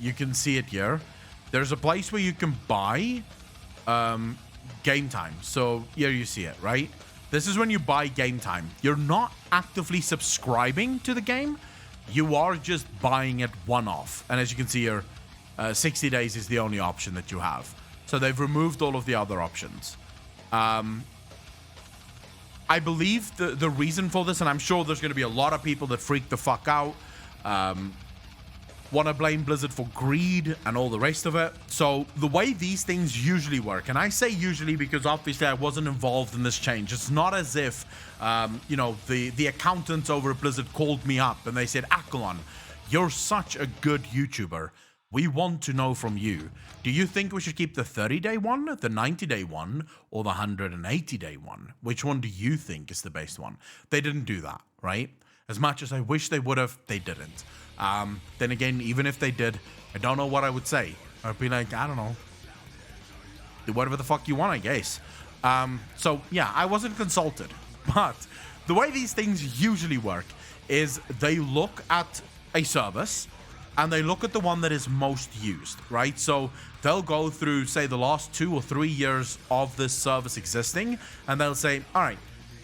Speaker 1: you can see it here. There's a place where you can buy game time. So here you see it, right? This is when you buy game time. You're not actively subscribing to the game. You are just buying it one-off. And as you can see here, 60 days is the only option that you have. So they've removed all of the other options. I believe the reason for this, and I'm sure there's going to be a lot of people that freak the fuck out, want to blame Blizzard for greed and all the rest of it. So the way these things usually work, and I say usually because obviously I wasn't involved in this change. It's not as if, you know, the accountants over at Blizzard called me up and they said, Akalon, you're such a good YouTuber. We want to know from you, do you think we should keep the 30-day one, the 90-day one, or the 180-day one? Which one do you think is the best one? They didn't do that, right? As much as I wish they would have, they didn't. Then again, even if they did, I don't know what I would say. I'd be like, I don't know. Do whatever the fuck you want, I guess. So, yeah, I wasn't consulted. But the way these things usually work is they look at a service and they look at the one that is most used, right? So they'll go through, say, the last 2 or 3 years of this service existing, and they'll say, all right,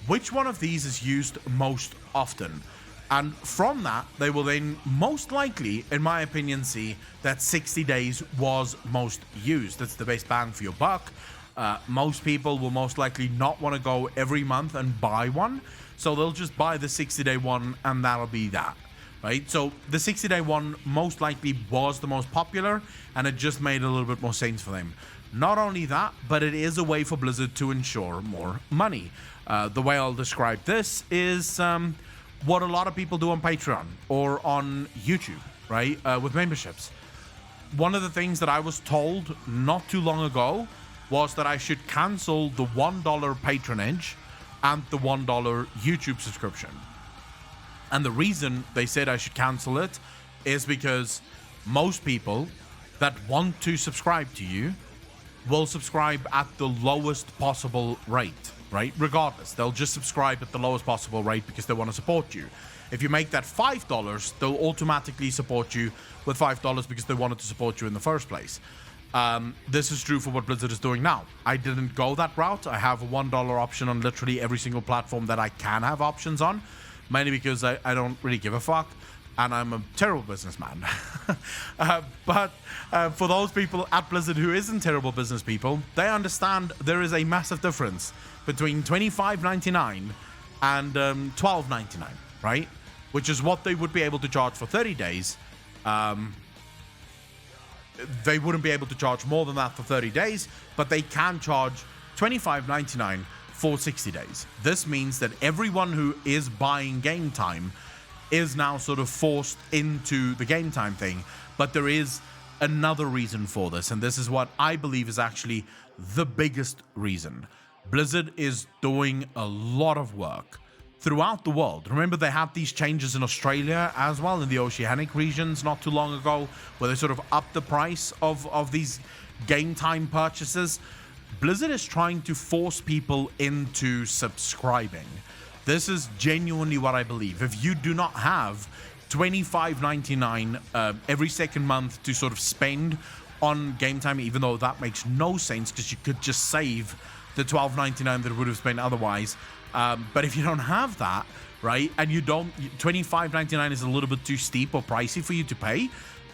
Speaker 1: which one of these is used most often? And from that, they will then most likely, in my opinion, see that 60 days was most used. That's the best bang for your buck. Most people will most likely not want to go every month and buy one. So they'll just buy the 60-day one, and that'll be that. Right, so the 60-day one most likely was the most popular, and it just made a little bit more sense for them. Not only that, but it is a way for Blizzard to ensure more money. The way I'll describe this is what a lot of people do on Patreon or on YouTube, right, with memberships. One of the things that I was told not too long ago was that I should cancel the $1 patronage and the $1 YouTube subscription. And the reason they said I should cancel it is because most people that want to subscribe to you will subscribe at the lowest possible rate, right? Regardless, they'll just subscribe at the lowest possible rate because they want to support you. If you make that $5, they'll automatically support you with $5 because they wanted to support you in the first place. This is true for what Blizzard is doing now. I didn't go that route. I have a $1 option on literally every single platform that I can have options on. Mainly because I don't really give a fuck, and I'm a terrible businessman. But for those people at Blizzard who isn't terrible business people, they understand there is a massive difference between $25.99 and $12.99, right? Which is what they would be able to charge for 30 days. They wouldn't be able to charge more than that for 30 days, but they can charge $25.99 for 60 days. This means that everyone who is buying game time is now sort of forced into the game time thing. But there is another reason for this, and this is what I believe is actually the biggest reason. Blizzard is doing a lot of work throughout the world. Remember, they had these changes in Australia as well, in the Oceanic regions not too long ago, where they sort of upped the price of these game time purchases. Blizzard is trying to force people into subscribing. This is genuinely what I believe. If you do not have $25.99 every second month to sort of spend on game time, even though that makes no sense because you could just save the $12.99 that it would have spent otherwise. But if you don't have that, right, and you don't, $25.99 is a little bit too steep or pricey for you to pay,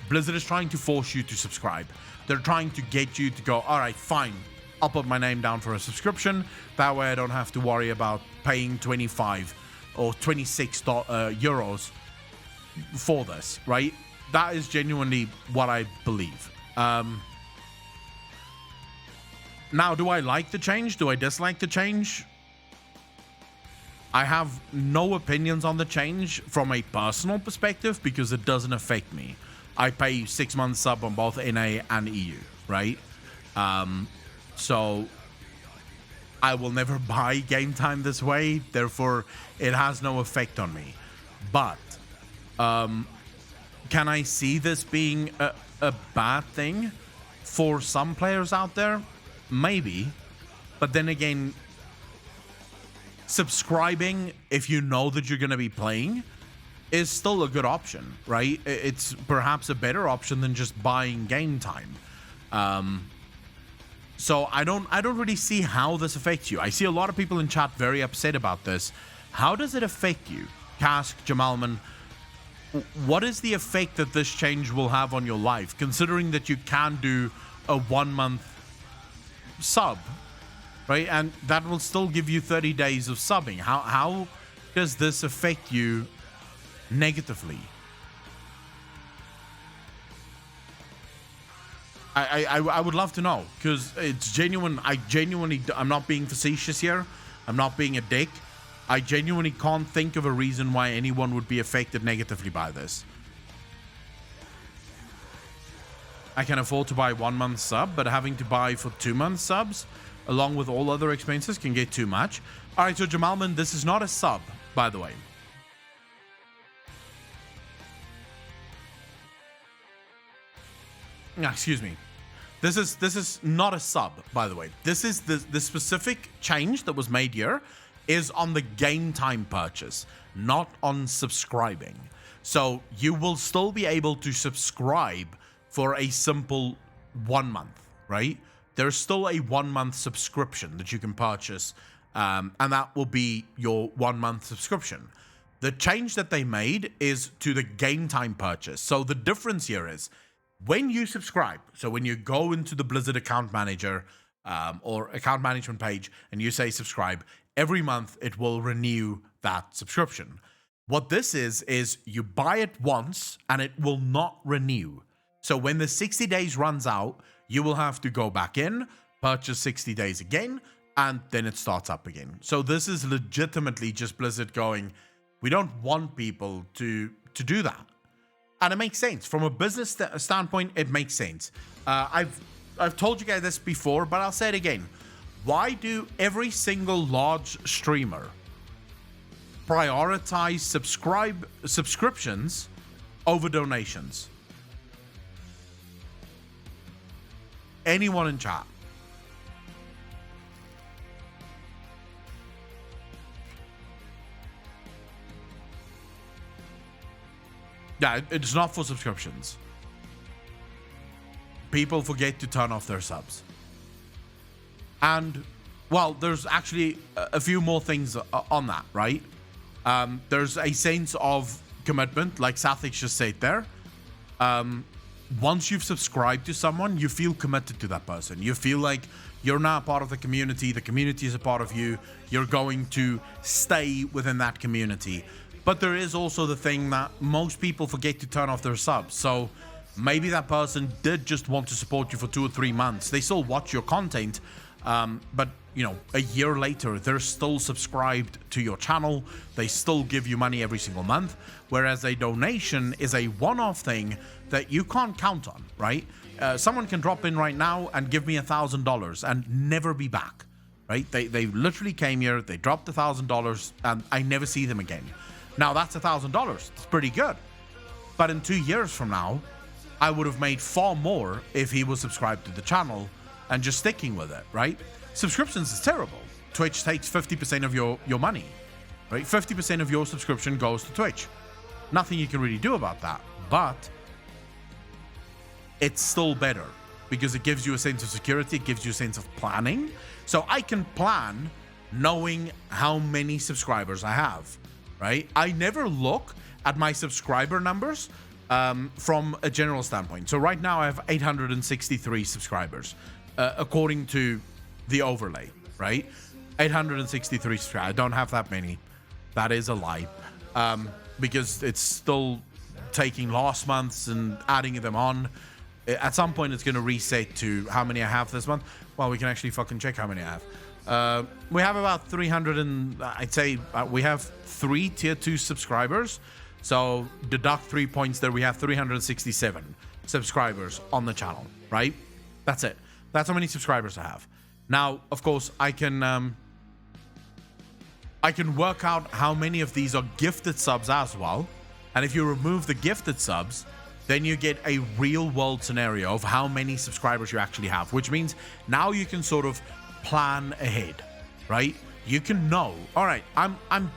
Speaker 1: Blizzard is trying to force you to subscribe. They're trying to get you to go, all right, fine, I'll put my name down for a subscription. That way I don't have to worry about paying 25 or 26 euros for this, right? That is genuinely what I believe. Now, do I like the change? Do I dislike the change? I have no opinions on the change from a personal perspective because it doesn't affect me. I pay 6 months sub on both NA and EU, right? So I will never buy game time this way, therefore it has no effect on me. But can I see this being a bad thing for some players out there? Maybe. But then again, subscribing if you know that you're going to be playing is still a good option, right? It's perhaps a better option than just buying game time. So I don't really see how this affects you. I see a lot of people in chat very upset about this. How does it affect you? Cask, Jamalman, what is the effect that this change will have on your life, considering that you can do a 1 month sub, right? And that will still give you 30 days of subbing. How does this affect you negatively? I would love to know, because it's genuine. I'm not being facetious here. I'm not being a dick. I genuinely can't think of a reason why anyone would be affected negatively by this. I can afford to buy 1 month sub, but having to buy for 2 month subs, along with all other expenses, can get too much. All right, so Jamalman, this is not a sub, by the way. Excuse me. This is not a sub, by the way. This is the specific change that was made here is on the game time purchase, not on subscribing. So you will still be able to subscribe for a simple 1 month, right? There's still a 1 month subscription that you can purchase, and that will be your 1 month subscription. The change that they made is to the game time purchase. So the difference here is, when you subscribe, so when you go into the Blizzard account manager or account management page and you say subscribe, every month it will renew that subscription. What this is you buy it once and it will not renew. So when the 60 days runs out, you will have to go back in, purchase 60 days again, and then it starts up again. So this is legitimately just Blizzard going, we don't want people to do that. And it makes sense. From a business standpoint, it makes sense. I've told you guys this before, but I'll say it again. Why do every single large streamer prioritize subscriptions over donations? Anyone in chat? Yeah, it's not for subscriptions. People forget to turn off their subs. And, well, there's actually a few more things on that, right? There's a sense of commitment, like Sathik just said there. Once you've subscribed to someone, you feel committed to that person. You feel like you're now part of the community is a part of you. You're going to stay within that community. But there is also the thing that most people forget to turn off their subs. So maybe that person did just want to support you for 2 or 3 months. They still watch your content, but you know, a year later, they're still subscribed to your channel. They still give you money every single month. Whereas a donation is a one-off thing that you can't count on, right? Someone can drop in right now and give me $1,000 and never be back, right? They literally came here, they dropped $1,000, and I never see them again. Now that's $1,000. It's pretty good. But in 2 years from now, I would have made far more if he was subscribed to the channel and just sticking with it, right? Subscriptions is terrible. Twitch takes 50% of your money, right? 50% of your subscription goes to Twitch. Nothing you can really do about that, but it's still better because it gives you a sense of security. It gives you a sense of planning. So I can plan knowing how many subscribers I have. Right? I never look at my subscriber numbers from a general standpoint. So right now I have 863 subscribers, according to the overlay, right? 863 subscribers. I don't have that many. That is a lie, because it's still taking last month's and adding them on. At some point, it's going to reset to how many I have this month. Well, we can actually fucking check how many I have. We have about 300 and I'd say we have 3 tier 2 subscribers. So deduct 3 points there. We have 367 subscribers on the channel, right? That's it. That's how many subscribers I have. Now, of course, I can work out how many of these are gifted subs as well. And if you remove the gifted subs, then you get a real world scenario of how many subscribers you actually have, which means now you can sort of plan ahead, right? You can know, all right, I'm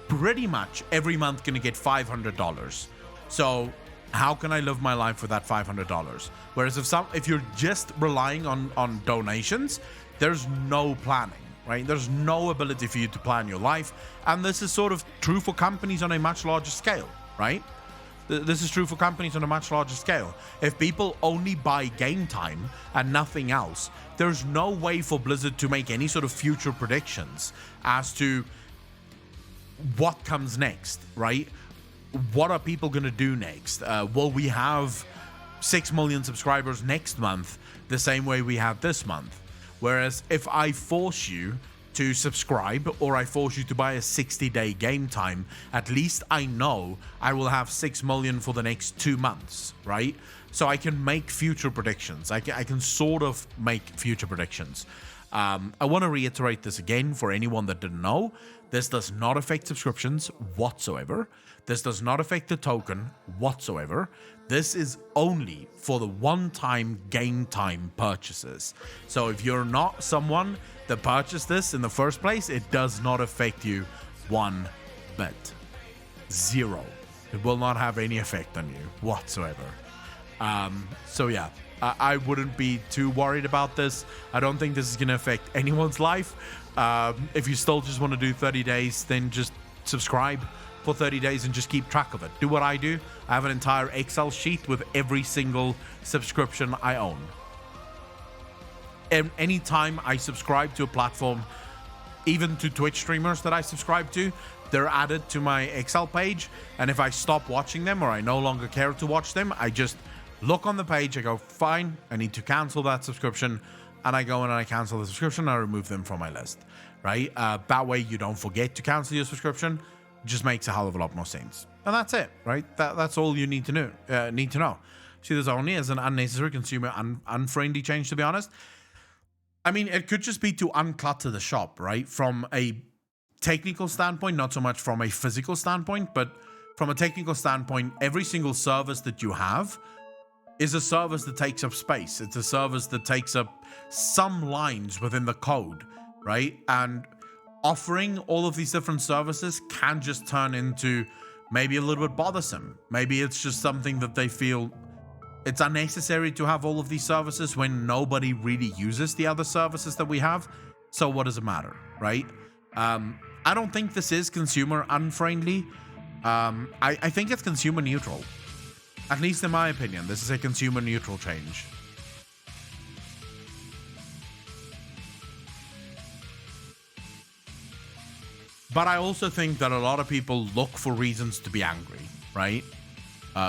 Speaker 1: pretty much every month going to get $500. So how can I live my life with that $500? Whereas if you're just relying on donations, there's no planning, right? There's no ability for you to plan your life. And this is sort of true for companies on a much larger scale, right? This is true for companies on a much larger scale. If people only buy game time and nothing else, there's no way for Blizzard to make any sort of future predictions as to what comes next, right? What are people going to do next? Will we have 6 million subscribers next month the same way we had this month? Whereas if I force you to subscribe or I force you to buy a 60-day game time, at least I know I will have 6 million for the next 2 months, right? So I can make future predictions. I can sort of make future predictions. I want to reiterate this again for anyone that didn't know. This does not affect subscriptions whatsoever. This does not affect the token whatsoever. This is only for the one-time game time purchases. So if you're not someone that purchased this in the first place, it does not affect you one bit. Zero. It will not have any effect on you whatsoever. So yeah, I wouldn't be too worried about this. I don't think this is going to affect anyone's life. If you still just want to do 30 days, then just subscribe for 30 days and just keep track of it. Do what I do. I have an entire Excel sheet with every single subscription I own. And anytime I subscribe to a platform, even to Twitch streamers that I subscribe to, they're added to my Excel page. And if I stop watching them or I no longer care to watch them, I just look on the page. I go, fine, I need to cancel that subscription. And I go in and I cancel the subscription. I remove them from my list, right? That way you don't forget to cancel your subscription. It just makes a hell of a lot more sense. And that's it, right? That's all you need to know. See this only as an unnecessary consumer unfriendly change, to be honest. I mean, it could just be to unclutter the shop, right? From a technical standpoint, not so much from a physical standpoint, but from a technical standpoint, every single service that you have is a service that takes up space. It's a service that takes up some lines within the code, right? And offering all of these different services can just turn into maybe a little bit bothersome. Maybe it's just something that they feel it's unnecessary to have all of these services when nobody really uses the other services that we have. So what does it matter, right? I don't think this is consumer unfriendly. I think it's consumer neutral. At least in my opinion, this is a consumer neutral change. But I also think that a lot of people look for reasons to be angry, right?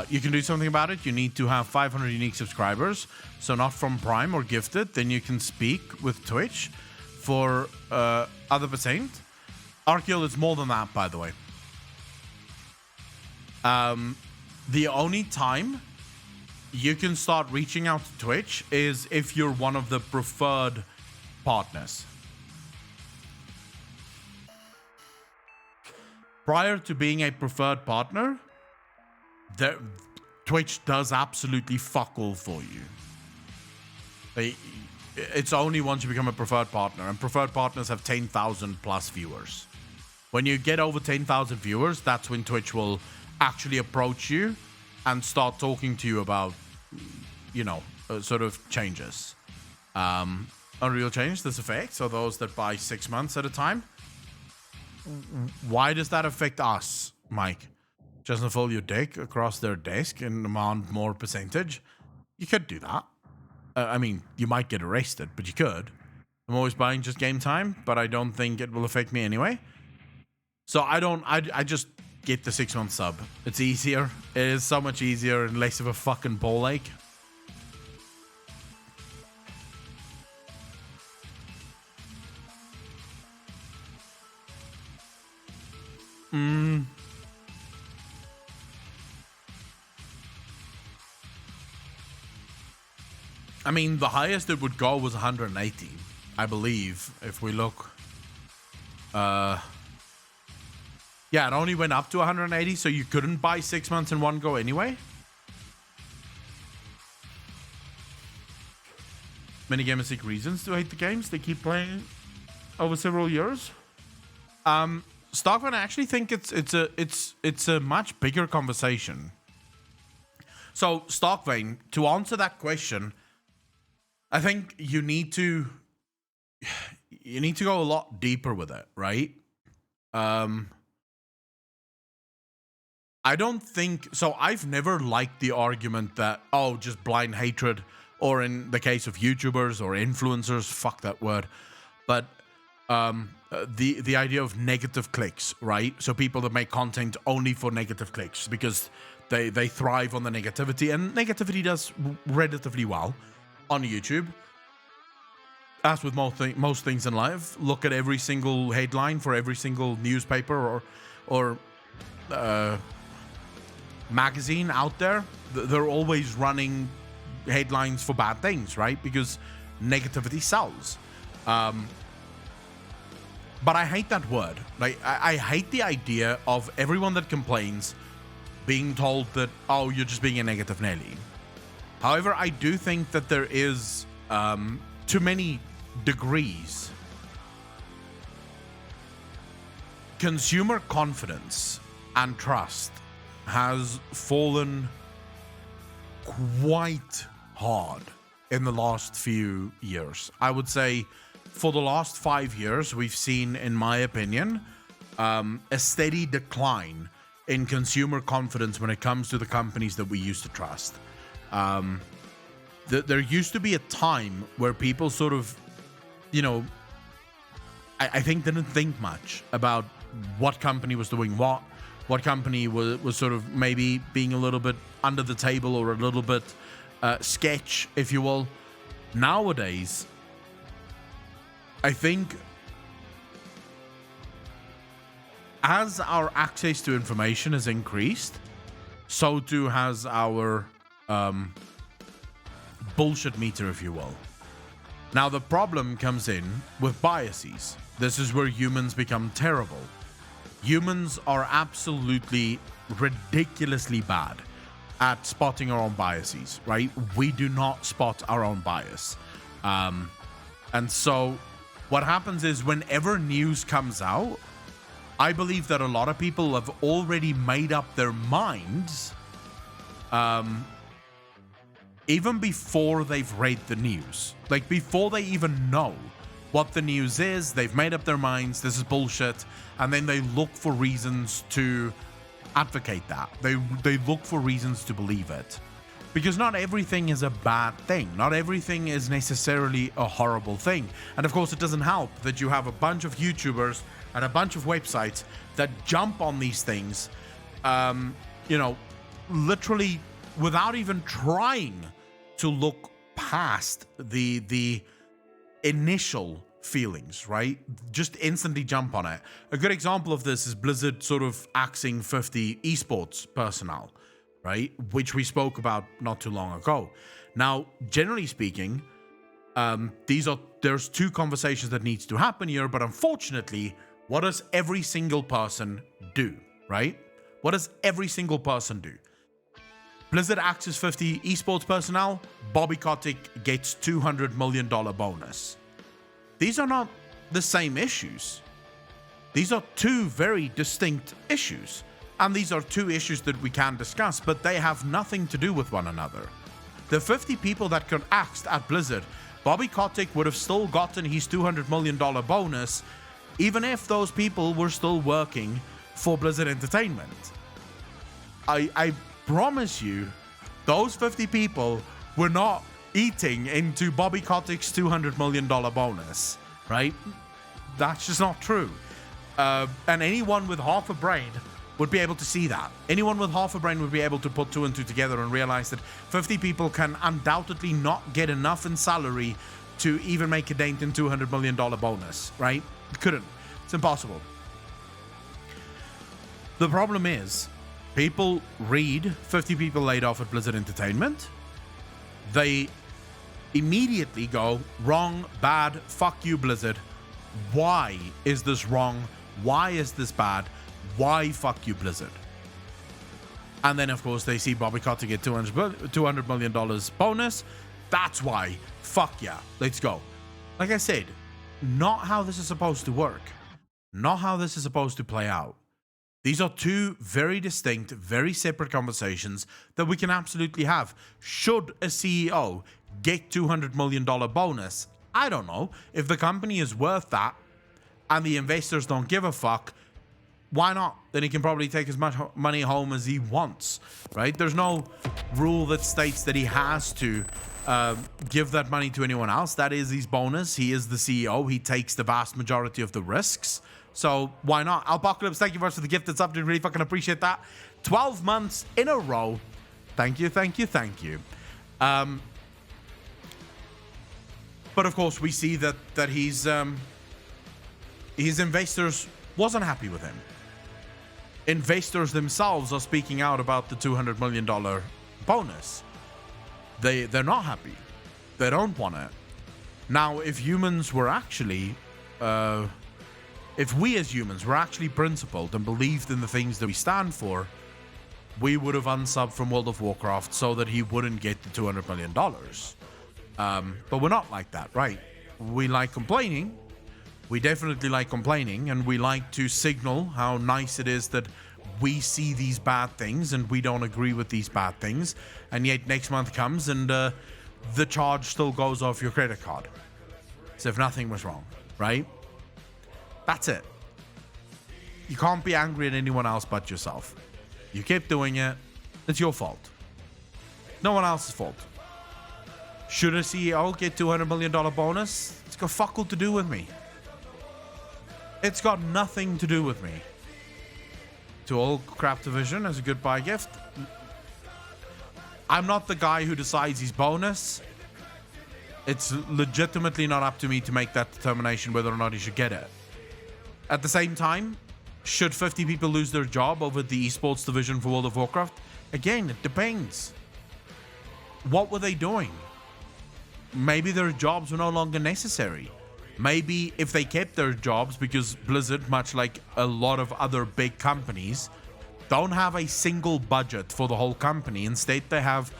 Speaker 1: You can do something about it. You need to have 500 unique subscribers. So not from Prime or gifted. Then you can speak with Twitch for other percent. Archeol is more than that, by the way. The only time you can start reaching out to Twitch is if you're one of the preferred partners. Prior to being a preferred partner, Twitch does absolutely fuck all for you. It's only once you become a preferred partner, and preferred partners have 10,000 plus viewers. When you get over 10,000 viewers, that's when Twitch will actually approach you and start talking to you about, sort of changes. Unreal change, this affects are those that buy 6 months at a time. Why does that affect us, Mike? Just unfold your dick across their desk and demand more percentage? You could do that. I mean, you might get arrested, but you could. I'm always buying just game time, but I don't think it will affect me anyway. So I just get the 6 month sub. It's easier. It is so much easier and less of a fucking ball ache. I mean, the highest it would go was 180, I believe, if we look. Yeah, it only went up to 180, so you couldn't buy 6 months in one go anyway. Many gamers seek reasons to hate the games they keep playing over several years. Stockman, I actually think it's a much bigger conversation. So, Stockvane, to answer that question, I think you need to go a lot deeper with it, right? I don't think so. I've never liked the argument that just blind hatred, or in the case of YouTubers or influencers, fuck that word, but the idea of negative clicks, right? So people that make content only for negative clicks because they thrive on the negativity, and negativity does relatively well on YouTube. As with most things in life, look at every single headline for every single newspaper or magazine out there. They're always running headlines for bad things, right? Because negativity sells. But I hate that word. Like I hate the idea of everyone that complains being told that, you're just being a negative Nelly. However, I do think that there is too many degrees. Consumer confidence and trust has fallen quite hard in the last few years. I would say for the last 5 years, we've seen, in my opinion, a steady decline in consumer confidence when it comes to the companies that we used to trust. There used to be a time where people sort of, I think didn't think much about what company was doing what company was sort of maybe being a little bit under the table or a little bit sketch, if you will. Nowadays, I think as our access to information has increased, so too has our bullshit meter, if you will. Now, the problem comes in with biases. This is where humans become terrible. Humans are absolutely ridiculously bad at spotting our own biases, right? We do not spot our own bias. And so what happens is whenever news comes out, I believe that a lot of people have already made up their minds even before they've read the news. Like, before they even know what the news is, they've made up their minds, this is bullshit, and then they look for reasons to advocate that. They look for reasons to believe it. Because not everything is a bad thing. Not everything is necessarily a horrible thing. And of course, it doesn't help that you have a bunch of YouTubers and a bunch of websites that jump on these things, literally without even trying to look past the initial feelings, right? Just instantly jump on it. A good example of this is Blizzard sort of axing 50 esports personnel, right? Which we spoke about not too long ago. Now, generally speaking, there's two conversations that needs to happen here, but unfortunately, what does every single person do, right? What does every single person do? Blizzard axes 50 esports personnel, Bobby Kotick gets $200 million bonus. These are not the same issues. These are two very distinct issues. And these are two issues that we can discuss, but they have nothing to do with one another. The 50 people that got axed at Blizzard, Bobby Kotick would have still gotten his $200 million bonus, even if those people were still working for Blizzard Entertainment. I promise you, those 50 people were not eating into Bobby Kotick's $200 million bonus, right? That's just not true. And anyone with half a brain would be able to see that. Anyone with half a brain would be able to put two and two together and realize that 50 people can undoubtedly not get enough in salary to even make a dent in $200 million bonus, right? Couldn't. It's impossible. The problem is, people read 50 people laid off at Blizzard Entertainment. They immediately go, wrong, bad, fuck you, Blizzard. Why is this wrong? Why is this bad? Why fuck you, Blizzard? And then, of course, they see Bobby Kotick get $200 million bonus. That's why. Fuck yeah. Let's go. Like I said, not how this is supposed to work. Not how this is supposed to play out. These are two very distinct, very separate conversations that we can absolutely have. Should a CEO get $200 million bonus? I don't know. If the company is worth that and the investors don't give a fuck, why not? Then he can probably take as much money home as he wants, right? There's no rule that states that he has to give that money to anyone else. That is his bonus. He is the CEO. He takes the vast majority of the risks. So why not? Alpocalypse, thank you very much for the gift. It's up to really fucking appreciate that. 12 months in a row. Thank you, thank you, thank you. But of course, we see that his investors wasn't happy with him. Investors themselves are speaking out about the $200 million bonus. They're not happy. They don't want it. Now, if humans were actually, if we as humans were actually principled and believed in the things that we stand for, we would have unsubbed from World of Warcraft so that he wouldn't get the $200 million. But we're not like that, right? We like complaining. We definitely like complaining, and we like to signal how nice it is that we see these bad things and we don't agree with these bad things. And yet next month comes and the charge still goes off your credit card as if nothing was wrong, right? That's it. You can't be angry at anyone else but yourself. You keep doing it, it's your fault. No one else's fault. Should a CEO get $200 million bonus? It's got fuck all to do with me. It's got nothing to do with me. To all Crap Division as a goodbye gift. I'm not the guy who decides his bonus. It's legitimately not up to me to make that determination whether or not he should get it. At the same time, should 50 people lose their job over the esports division for World of Warcraft? Again, it depends. What were they doing? Maybe their jobs were no longer necessary. Maybe if they kept their jobs, because Blizzard, much like a lot of other big companies, don't have a single budget for the whole company. Instead, they have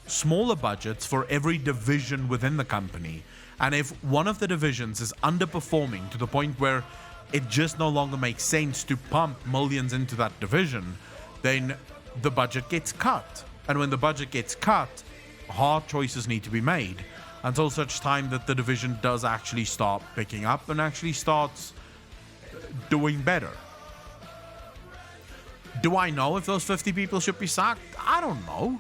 Speaker 1: smaller budgets for every division within the company. And if one of the divisions is underperforming to the point where it just no longer makes sense to pump millions into that division, then the budget gets cut. And when the budget gets cut, hard choices need to be made until such time that the division does actually start picking up and actually starts doing better. Do I know if those 50 people should be sacked? I don't know.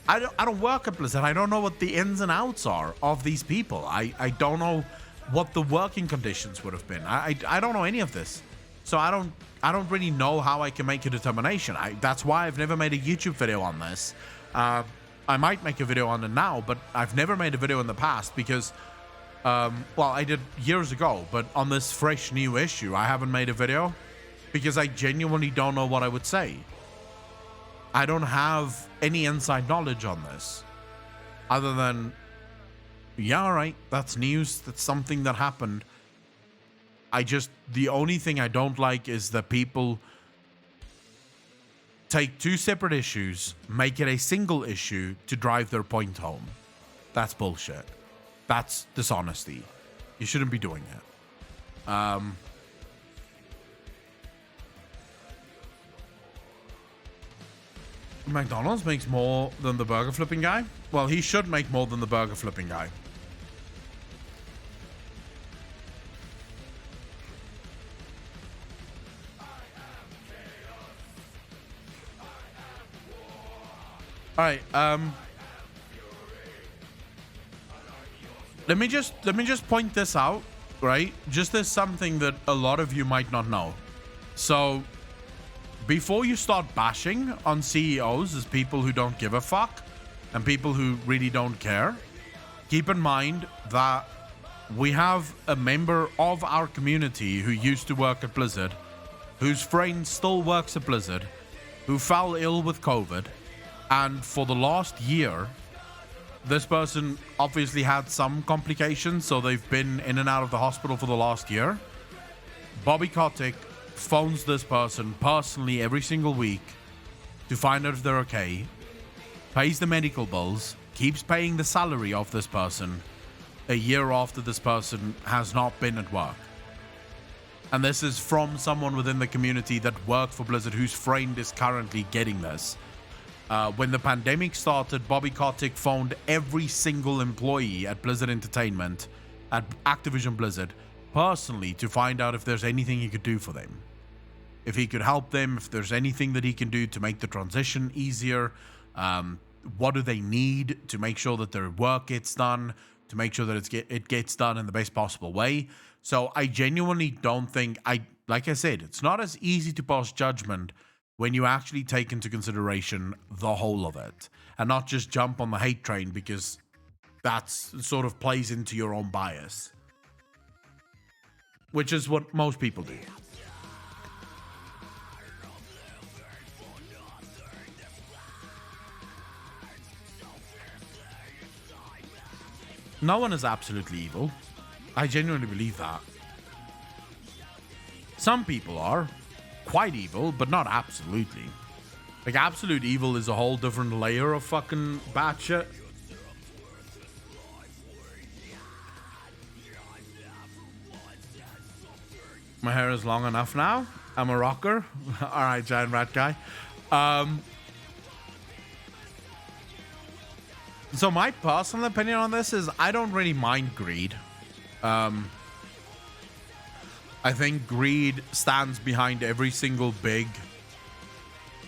Speaker 1: I don't work at Blizzard. I don't know what the ins and outs are of these people. I don't know what the working conditions would have been. I don't know any of this. So I don't really know how I can make a determination. That's why I've never made a YouTube video on this. I might make a video on it now, but I've never made a video in the past because, well, I did years ago, but on this fresh new issue, I haven't made a video because I genuinely don't know what I would say. I don't have any inside knowledge on this other than, yeah, all right, that's news. That's something that happened. The only thing I don't like is that people take two separate issues, make it a single issue to drive their point home. That's bullshit. That's dishonesty. You shouldn't be doing it. McDonald's makes more than the burger flipping guy? Well, he should make more than the burger flipping guy. All right, let me just point this out, right? Just as something that a lot of you might not know. So, before you start bashing on CEOs as people who don't give a fuck and people who really don't care, keep in mind that we have a member of our community who used to work at Blizzard, whose friend still works at Blizzard, who fell ill with COVID, and for the last year This person obviously had some complications, so they've been in and out of the hospital for the last year. Bobby Kotick phones this person personally every single week to find out if they're okay, pays the medical bills, keeps paying the salary of this person a year after this person has not been at work. And this is from someone within the community that worked for Blizzard, whose friend is currently getting this. When the pandemic started, Bobby Kotick phoned every single employee at Blizzard Entertainment, at Activision Blizzard, personally to find out if there's anything he could do for them. If he could help them, if there's anything that he can do to make the transition easier. What do they need to make sure that their work gets done, to make sure that it gets done in the best possible way. So I genuinely don't think, like I said, it's not as easy to pass judgment when you actually take into consideration the whole of it and not just jump on the hate train, because that sort of plays into your own bias, which is what most people do. No one is absolutely evil. I genuinely believe that. Some people are quite evil, but not absolutely. Like, absolute evil is a whole different layer of fucking bad shit. My hair is long enough now. I'm a rocker. Alright, giant rat guy. So my personal opinion on this is I don't really mind greed. I think greed stands behind every single big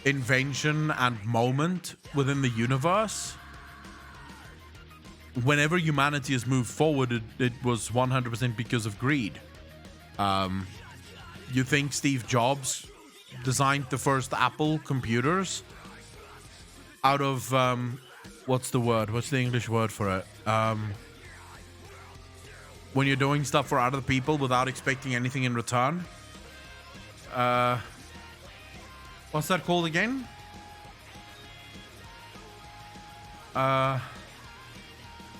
Speaker 1: invention and moment within the universe. Whenever humanity has moved forward, it was 100% because of greed. You think Steve Jobs designed the first Apple computers out of, what's the word? What's the English word for it? When you're doing stuff for other people without expecting anything in return. What's that called again?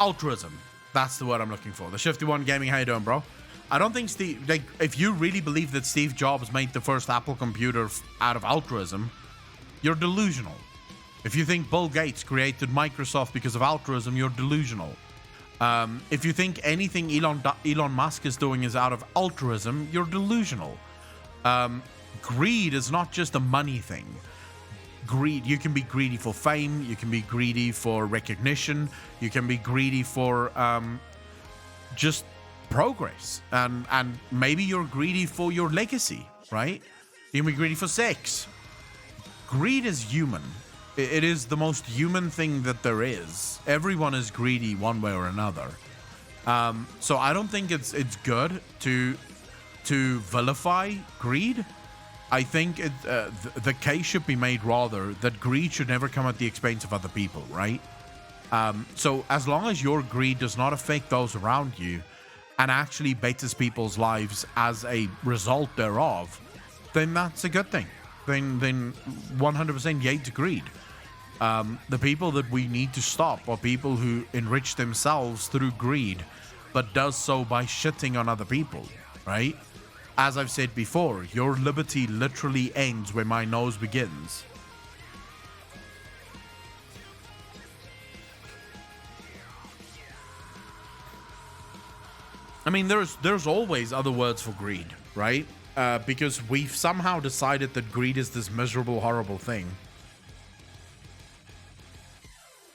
Speaker 1: Altruism. That's the word I'm looking for. The Shifty One Gaming, how you doing, bro? I don't think Steve... Like, if you really believe that Steve Jobs made the first Apple computer out of altruism, you're delusional. If you think Bill Gates created Microsoft because of altruism, you're delusional. If you think anything Elon Musk is doing is out of altruism, you're delusional. Greed is not just a money thing. Greed, you can be greedy for fame, you can be greedy for recognition, you can be greedy for just progress, and maybe you're greedy for your legacy, right? You can be greedy for sex. Greed is human. It is the most human thing that there is. Everyone is greedy one way or another. So I don't think it's good to vilify greed. I think the case should be made rather that greed should never come at the expense of other people, right? So as long as your greed does not affect those around you and actually betters people's lives as a result thereof, then that's a good thing. Then 100% yay to greed. The people that we need to stop are people who enrich themselves through greed, but does so by shitting on other people, right? As I've said before, your liberty literally ends where my nose begins. I mean, there's always other words for greed, right? Because we've somehow decided that greed is this miserable, horrible thing.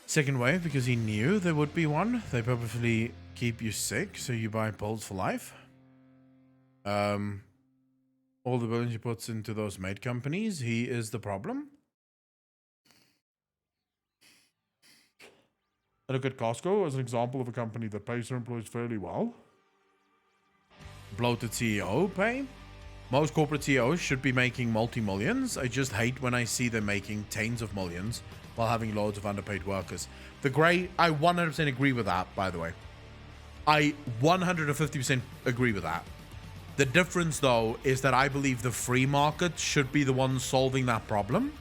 Speaker 1: Second wave, because he knew there would be one. They purposely keep you sick, so you buy pills for life. All the billions he puts into those maid companies, he is the problem. I look at Costco as an example of a company that pays their employees fairly well. Bloated CEO pay. Most corporate CEOs should be making multi-millions. I just hate when I see them making tens of millions while having loads of underpaid workers. I 100% agree with that, by the way. I 150% agree with that. The difference, though, is that I believe the free market should be the one solving that problem.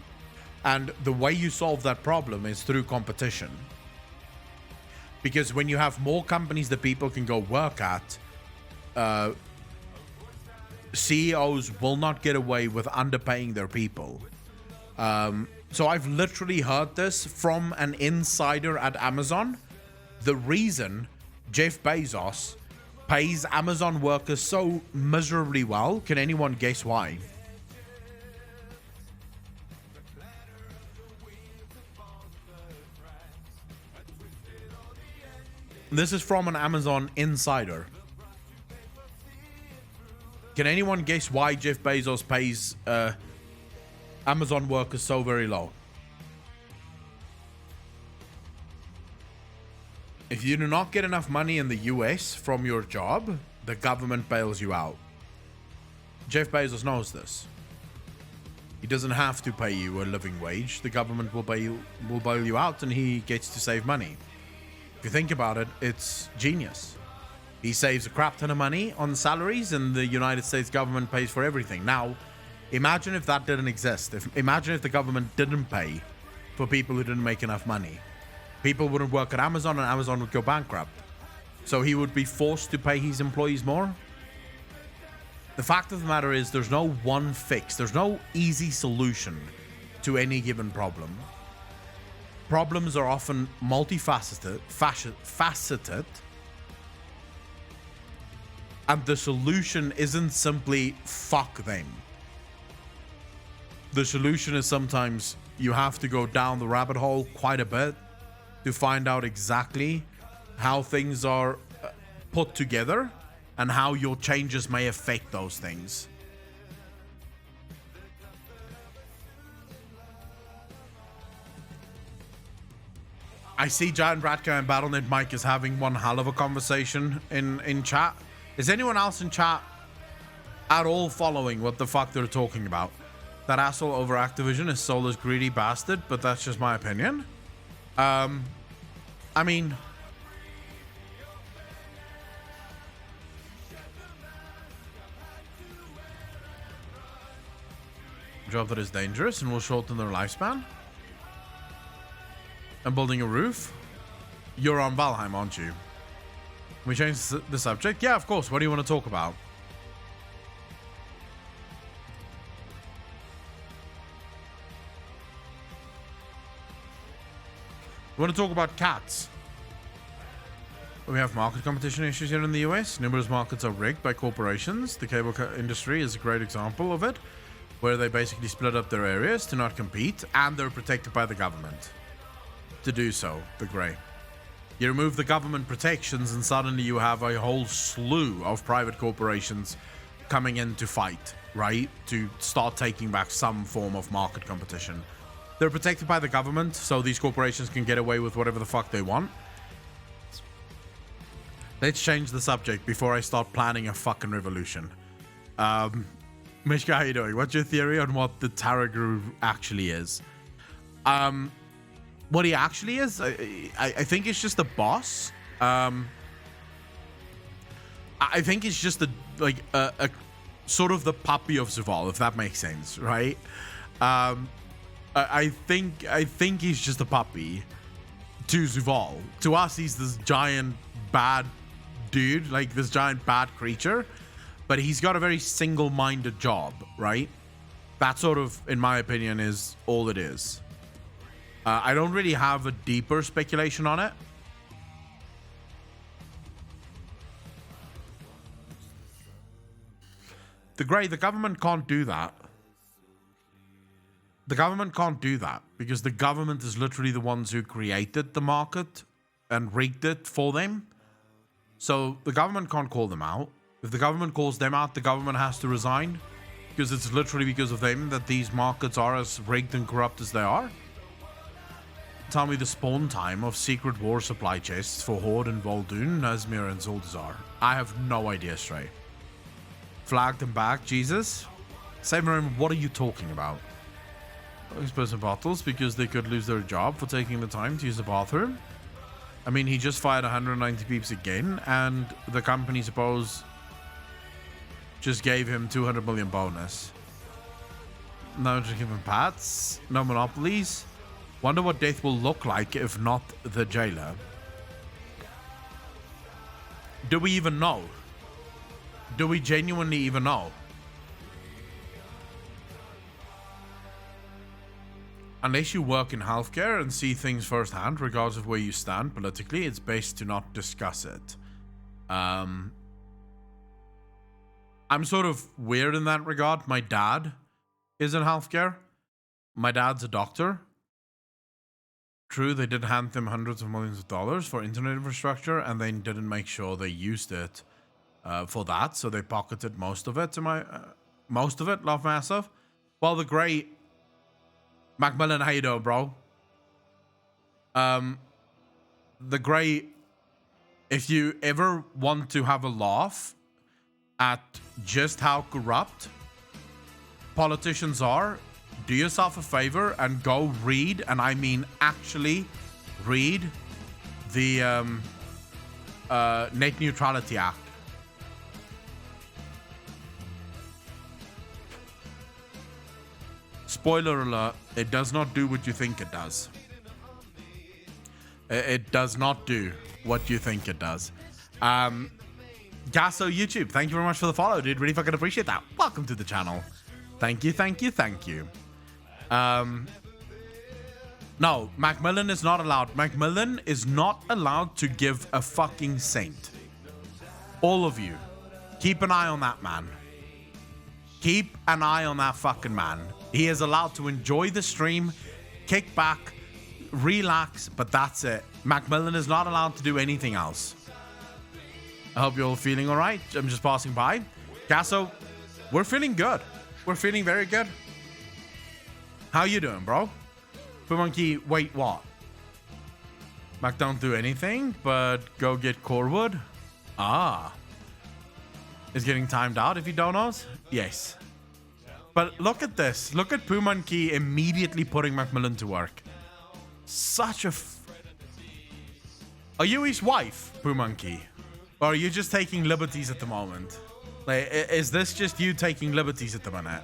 Speaker 1: And the way you solve that problem is through competition. Because when you have more companies that people can go work at, CEOs will not get away with underpaying their people. So I've literally heard this from an insider at Amazon. The reason Jeff Bezos pays Amazon workers so miserably well, can anyone guess why? This is from an Amazon insider. Can anyone guess why Jeff Bezos pays Amazon workers so very low? If you do not get enough money in the US from your job, the government bails you out. Jeff Bezos knows this. He doesn't have to pay you a living wage. The government will bail you out, and he gets to save money. If you think about it, it's genius. He saves a crap ton of money on salaries, and the United States government pays for everything. Now, imagine if that didn't exist. Imagine if the government didn't pay for people who didn't make enough money. People wouldn't work at Amazon, and Amazon would go bankrupt. So he would be forced to pay his employees more. The fact of the matter is, there's no one fix. There's no easy solution to any given problem. Problems are often multifaceted, faceted, and the solution isn't simply fuck them. The solution is sometimes you have to go down the rabbit hole quite a bit to find out exactly how things are put together and how your changes may affect those things. I see Giant Ratka and BattleNet Mike is having one hell of a conversation in chat. Is anyone else in chat at all following what the fuck they're talking about? That asshole over Activision is soulless greedy bastard, but that's just my opinion. I mean, job that is dangerous and will shorten their lifespan. And building a roof. You're on Valheim, aren't you? Can we change the subject? Yeah, of course. What do you want to talk about? We want to talk about cats. We have market competition issues here in the US. Numerous markets are rigged by corporations. The cable industry is a great example of it, where they basically split up their areas to not compete, and they're protected by the government to do so. The grey. You remove the government protections, and suddenly you have a whole slew of private corporations coming in to fight, right? To start taking back some form of market competition. They're protected by the government, so these corporations can get away with whatever the fuck they want. Let's change the subject before I start planning a fucking revolution. Mishka, how you doing? What's your theory on what the Tarot Guru actually is? What he actually is? I think it's just a boss. I think it's just a sort of the puppy of Zuval, if that makes sense, right? I think he's just a puppy to Zuval. To us, he's this giant bad dude, like this giant bad creature, but he's got a very single-minded job, right? That sort of, in my opinion, is all it is. I don't really have a deeper speculation on it. The government can't do that. The government can't do that because the government is literally the ones who created the market and rigged it for them. So the government can't call them out. If the government calls them out, the government has to resign because it's literally because of them that these markets are as rigged and corrupt as they are. Tell me the spawn time of secret war supply chests for Horde and Vol'dun, Nazmir and Zuldazar. I have no idea, Stray. Flagged them back, Jesus. Saverin, what are you talking about? These person bottles because they could lose their job for taking the time to use the bathroom. I mean, he just fired 190 peeps again, and the company, suppose, just gave him 200 million bonus. No to give him pats, no monopolies. Wonder what death will look like if not the jailer. Do we even know? Do we genuinely even know? Unless you work in healthcare and see things firsthand, regardless of where you stand politically, it's best to not discuss it. I'm sort of weird in that regard. My dad is in healthcare. My dad's a doctor. True, they did hand them hundreds of millions of dollars for internet infrastructure, and they didn't make sure they used it for that, so they pocketed most of it. Most of it, love massive. Well, the great Macmillan, how you doing, bro? The great. If you ever want to have a laugh at just how corrupt politicians are, do yourself a favor and go read, and I mean actually read, the Net Neutrality Act. Spoiler alert, it does not do what you think it does. It does not do what you think it does. Gasso YouTube, thank you very much for the follow, dude. Really fucking appreciate that. Welcome to the channel. Thank you, thank you, thank you. No, Macmillan is not allowed. Macmillan is not allowed to give a fucking cent. All of you, keep an eye on that man. Keep an eye on that fucking man. He is allowed to enjoy the stream, kick back, relax, but that's it. Macmillan is not allowed to do anything else. I hope you're all feeling all right. I'm just passing by. Gasso, we're feeling good. We're feeling very good. How you doing, bro? Monkey, wait, what? Mac don't do anything, but go get Corewood? Ah. Is getting timed out if you don't know? Yes. But look at this. Look at Monkey immediately putting Macmillan to work. Such a... Are you his wife, Monkey? Or are you just taking liberties at the moment? Like, is this just you taking liberties at the minute?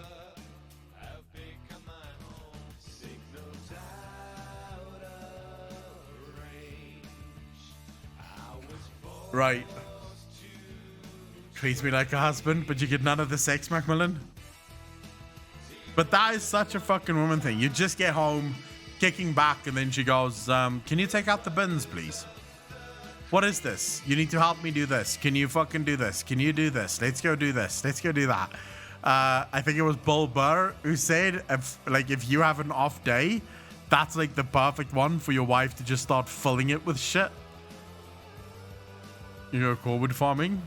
Speaker 1: Right. Treats me like a husband, but you get none of the sex, Macmillan. But that is such a fucking woman thing. You just get home, kicking back, and then she goes, can you take out the bins, please? What is this? You need to help me do this. Can you fucking do this? Can you do this? Let's go do this. Let's go do that. I think it was Bull Burr who said, if you have an off day, that's like the perfect one for your wife to just start filling it with shit. You go Corwood farming.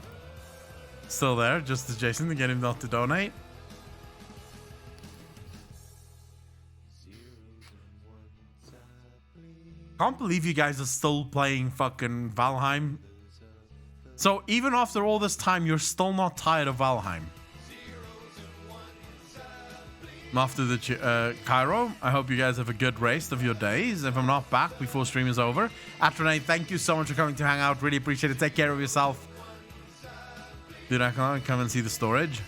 Speaker 1: Still there, just as Jason to get him not to donate. Can't believe you guys are still playing fucking Valheim. So even after all this time, you're still not tired of Valheim. After the Cairo, I hope you guys have a good rest of your days. If I'm not back before stream is over. Atronate, thank you so much for coming to hang out. Really appreciate it. Take care of yourself. Dude, I can't come and see the storage.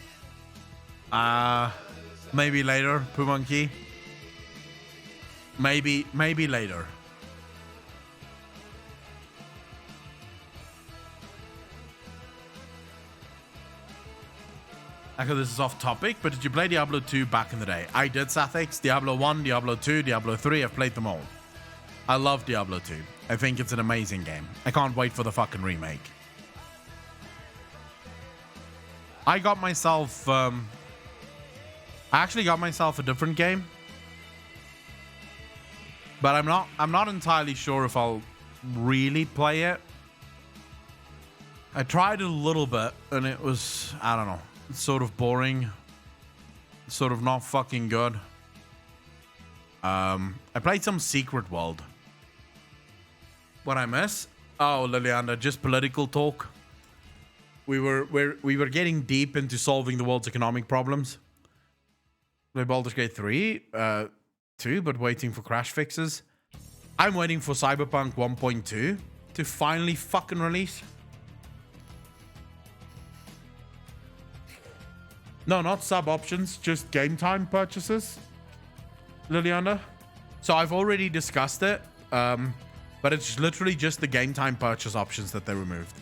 Speaker 1: Maybe later, Monkey. Maybe later. Echo, this is off topic, but did you play Diablo 2 back in the day? I did, Sathix. Diablo 1, Diablo 2, Diablo 3. I've played them all. I love Diablo 2. I think it's an amazing game. I can't wait for the fucking remake. I got myself... I actually got myself a different game. But I'm not entirely sure if I'll really play it. I tried it a little bit, and it was... I don't know. It's sort of boring. Sort of not fucking good. I played some Secret World. What I miss? Oh, Liliana, just political talk. We were getting deep into solving the world's economic problems. Play Baldur's Gate 3, 2, but waiting for crash fixes. I'm waiting for Cyberpunk 1.2 to finally fucking release. No, not sub options, just game time purchases, Liliana. So I've already discussed it, but it's literally just the game time purchase options that they removed.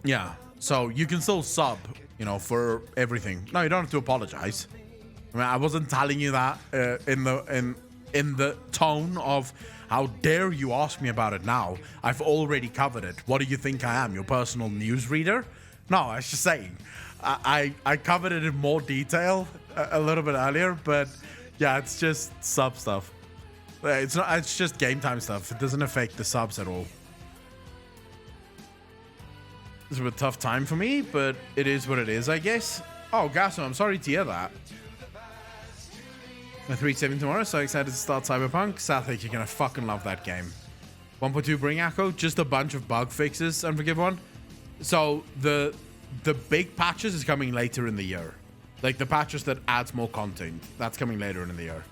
Speaker 1: Yeah, so you can still sub, you know, for everything. No, you don't have to apologize. I mean, I wasn't telling you that in the tone of how dare you ask me about it now. I've already covered it. What do you think I am, your personal newsreader? No, I was just saying. I covered it in more detail a little bit earlier, but yeah, it's just sub stuff. It's not. It's just game time stuff. It doesn't affect the subs at all. It's a tough time for me, but it is what it is, I guess. Oh, Gasso, I'm sorry to hear that. My 3-7 tomorrow, so excited to start Cyberpunk. Sathik, you're gonna fucking love that game. 1.2 Bring Echo, just a bunch of bug fixes, Unforgiven one. So the big patches is coming later in the year. Like the patches that adds more content, that's coming later in the year.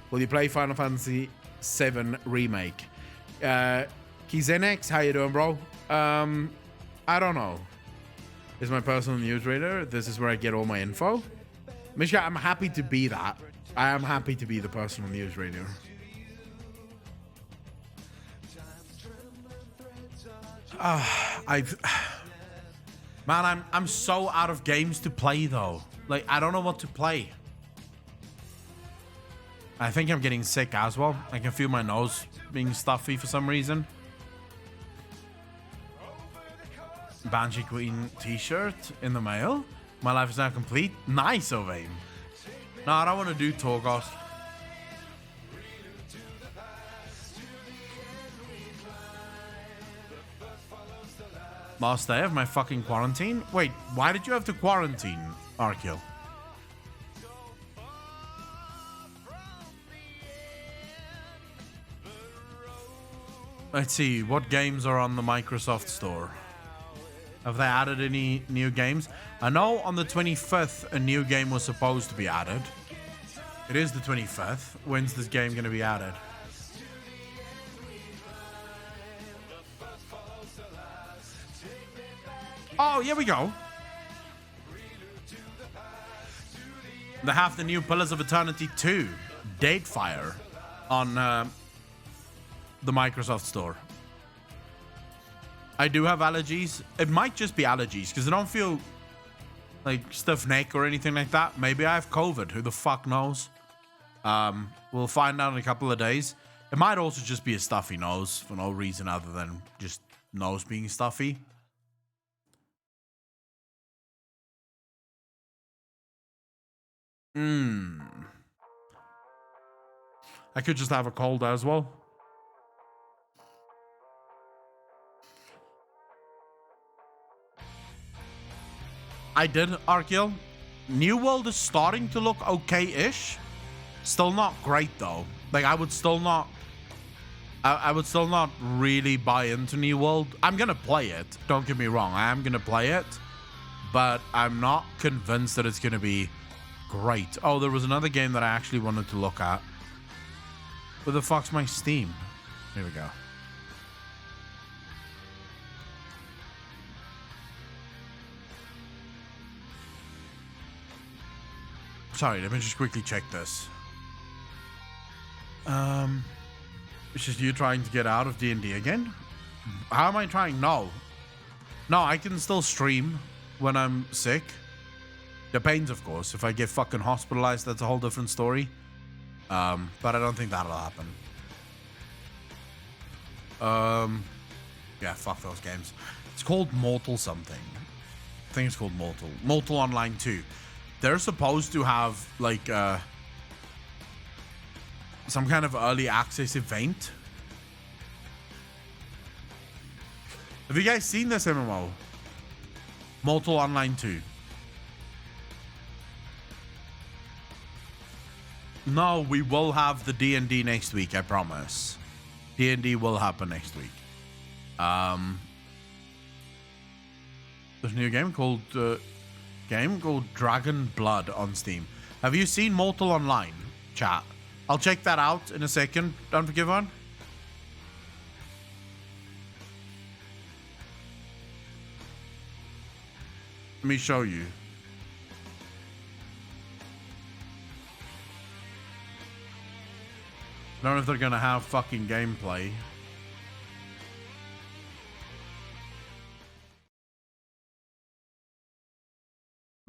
Speaker 1: Will you play Final Fantasy VII Remake? Kizenex, how you doing, bro? I don't know. This is my personal newsreader. This is where I get all my info. Mishka, I'm happy to be that. I am happy to be the personal newsreader. Man, I'm so out of games to play though. Like, I don't know what to play. I think I'm getting sick as well. I can feel my nose being stuffy for some reason. Banshee Queen t-shirt in the mail. My life is now complete. Nice, Ovane. No, I don't want to do Torgos. Last day of my fucking quarantine? Wait, why did you have to quarantine, Arkil? Let's see, what games are on the Microsoft Store? Have they added any new games? I know on the 25th a new game was supposed to be added. It is the 25th. When's this game going to be added? Oh, here we go. They have the new Pillars of Eternity 2 Datefire on the Microsoft Store. I do have allergies. It might just be allergies because I don't feel like stiff neck or anything like that. Maybe I have COVID. Who the fuck knows? We'll find out in a couple of days. It might also just be a stuffy nose for no reason other than just nose being stuffy. I could just have a cold as well. I did, Arkil. New World is starting to look okay-ish. Still not great though. Like I would still not really buy into New World. I'm gonna play it. Don't get me wrong. I am gonna play it, but I'm not convinced that it's gonna be great. Oh, there was another game that I actually wanted to look at. Where the fuck's my Steam? Here we go. Sorry, let me just quickly check this. It's just you trying to get out of D&D again? How am I trying? No, I can still stream when I'm sick. Depends, of course. If I get fucking hospitalized, that's a whole different story. But I don't think that'll happen. Yeah, fuck those games. It's called Mortal something. I think it's called Mortal. Mortal Online 2. They're supposed to have, like, some kind of early access event. Have you guys seen this MMO? Mortal Online 2. No, we will have the D&D next week, I promise. D&D will happen next week. There's a new game called Dragon Blood on Steam. Have you seen Mortal Online, chat? I'll check that out in a second. Don't forgive one. Let me show you. I don't know if they're gonna have fucking gameplay.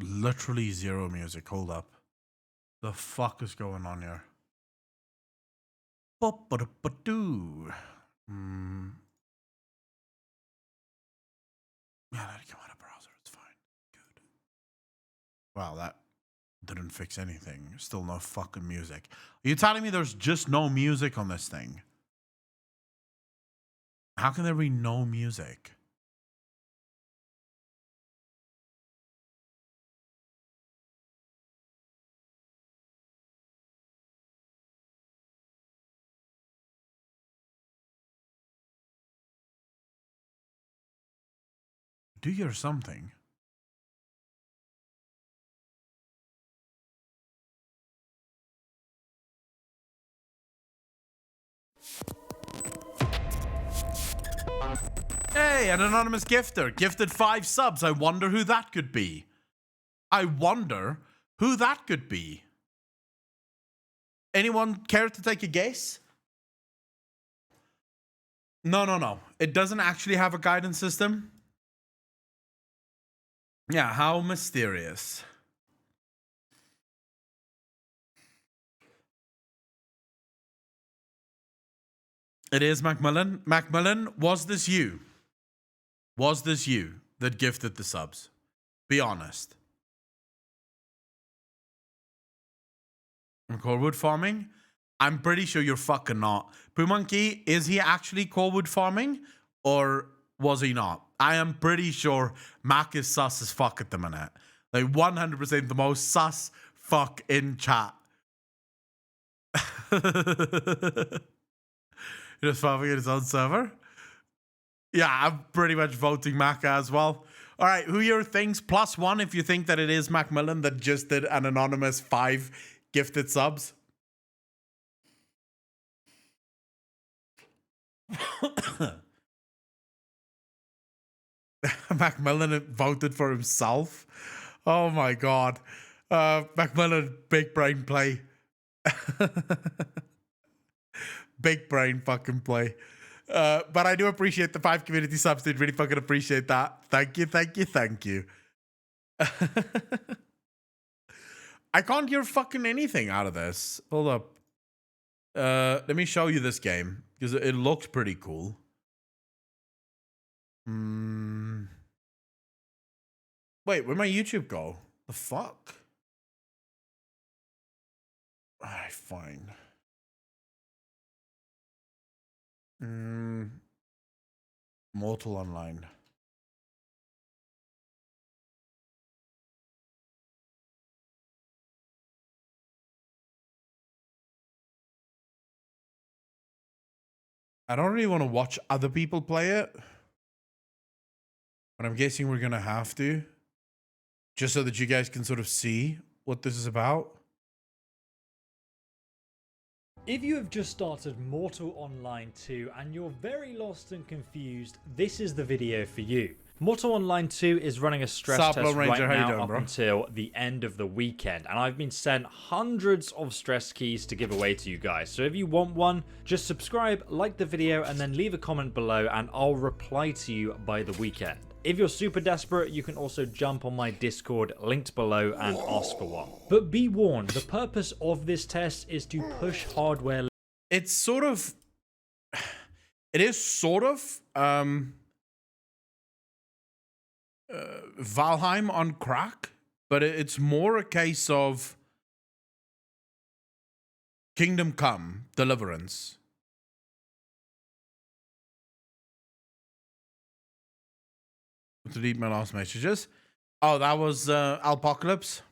Speaker 1: literally zero music. Hold up. The fuck is going on here? Ba-ba-da-ba-doo. Yeah, let it come out of browser. It's fine. Good. Wow, that didn't fix anything. Still no fucking music. Are you telling me there's just no music on this thing? How can there be no music? Do you hear something? Hey, an anonymous gifter gifted 5 subs. I wonder who that could be. I wonder who that could be. Anyone care to take a guess? No. It doesn't actually have a guidance system. Yeah, how mysterious. It is Macmillan. Macmillan, was this you? Was this you that gifted the subs? Be honest. Corewood farming? I'm pretty sure you're fucking not. Poo Monkey, is he actually Corewood farming? Or was he not? I am pretty sure Mac is sus as fuck at the minute. Like 100% the most sus fuck in chat. Just farming in his own server? Yeah, I'm pretty much voting Mac as well. All right, who are your things? +1 if you think that it is Macmillan that just did an anonymous 5 gifted subs. Macmillan voted for himself. Oh my god. Macmillan, big brain play. Big brain fucking play. But I do appreciate the 5 community subs, dude. Really fucking appreciate that. Thank you. I can't hear fucking anything out of this. Hold up. Let me show you this game, because it looks pretty cool. Wait, where'd my YouTube go? The fuck? Alright, fine. Mortal Online. I don't really want to watch other people play it, but I'm guessing we're gonna have to, just so that you guys can sort of see what this is about.
Speaker 2: If you have just started Mortal Online 2 and you're very lost and confused, this is the video for you. Mortal Online 2 is running a stress test right now up until the end of the weekend, and I've been sent hundreds of stress keys to give away to you guys. So if you want one, just subscribe, like the video, and then leave a comment below and I'll reply to you by the weekend. If you're super desperate, you can also jump on my Discord linked below and ask for one. But be warned, the purpose of this test is to push hardware.
Speaker 1: It's sort of... It is sort of... Valheim on crack, but it's more a case of Kingdom Come, Deliverance. Delete my last messages. Oh, that was Apocalypse.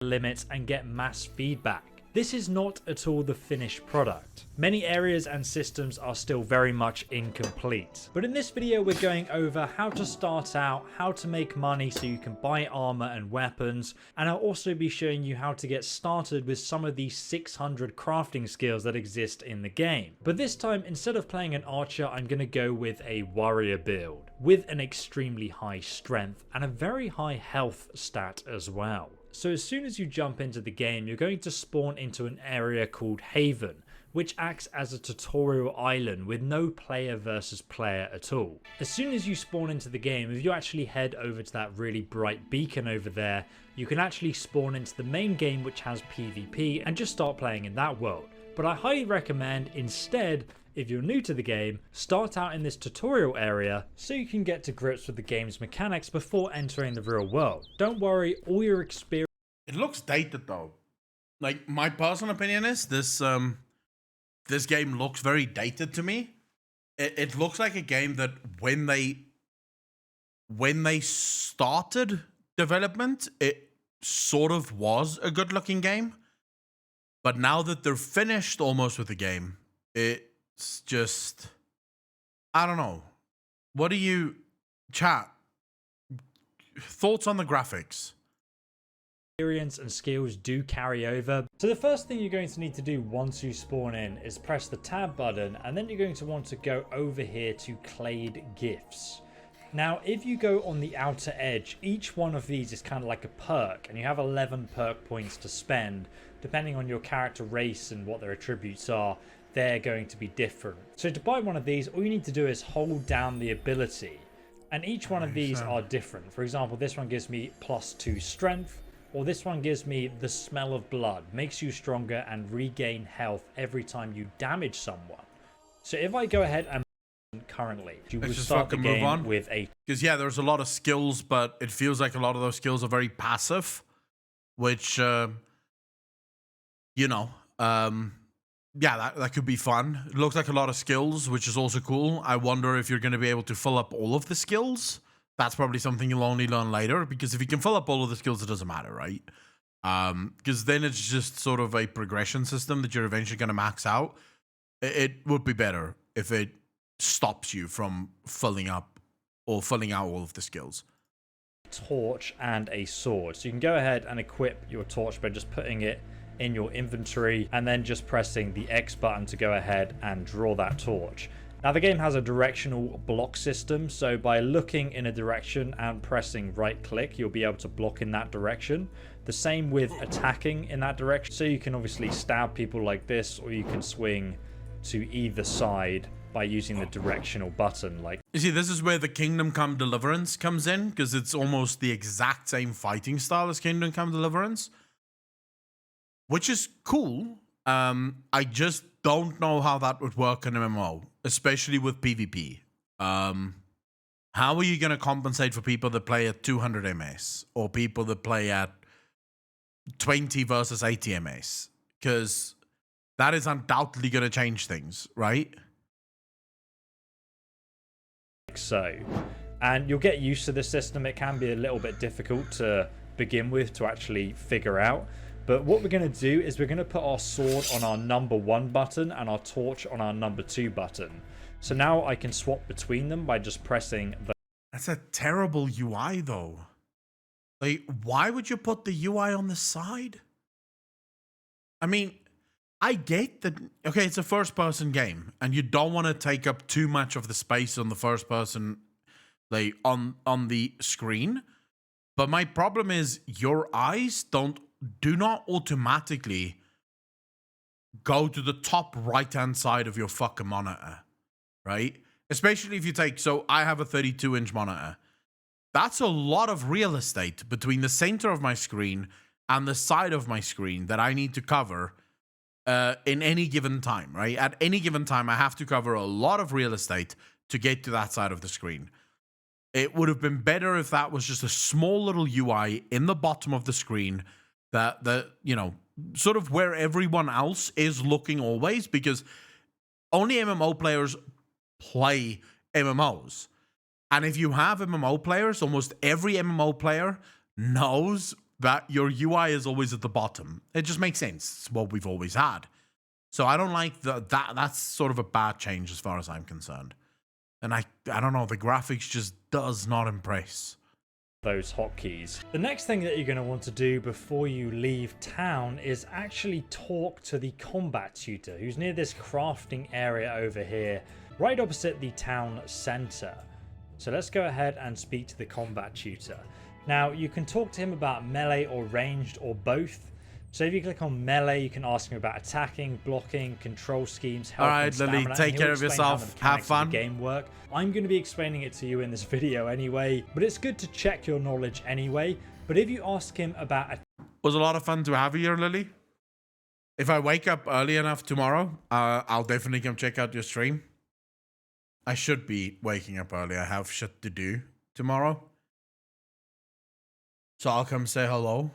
Speaker 2: Limits and get mass feedback. This is not at all the finished product. Many areas and systems are still very much incomplete. But in this video, we're going over how to start out, how to make money so you can buy armor and weapons, and I'll also be showing you how to get started with some of the 600 crafting skills that exist in the game. But this time, instead of playing an archer, I'm going to go with a warrior build, with an extremely high strength and a very high health stat as well. So as soon as you jump into the game, you're going to spawn into an area called Haven, which acts as a tutorial island with no player versus player at all. As soon as you spawn into the game, if you actually head over to that really bright beacon over there, you can actually spawn into the main game which has PvP and just start playing in that world. But I highly recommend instead, if you're new to the game, start out in this tutorial area so you can get to grips with the game's mechanics before entering the real world. Don't worry, all your experience...
Speaker 1: It looks dated though. Like, my personal opinion is this game looks very dated to me. It looks like a game that when they started development, it sort of was a good looking game. But now that they're finished almost with the game, it's just, I don't know. What do you, chat? Thoughts on the graphics?
Speaker 2: Experience and skills do carry over. So the first thing you're going to need to do once you spawn in is press the tab button, and then you're going to want to go over here to Clade Gifts. Now, if you go on the outer edge, each one of these is kind of like a perk, and you have 11 perk points to spend. Depending on your character race and what their attributes are, they're going to be different. So to buy one of these, all you need to do is hold down the ability, and each one of these are different. For example, this one gives me +2 strength, or this one gives me the smell of blood, makes you stronger and regain health every time you damage someone. So if I go ahead and currently, you will start the game with a...
Speaker 1: Because yeah, there's a lot of skills, but it feels like a lot of those skills are very passive, which, you know, yeah, that could be fun. It looks like a lot of skills, which is also cool. I wonder if you're going to be able to fill up all of the skills. That's probably something you'll only learn later, because if you can fill up all of the skills, it doesn't matter, right? Because then it's just sort of a progression system that you're eventually going to max out. It would be better if it stops you from filling up or filling out all of the skills.
Speaker 2: Torch and a sword. So you can go ahead and equip your torch by just putting it in your inventory and then just pressing the X button to go ahead and draw that torch. Now the game has a directional block system, so by looking in a direction and pressing right click, you'll be able to block in that direction. The same with attacking in that direction, so you can obviously stab people like this, or you can swing to either side by using the directional button. Like,
Speaker 1: you see, this is where the Kingdom Come Deliverance comes in, because it's almost the exact same fighting style as Kingdom Come Deliverance, which is cool. I just don't know how that would work in MMO, especially with PvP. How are you going to compensate for people that play at 200 ms or people that play at 20 versus 80 ms? Because that is undoubtedly going to change things, right?
Speaker 2: So, and you'll get used to the system. It can be a little bit difficult to begin with to actually figure out. But what we're going to do is we're going to put our sword on our number 1 button and our torch on our number 2 button. So now I can swap between them by just pressing the...
Speaker 1: That's a terrible UI though. Like, why would you put the UI on the side? I mean, I get that, okay, it's a first-person game, and you don't want to take up too much of the space on the first-person, like, on the screen. But my problem is your eyes do not automatically go to the top right-hand side of your fucking monitor, right? Especially if you take, so I have a 32-inch monitor. That's a lot of real estate between the center of my screen and the side of my screen that I need to cover in any given time, right? At any given time, I have to cover a lot of real estate to get to that side of the screen. It would have been better if that was just a small little UI in the bottom of the screen that you know, sort of where everyone else is looking always, because only MMO players play MMOs. And if you have MMO players, almost every MMO player knows that your UI is always at the bottom. It just makes sense. It's what we've always had. So I don't like that's sort of a bad change as far as I'm concerned. And I don't know, the graphics just does not impress.
Speaker 2: Those hotkeys. The next thing that you're going to want to do before you leave town is actually talk to the combat tutor who's near this crafting area over here, right opposite the town center. So let's go ahead and speak to the combat tutor. Now you can talk to him about melee or ranged or both. So if you click on melee, you can ask him about attacking, blocking, control schemes, health,
Speaker 1: all right, Lily, take care of yourself. Have fun.
Speaker 2: Of the game work. I'm going to be explaining it to you in this video anyway, but it's good to check your knowledge anyway. But if you ask him about... It
Speaker 1: was a lot of fun to have you here, Lily. If I wake up early enough tomorrow, I'll definitely come check out your stream. I should be waking up early. I have shit to do tomorrow. So I'll come say hello.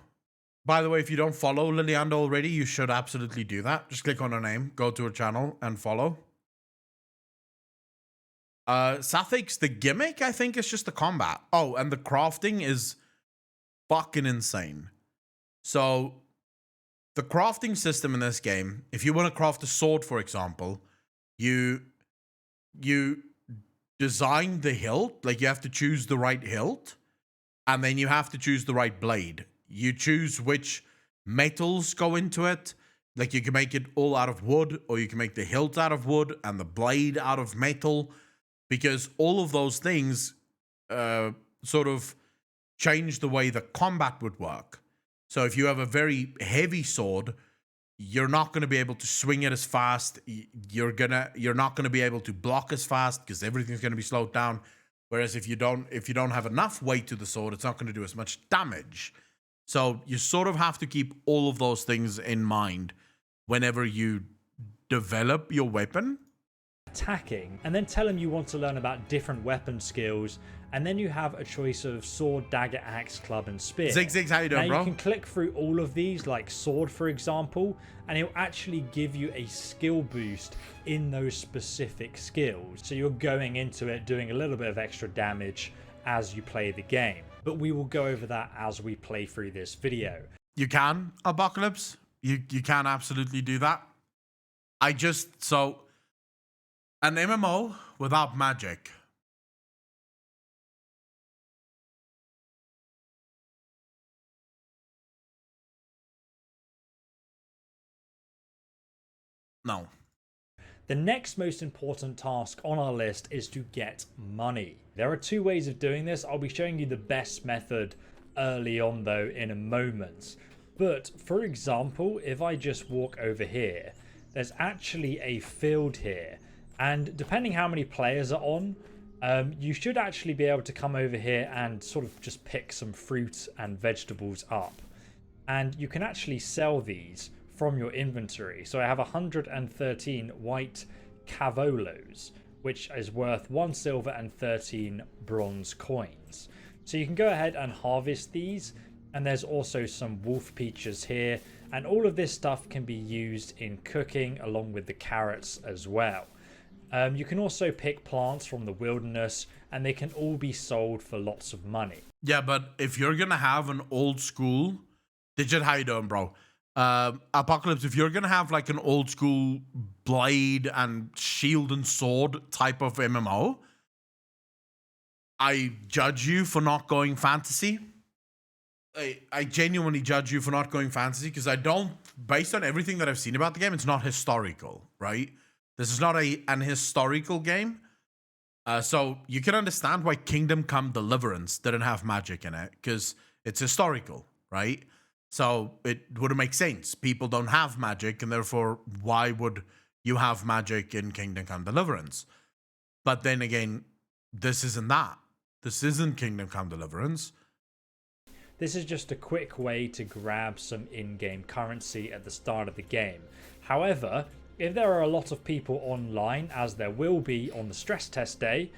Speaker 1: By the way, if you don't follow Lilianda already, you should absolutely do that. Just click on her name, go to her channel, and follow. Sathik's the gimmick, I think, is just the combat. Oh, and the crafting is fucking insane. So, the crafting system in this game, if you want to craft a sword, for example, you design the hilt, like you have to choose the right hilt, and then you have to choose the right blade. You choose which metals go into it. Like you can make it all out of wood, or you can make the hilt out of wood and the blade out of metal, because all of those things sort of change the way the combat would work. So if you have a very heavy sword, you're not going to be able to swing it as fast. You're not going to be able to block as fast because everything's going to be slowed down. Whereas if you don't have enough weight to the sword, it's not going to do as much damage. So you sort of have to keep all of those things in mind whenever you develop your weapon.
Speaker 2: Attacking, and then tell him you want to learn about different weapon skills, and then you have a choice of sword, dagger, axe, club, and spear.
Speaker 1: Zig, how you doing, bro?
Speaker 2: You can click through all of these, like sword, for example, and it'll actually give you a skill boost in those specific skills. So you're going into it doing a little bit of extra damage as you play the game. But we will go over that as we play through this video.
Speaker 1: You can, Apocalypse. You can absolutely do that. An MMO without magic. No.
Speaker 2: The next most important task on our list is to get money. There are two ways of doing this. I'll be showing you the best method early on though in a moment. But for example, if I just walk over here, there's actually a field here. And depending how many players are on, you should actually be able to come over here and sort of just pick some fruit and vegetables up. And you can actually sell these from your inventory. So I have 113 white cavolos, which is worth 1 silver and 13 bronze coins. So you can go ahead and harvest these. And there's also some wolf peaches here. And all of this stuff can be used in cooking along with the carrots as well. You can also pick plants from the wilderness, and they can all be sold for lots of money.
Speaker 1: Yeah, but if you're gonna have an old school, Digit, how you doing, bro? Apocalypse, if you're gonna have like an old school blade and shield and sword type of MMO, I judge you for not going fantasy. I genuinely judge you for not going fantasy because based on everything that I've seen about the game, it's not historical, right? This is not an historical game. So you can understand why Kingdom Come Deliverance didn't have magic in it, because it's historical, right? So it wouldn't make sense. People don't have magic, and therefore, why would you have magic in Kingdom Come Deliverance? But then again, this isn't that. This isn't Kingdom Come Deliverance.
Speaker 2: This is just a quick way to grab some in-game currency at the start of the game. However, if there are a lot of people online, as there will be on the stress test day,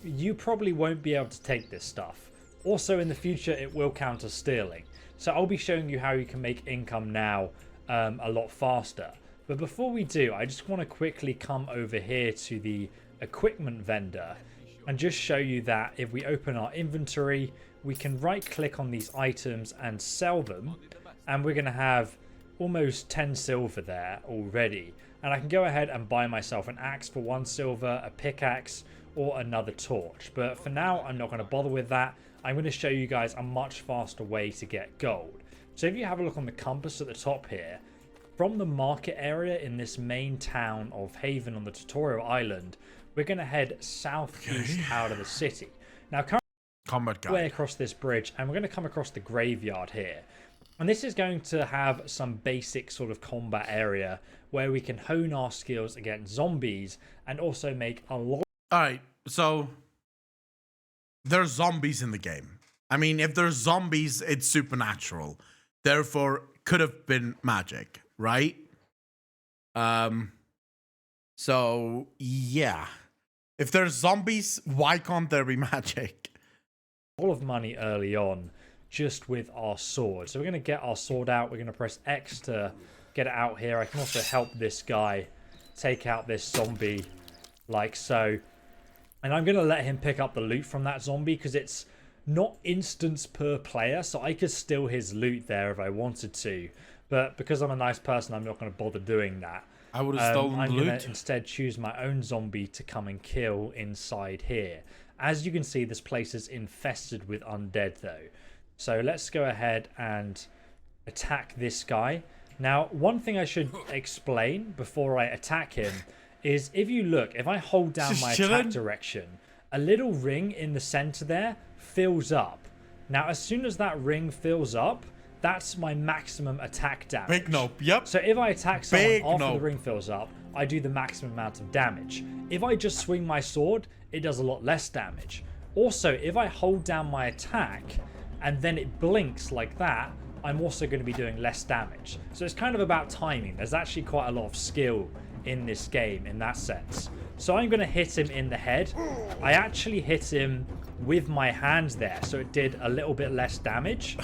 Speaker 2: you probably won't be able to take this stuff. Also in the future, it will count as stealing. So I'll be showing you how you can make income now a lot faster. But before we do, I just want to quickly come over here to the equipment vendor and just show you that if we open our inventory, we can right click on these items and sell them. And we're going to have almost 10 silver there already, and I can go ahead and buy myself an axe for 1 silver, a pickaxe, or another torch. But for now, I'm not going to bother with that. I'm going to show you guys a much faster way to get gold. So if you have a look on the compass at the top here, from the market area in this main town of Haven on the tutorial island, we're going to head southeast out of the city. Now currently way across this bridge, and we're going to come across the graveyard here. And this is going to have some basic sort of combat area where we can hone our skills against zombies and also make a lot.
Speaker 1: All right, so there's zombies in the game. I mean, if there's zombies, it's supernatural. Therefore, could have been magic, right? So yeah. If there's zombies, why can't there be magic?
Speaker 2: All of money early on just with our sword. So we're going to get our sword out. We're going to press X to get it out here. I can also help this guy take out this zombie like so. And I'm going to let him pick up the loot from that zombie because it's not instance per player. So I could steal his loot there if I wanted to. But because I'm a nice person, I'm not going to bother doing that.
Speaker 1: I would have stolen
Speaker 2: I'm
Speaker 1: the loot.
Speaker 2: going to instead choose my own zombie to come and kill inside here. As you can see, this place is infested with undead though. So let's go ahead and attack this guy. Now, one thing I should explain before I attack him is if you look, if I hold down my attack direction, a little ring in the center there fills up. Now, as soon as that ring fills up, that's my maximum attack damage.
Speaker 1: Big nope, yep.
Speaker 2: So if I attack someone after the ring fills up, I do the maximum amount of damage. If I just swing my sword, it does a lot less damage. Also, if I hold down my attack and then it blinks like that, I'm also going to be doing less damage. So it's kind of about timing. There's actually quite a lot of skill in this game in that sense. So I'm going to hit him in the head. I actually hit him with my hands there, so it did a little bit less damage.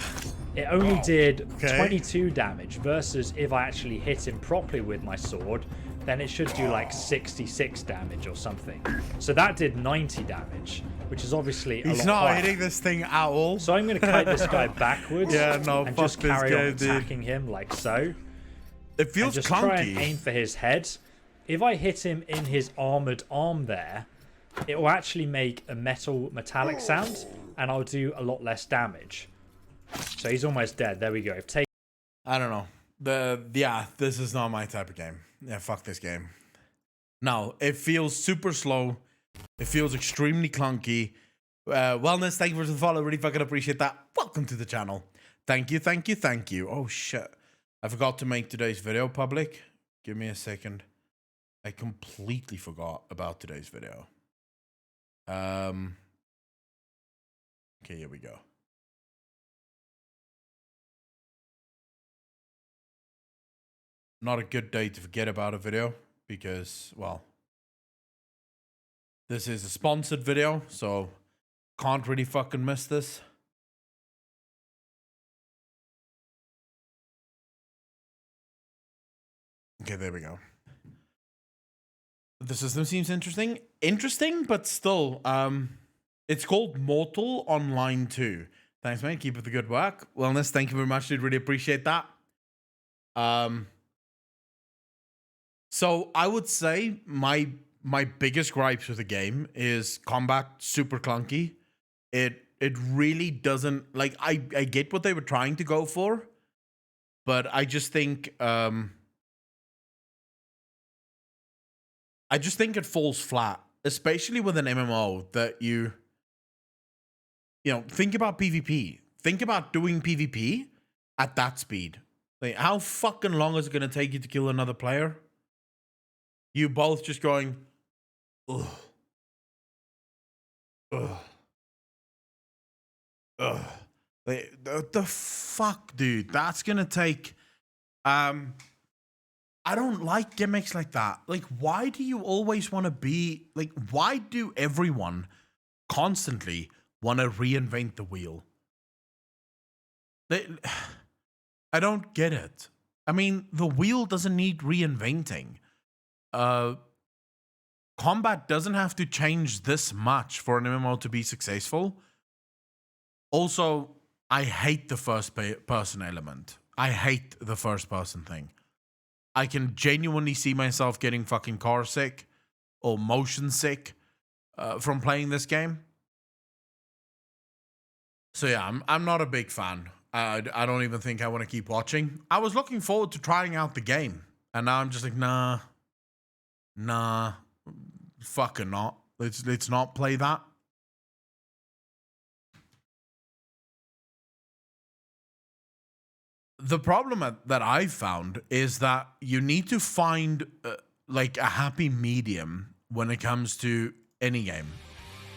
Speaker 2: It only did 22 damage versus if I actually hit him properly with my sword, then it should do like 66 damage or something. So that did 90 damage, which is obviously a lot
Speaker 1: He's not
Speaker 2: higher.
Speaker 1: hitting this thing at all.
Speaker 2: So I'm going to kite this guy backwards and just carry on attacking him like so.
Speaker 1: It feels
Speaker 2: and just
Speaker 1: clunky.
Speaker 2: Try and aim for his head. If I hit him in his armored arm there, it will actually make a metallic sound, and I'll do a lot less damage. So he's almost dead. There we go.
Speaker 1: I don't know. Yeah, this is not my type of game. Yeah, fuck this game. No, it feels super slow. It feels extremely clunky. Wellness, thank you for the follow. Really fucking appreciate that. Welcome to the channel. Thank you, thank you, thank you. Oh shit. I forgot to make today's video public. Give me a second. I completely forgot about today's video. Okay, here we go. Not a good day to forget about a video because, well, this is a sponsored video, so can't really fucking miss this. Okay, there we go. The system seems interesting. Interesting, but still, it's called Mortal Online 2. Thanks, mate. Keep up the good work. Wellness, thank you very much, dude. Really appreciate that. So I would say my biggest gripes with the game is combat super clunky. It really doesn't, like, I get what they were trying to go for, but I just think it falls flat, especially with an MMO that you know, think about PvP. Think about doing PvP at that speed. Like, how fucking long is it going to take you to kill another player? You both just going, ugh, ugh, ugh. The fuck, dude? That's going to take, I don't like gimmicks like that. Like, why do you always want to be, like, why do everyone constantly want to reinvent the wheel? I don't get it. I mean, the wheel doesn't need reinventing. Combat doesn't have to change this much for an MMO to be successful. Also, I hate the first person element. I hate the first person thing. I can genuinely see myself getting fucking car sick or motion sick from playing this game. So yeah, I'm not a big fan. I don't even think I want to keep watching. I was looking forward to trying out the game, and now I'm just like, nah, fucking not. Let's not play that. the problem that I found is that you need to find like a happy medium when it comes to any game.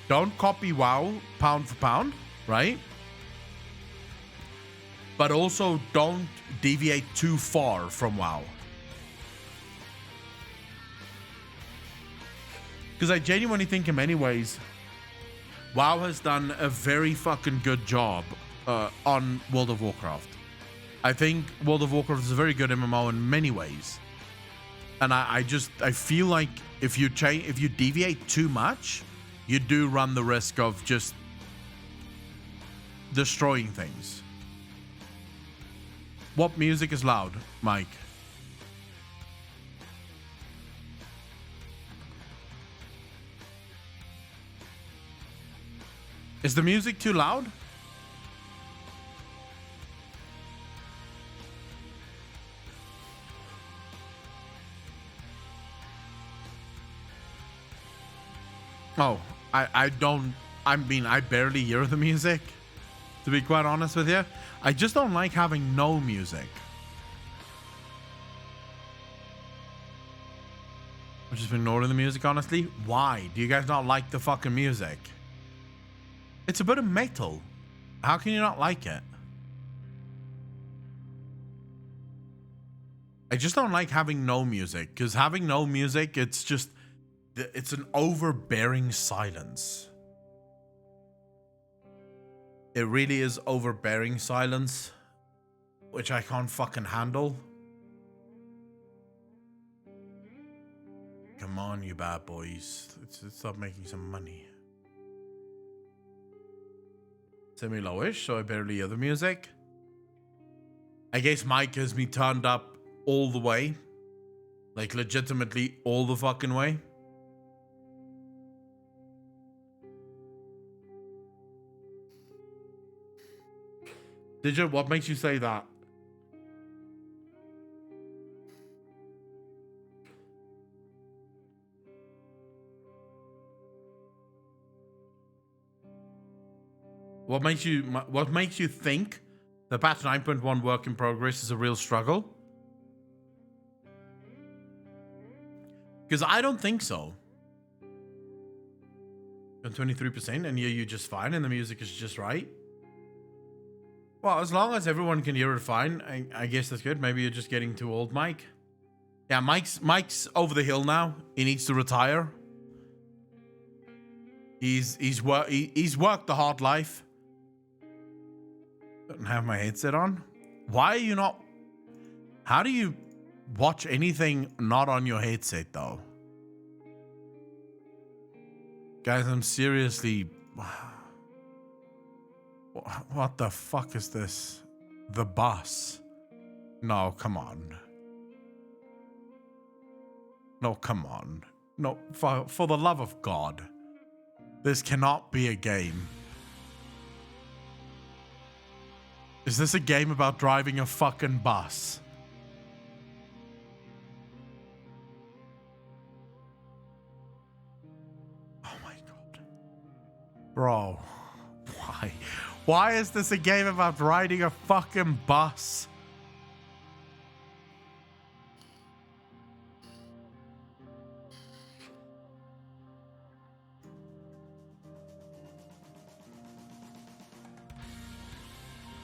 Speaker 1: Don't copy WoW pound for pound, right? But also don't deviate too far from WoW. Because I genuinely think in many ways, WoW has done a very fucking good job on World of Warcraft. I think World of Warcraft is a very good MMO in many ways. And I feel like if you deviate too much, you do run the risk of just destroying things. What music is loud, Mike? Is the music too loud? Oh, I barely hear the music, to be quite honest with you. I just don't like having no music. I've just been ignoring the music, honestly. Why? Do you guys not like the fucking music? It's a bit of metal. How can you not like it? I just don't like having no music, because having no music, it's an overbearing silence. It really is overbearing silence, which I can't fucking handle. Come on, you bad boys. Let's stop making some money. Semi-lowish, so I barely hear the music. I guess Mike has me turned up all the way. Like, legitimately all the fucking way. Did you? What makes you say that? What makes you think the patch 9.1 work in progress is a real struggle? Because I don't think so. On 23%, and you're just fine, and the music is just right. Well, as long as everyone can hear it fine, I guess that's good. Maybe you're just getting too old, Mike. Yeah, Mike's over the hill now. He needs to retire. He's worked the hard life. Don't have my headset on. Why are you not? How do you watch anything not on your headset though? Guys, I'm seriously. What the fuck is this? The bus? No, come on. No, come on. No, for the love of God. This cannot be a game. Is this a game about driving a fucking bus? Oh my God. Bro, why? Why is this a game about riding a fucking bus?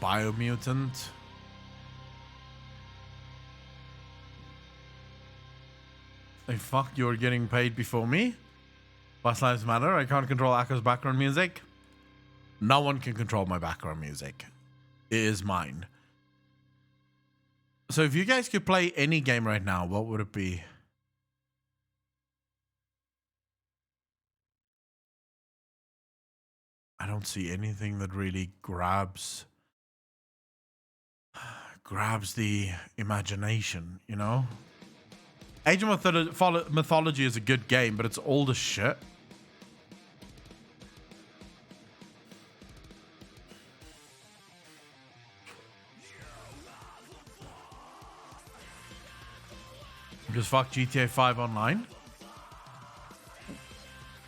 Speaker 1: Biomutant. Hey, fuck, you're getting paid before me? Bus Lives Matter. I can't control Akko's background music. No one can control my background music. It is mine. So if you guys could play any game right now, what would it be? I don't see anything that really grabs the imagination, you know? Age of Mythology is a good game, but it's old as shit. Just fuck GTA 5 online.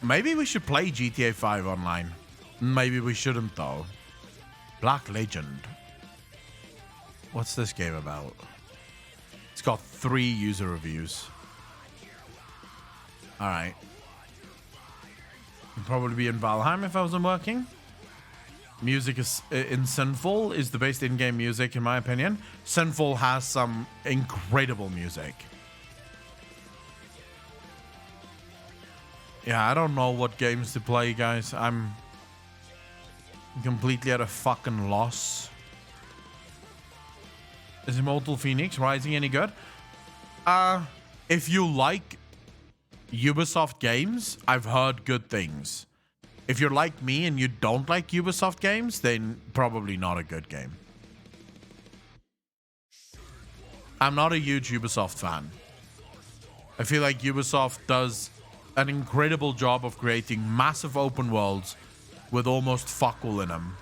Speaker 1: Maybe we should play GTA 5 online. Maybe we shouldn't though. Black Legend. What's this game about? It's got 3 user reviews. All right. It'd probably be in Valheim if I wasn't working. Music is in Sinful is the best in-game music in my opinion. Sinful has some incredible music. Yeah, I don't know what games to play, guys. I'm completely at a fucking loss. Is Immortal Phoenix Rising any good? If you like Ubisoft games, I've heard good things. If you're like me and you don't like Ubisoft games, then probably not a good game. I'm not a huge Ubisoft fan. I feel like Ubisoft does an incredible job of creating massive open worlds with almost fuck all in them.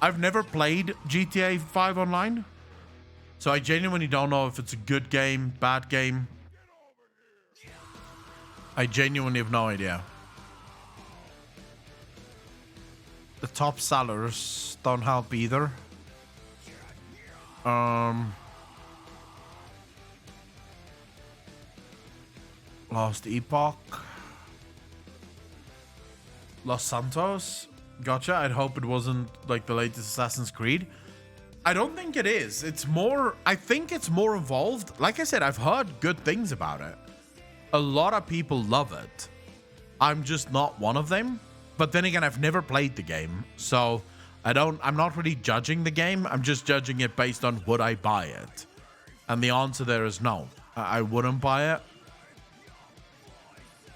Speaker 1: I've never played GTA 5 online, so I genuinely don't know if it's a good game, bad game. I genuinely have no idea. The top sellers don't help either. Lost Epoch. Los Santos. Gotcha. I'd hope it wasn't like the latest Assassin's Creed. I don't think it is. It's more... I think it's more involved. Like I said, I've heard good things about it. A lot of people love it. I'm just not one of them. But then again, I've never played the game. So I'm not really judging the game. I'm just judging it based on would I buy it. And the answer there is no. I wouldn't buy it.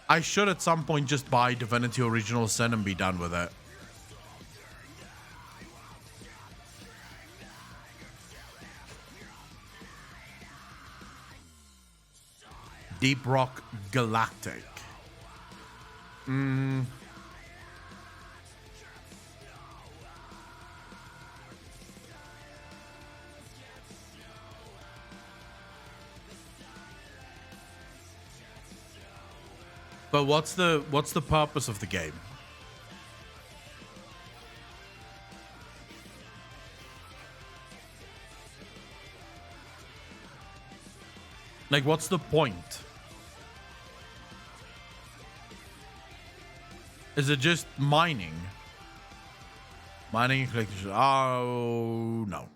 Speaker 1: I should at some point just buy Divinity Original Sin and be done with it. Deep Rock Galactic. But what's the purpose of the game? Like, what's the point? Is it just mining? Mining and collection. Oh, no.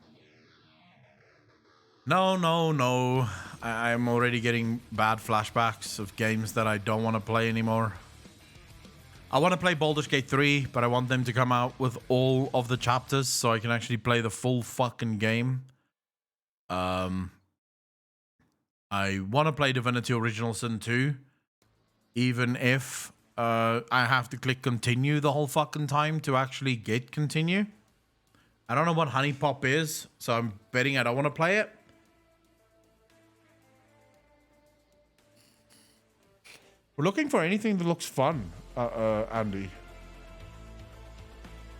Speaker 1: No. I'm already getting bad flashbacks of games that I don't want to play anymore. I want to play Baldur's Gate 3, but I want them to come out with all of the chapters so I can actually play the full fucking game. I want to play Divinity Original Sin 2, even if I have to click continue the whole fucking time to actually get continue. I don't know what Honey Pop is, so I'm betting I don't want to play it. We're looking for anything that looks fun, Andy.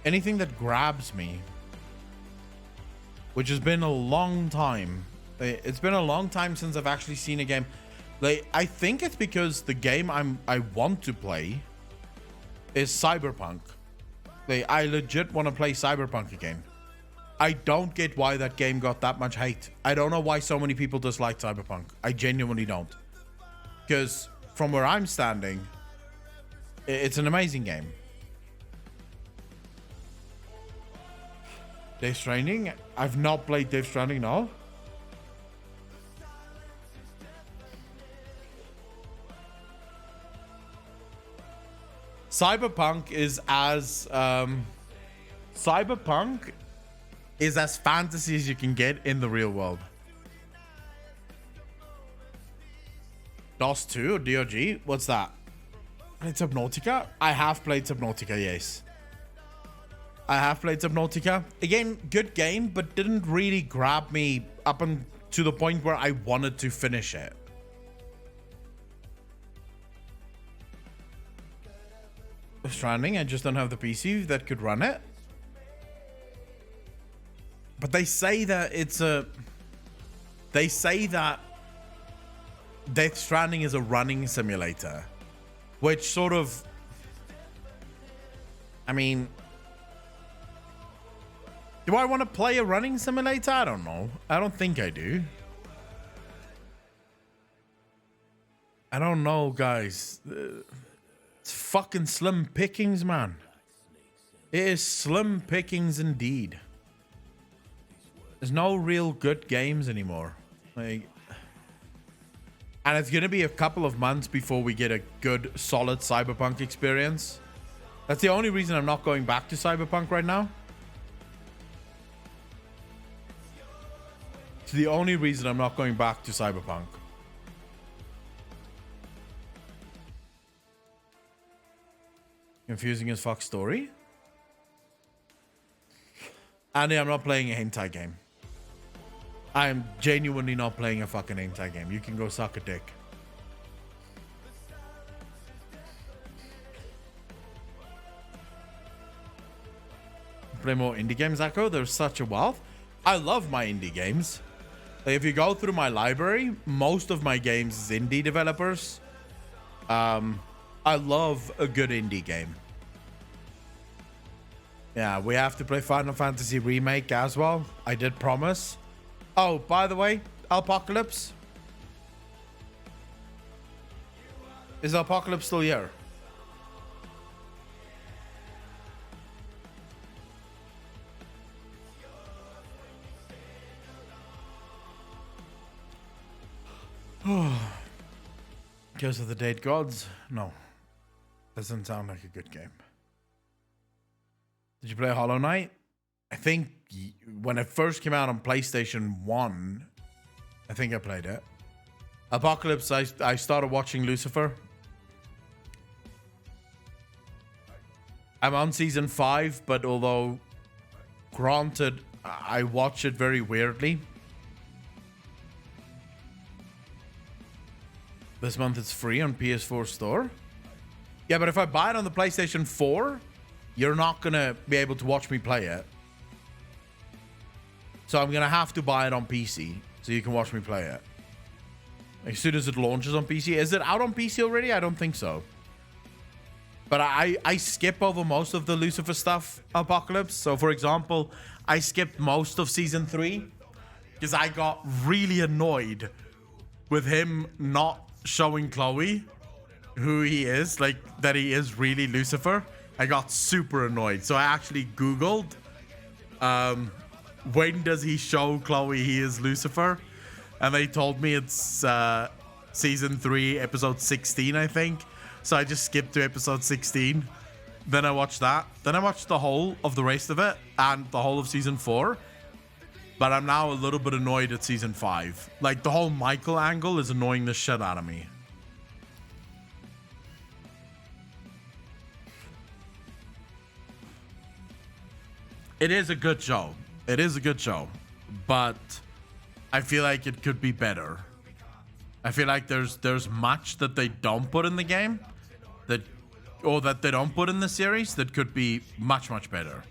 Speaker 1: Anything that grabs me. Which has been a long time. It's been a long time since I've actually seen a game. Like, I think it's because the game I want to play is Cyberpunk. Like, I legit want to play Cyberpunk again. I don't get why that game got that much hate. I don't know why so many people dislike Cyberpunk. I genuinely don't. Because from where I'm standing, it's an amazing game. Death Stranding? I've not played Death Stranding, no. Cyberpunk is as fantasy as you can get in the real world. DOS 2 or DOG? What's that? Played Subnautica? I have played Subnautica, yes. I have played Subnautica. Again, good game, but didn't really grab me up to the point where I wanted to finish it. Stranding, I just don't have the PC that could run it. But they say that it's a... They say that Death Stranding is a running simulator. Which sort of I mean, do I want to play a running simulator? I don't know. I don't think I do. I don't know, guys. It's fucking slim pickings, man. It is slim pickings indeed. There's no real good games anymore. Like, and it's gonna be a couple of months before we get a good, solid Cyberpunk experience. That's the only reason I'm not going back to Cyberpunk right now. It's the only reason I'm not going back to Cyberpunk. Confusing as fuck story. Andy, I'm not playing a hentai game. I am genuinely not playing a fucking hentai game. You can go suck a dick. Play more indie games, Echo. There's such a wealth. I love my indie games. Like, if you go through my library, most of my games is indie developers. I love a good indie game. Yeah, we have to play Final Fantasy Remake as well. I did promise. Oh, by the way, Apocalypse. Is Apocalypse still here? Curse of the Dead Gods? No. Doesn't sound like a good game. Did you play Hollow Knight? I think when it first came out on PlayStation 1, I think I played it. Apocalypse, I started watching Lucifer. I'm on season 5, but although granted, I watch it very weirdly. This month it's free on PS4 store. Yeah, but if I buy it on the PlayStation 4, you're not going to be able to watch me play it. So I'm going to have to buy it on PC so you can watch me play it. As soon as it launches on PC. Is it out on PC already? I don't think so. But I skip over most of the Lucifer stuff, Apocalypse. So, for example, I skipped most of Season 3 because I got really annoyed with him not showing Chloe who he is, like that he is really Lucifer. I got super annoyed. So I actually Googled when does he show Chloe he is Lucifer? And they told me it's Season 3, Episode 16, I think. So I just skipped to Episode 16. Then I watched that. Then I watched the whole of the rest of it and the whole of Season 4. But I'm now a little bit annoyed at Season 5. Like, the whole Michael angle is annoying the shit out of me. It is a good show. It is a good show. But I feel like it could be better. I feel like there's much that they don't put in the game that they don't put in the series that could be much, much better.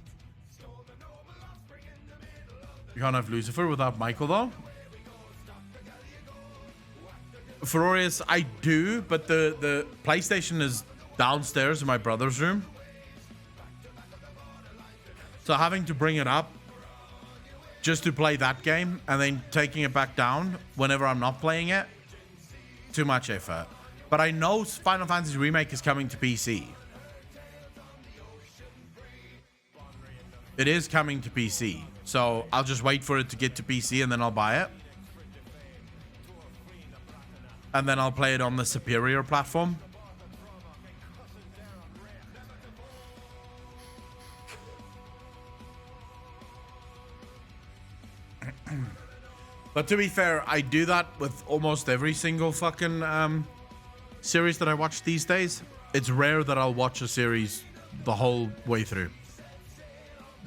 Speaker 1: You can't have Lucifer without Michael, though. Furious, I do, but the PlayStation is downstairs in my brother's room. So having to bring it up just to play that game and then taking it back down whenever I'm not playing it, too much effort. But I know Final Fantasy Remake is coming to PC. It is coming to PC. So I'll just wait for it to get to PC and then I'll buy it. And then I'll play it on the superior platform. But to be fair, I do that with almost every single fucking series that I watch these days. It's rare that I'll watch a series the whole way through.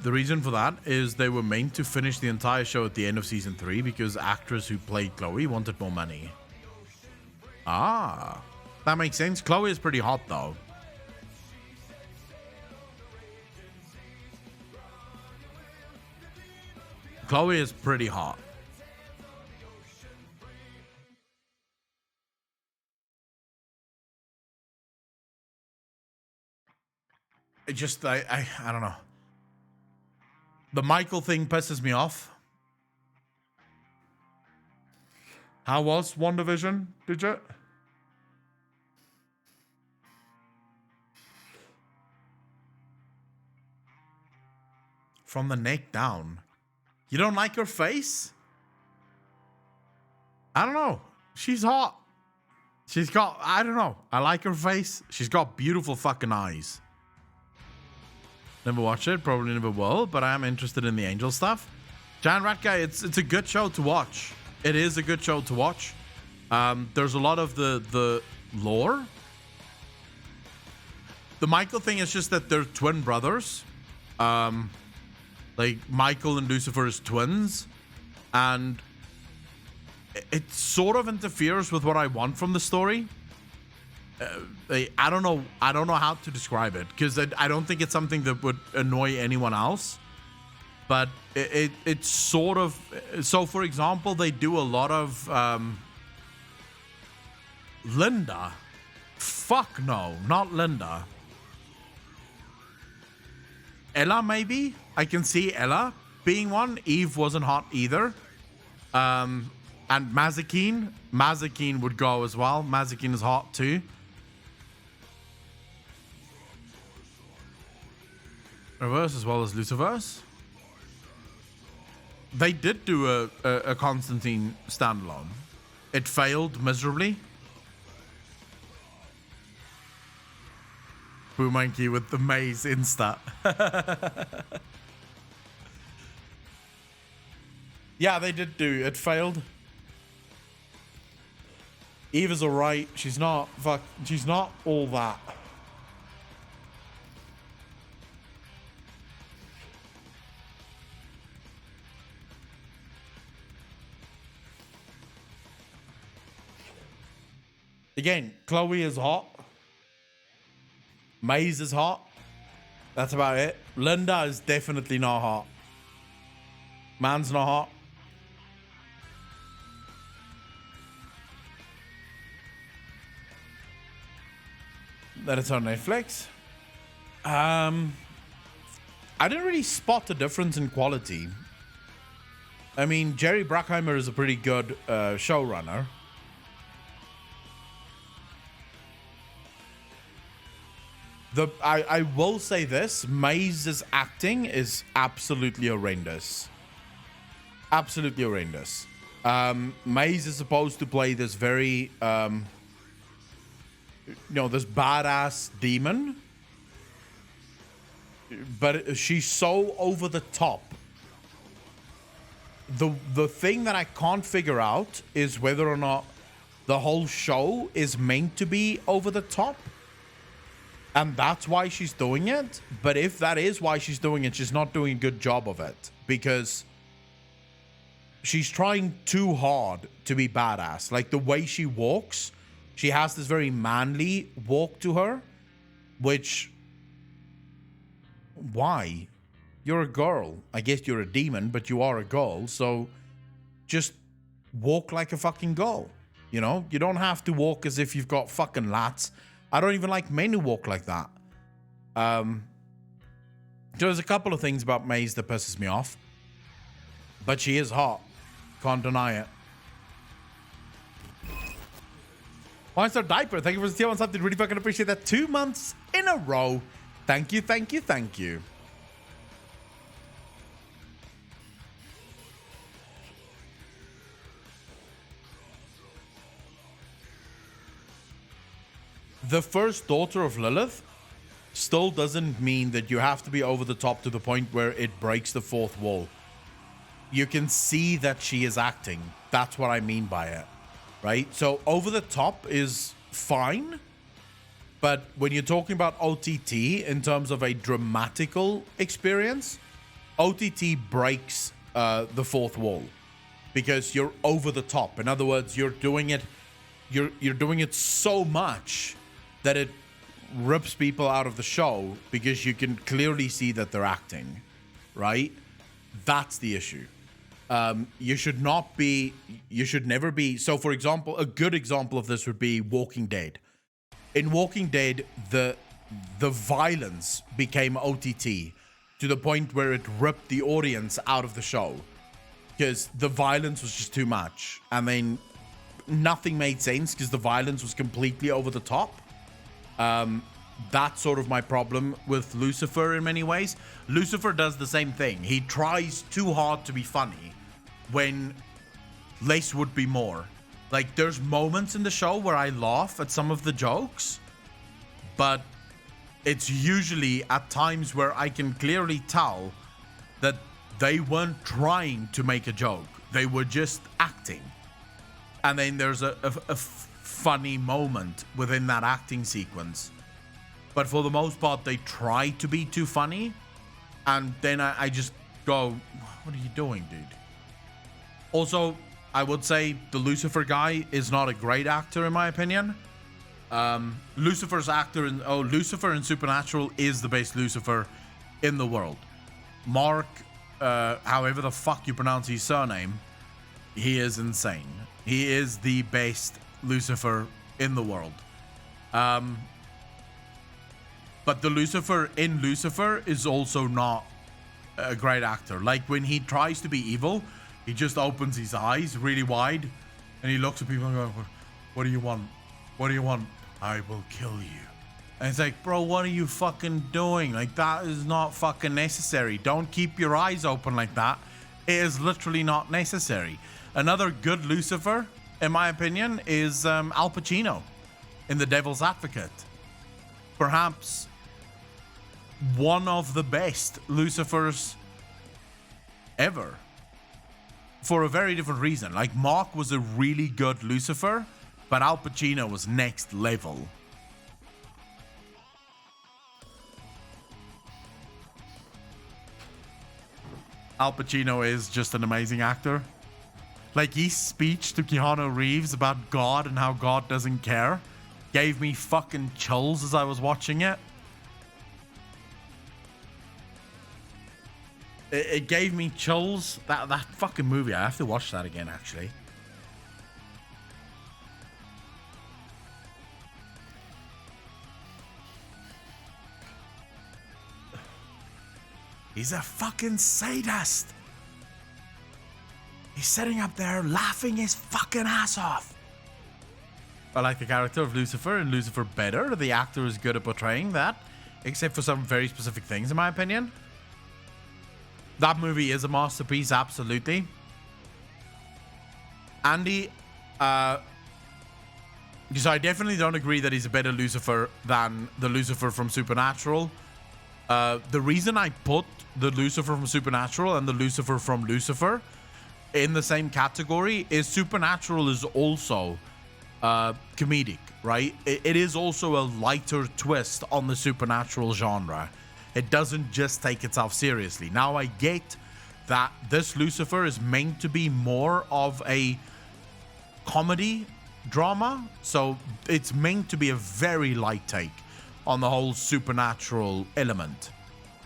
Speaker 1: The reason for that is they were meant to finish the entire show at the end of season 3 because actress who played Chloe wanted more money. Ah, that makes sense. Chloe is pretty hot though. Chloe is pretty hot. It just, I don't know. The Michael thing pisses me off. How was WandaVision, did you? From the neck down. You don't like her face? I don't know. She's hot. She's got, I don't know. I like her face. She's got beautiful fucking eyes. Never watched it, probably never will, but I am interested in the Angel stuff. Giant Rat Guy, it's a good show to watch. It is a good show to watch. There's a lot of the lore. The Michael thing is just that they're twin brothers. Like Michael and Lucifer is twins, and it sort of interferes with what I want from the story. I don't know how to describe it, because I don't think it's something that would annoy anyone else. But it's sort of, so for example, they do a lot of Linda. Fuck no, not Linda. Ella, maybe? I can see Ella being one. Eve wasn't hot either. And Mazikeen. Mazikeen would go as well. Mazikeen is hot too. Reverse as well as Luciverse. They did do a Constantine standalone. It failed miserably. Boo Monkey with the maze insta. Yeah, they did do. It failed. Eve is alright. She's not all that. Again, Chloe is hot. Maze is hot. That's about it. Linda is definitely not hot. Man's not hot. That it's on Netflix. I didn't really spot a difference in quality. I mean, Jerry Bruckheimer is a pretty good showrunner. I will say this, Maze's acting is absolutely horrendous. Absolutely horrendous. Maze is supposed to play this very, this badass demon. But she's so over the top. The thing that I can't figure out is whether or not the whole show is meant to be over the top. And that's why she's doing it. But if that is why she's doing it, she's not doing a good job of it. Because she's trying too hard to be badass. Like the way she walks, she has this very manly walk to her. Which, why? You're a girl. I guess you're a demon, but you are a girl. So just walk like a fucking girl. You know? You don't have to walk as if you've got fucking lats. I don't even like men who walk like that. There's a couple of things about Maze that pisses me off. But she is hot. Can't deny it. Monster Diaper, thank you for the tier 1 something. Really fucking appreciate that. 2 months in a row. Thank you, thank you, thank you. The first daughter of Lilith still doesn't mean that you have to be over the top to the point where it breaks the fourth wall. You can see that she is acting. That's what I mean by it, right? So over the top is fine, but when you're talking about OTT in terms of a dramatical experience, OTT breaks the fourth wall because you're over the top. In other words, you're doing it so much that it rips people out of the show because you can clearly see that they're acting, right? That's the issue. You should never be. So for example, a good example of this would be Walking Dead. In Walking Dead, the the violence became OTT to the point where it ripped the audience out of the show because the violence was just too much. And then nothing made sense because the violence was completely over the top. That's sort of my problem with Lucifer in many ways. Lucifer does the same thing. He tries too hard to be funny when less would be more. Like, there's moments in the show where I laugh at some of the jokes, but it's usually at times where I can clearly tell that they weren't trying to make a joke. They were just acting. And then there's a funny moment within that acting sequence. But for the most part, they try to be too funny. And then I just go, what are you doing, dude? Also, I would say the Lucifer guy is not a great actor, in my opinion. Lucifer in Supernatural is the best Lucifer in the world. Mark, however the fuck you pronounce his surname, he is insane. He is the best Lucifer in the world. But the Lucifer in Lucifer is also not a great actor. Like, when he tries to be evil, he just opens his eyes really wide and he looks at people and goes, what do you want? What do you want? I will kill you. And it's like, bro, what are you fucking doing? Like, that is not fucking necessary. Don't keep your eyes open like that. It is literally not necessary. Another good Lucifer, in my opinion, is Al Pacino in The Devil's Advocate. Perhaps one of the best Lucifers ever. For a very different reason. Like, Mark was a really good Lucifer, but Al Pacino was next level. Al Pacino is just an amazing actor. Like, his speech to Keanu Reeves about God and how God doesn't care gave me fucking chills as I was watching it. It gave me chills. That fucking movie, I have to watch that again, actually. He's a fucking sadist. He's sitting up there laughing his fucking ass off. I like the character of Lucifer and Lucifer better. The actor is good at portraying that, except for some very specific things, in my opinion. That movie is a masterpiece, absolutely. Andy, because I definitely don't agree that he's a better Lucifer than the Lucifer from Supernatural. The reason I put the Lucifer from Supernatural and the Lucifer from Lucifer in the same category is Supernatural is also comedic, right? It is also a lighter twist on the supernatural genre. It doesn't just take itself seriously. Now, I get that this Lucifer is meant to be more of a comedy drama, so it's meant to be a very light take on the whole supernatural element.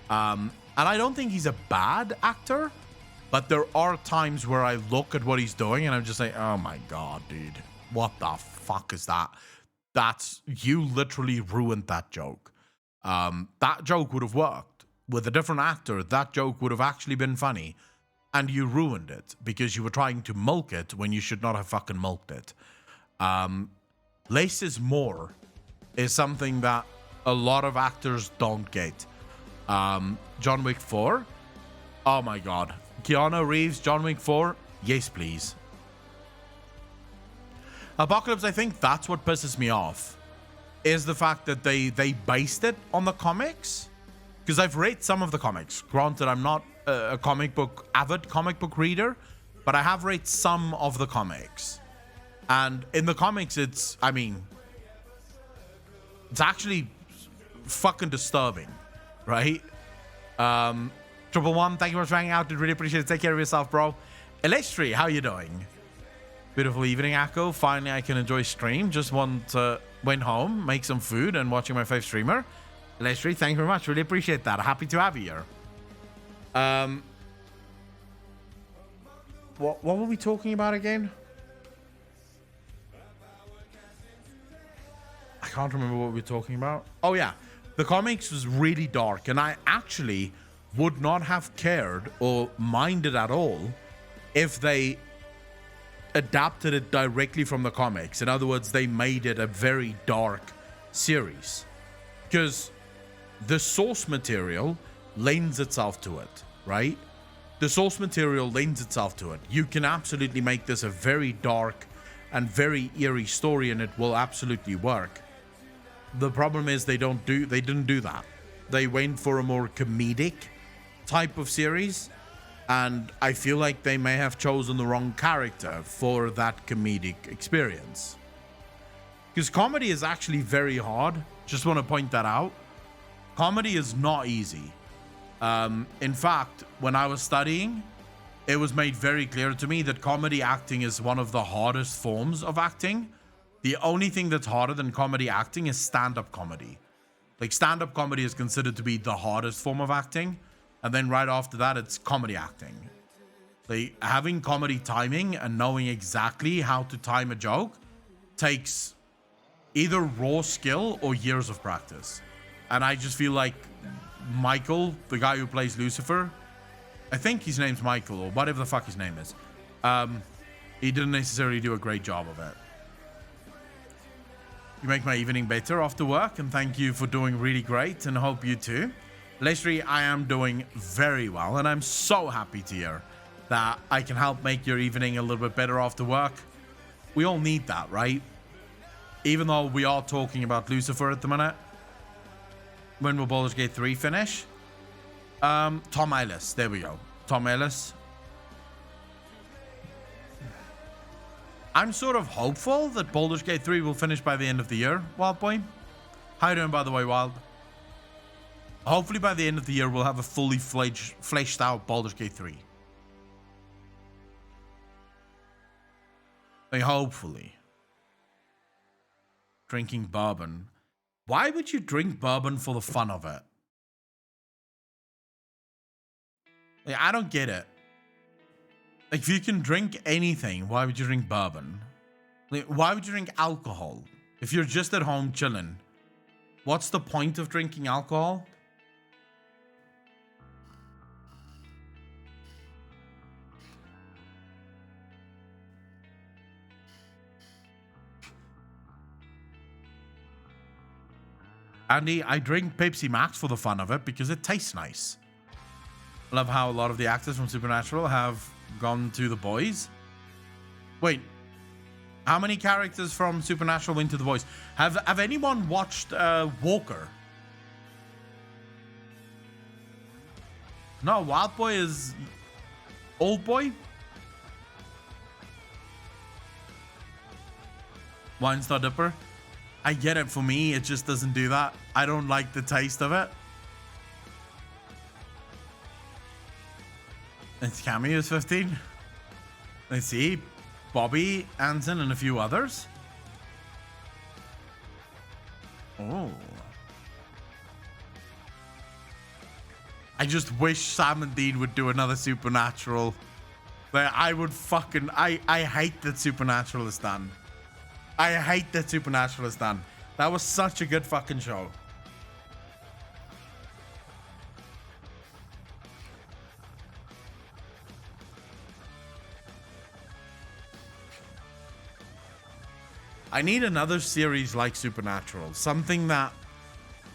Speaker 1: And I don't think he's a bad actor, but there are times where I look at what he's doing and I'm just like, oh my god, dude, what the fuck is that? You literally ruined that joke. That joke would have worked with a different actor. That joke would have actually been funny, and you ruined it because you were trying to milk it when you should not have fucking milked it. Less is more is something that a lot of actors don't get. John Wick 4, oh my god. Keanu Reeves, John Wick 4, yes please. Apocalypse, I think that's what pisses me off, is the fact that they based it on the comics. Because I've read some of the comics. Granted, I'm not a avid comic book reader, but I have read some of the comics. And in the comics, it's actually fucking disturbing, right? 111, thank you for hanging out, dude. Really appreciate it. Take care of yourself, bro. Elestri, how you doing? Beautiful evening, Akko. Finally, I can enjoy stream. Just went home, make some food, and watching my fave streamer. Elestri, thank you very much. Really appreciate that. Happy to have you here. What were we talking about again? I can't remember what we were talking about. Oh, yeah. The comics was really dark, and I actually would not have cared or minded at all if they adapted it directly from the comics. In other words, they made it a very dark series, because the source material lends itself to it, right? The source material lends itself to it. You can absolutely make this a very dark and very eerie story, and it will absolutely work. The problem is they didn't do that. They went for a more comedic type of series, and I feel like they may have chosen the wrong character for that comedic experience. Because comedy is actually very hard. Just want to point that out. Comedy is not easy. In fact, when I was studying, it was made very clear to me that comedy acting is one of the hardest forms of acting. The only thing that's harder than comedy acting is stand-up comedy. Like, stand-up comedy is considered to be the hardest form of acting. And then right after that, it's comedy acting. Like, having comedy timing and knowing exactly how to time a joke takes either raw skill or years of practice. And I just feel like Michael, the guy who plays Lucifer, I think his name's Michael or whatever the fuck his name is, he didn't necessarily do a great job of it. You make my evening better after work, and thank you for doing really great, and hope you too. Leslie, I am doing very well, and I'm so happy to hear that I can help make your evening a little bit better after work. We all need that, right? Even though we are talking about Lucifer at the minute. When will Baldur's Gate 3 finish? Tom Ellis. There we go. Tom Ellis. I'm sort of hopeful that Baldur's Gate 3 will finish by the end of the year, Wild Boy. How you doing, by the way, Wild? Hopefully by the end of the year, we'll have a fully fleshed out Baldur's Gate 3. Like, hopefully. Drinking bourbon. Why would you drink bourbon for the fun of it? Like, I don't get it. Like, if you can drink anything, why would you drink bourbon? Like, why would you drink alcohol? If you're just at home chilling, what's the point of drinking alcohol? Andy, I drink Pepsi Max for the fun of it because it tastes nice. I love how a lot of the actors from Supernatural have gone to The Boys. Wait, how many characters from Supernatural went to The Boys? Have anyone watched Walker? No, Wild Boy is Old Boy. Wine Star Dipper. I get it. For me, it just doesn't do that. I don't like the taste of it. It's Cameo's 15. Let's see. Bobby, Anson, and a few others. Oh. I just wish Sam and Dean would do another Supernatural. Like, I would fucking... I hate that Supernatural is done. I hate that Supernatural is done. That was such a good fucking show. I need another series like Supernatural. Something that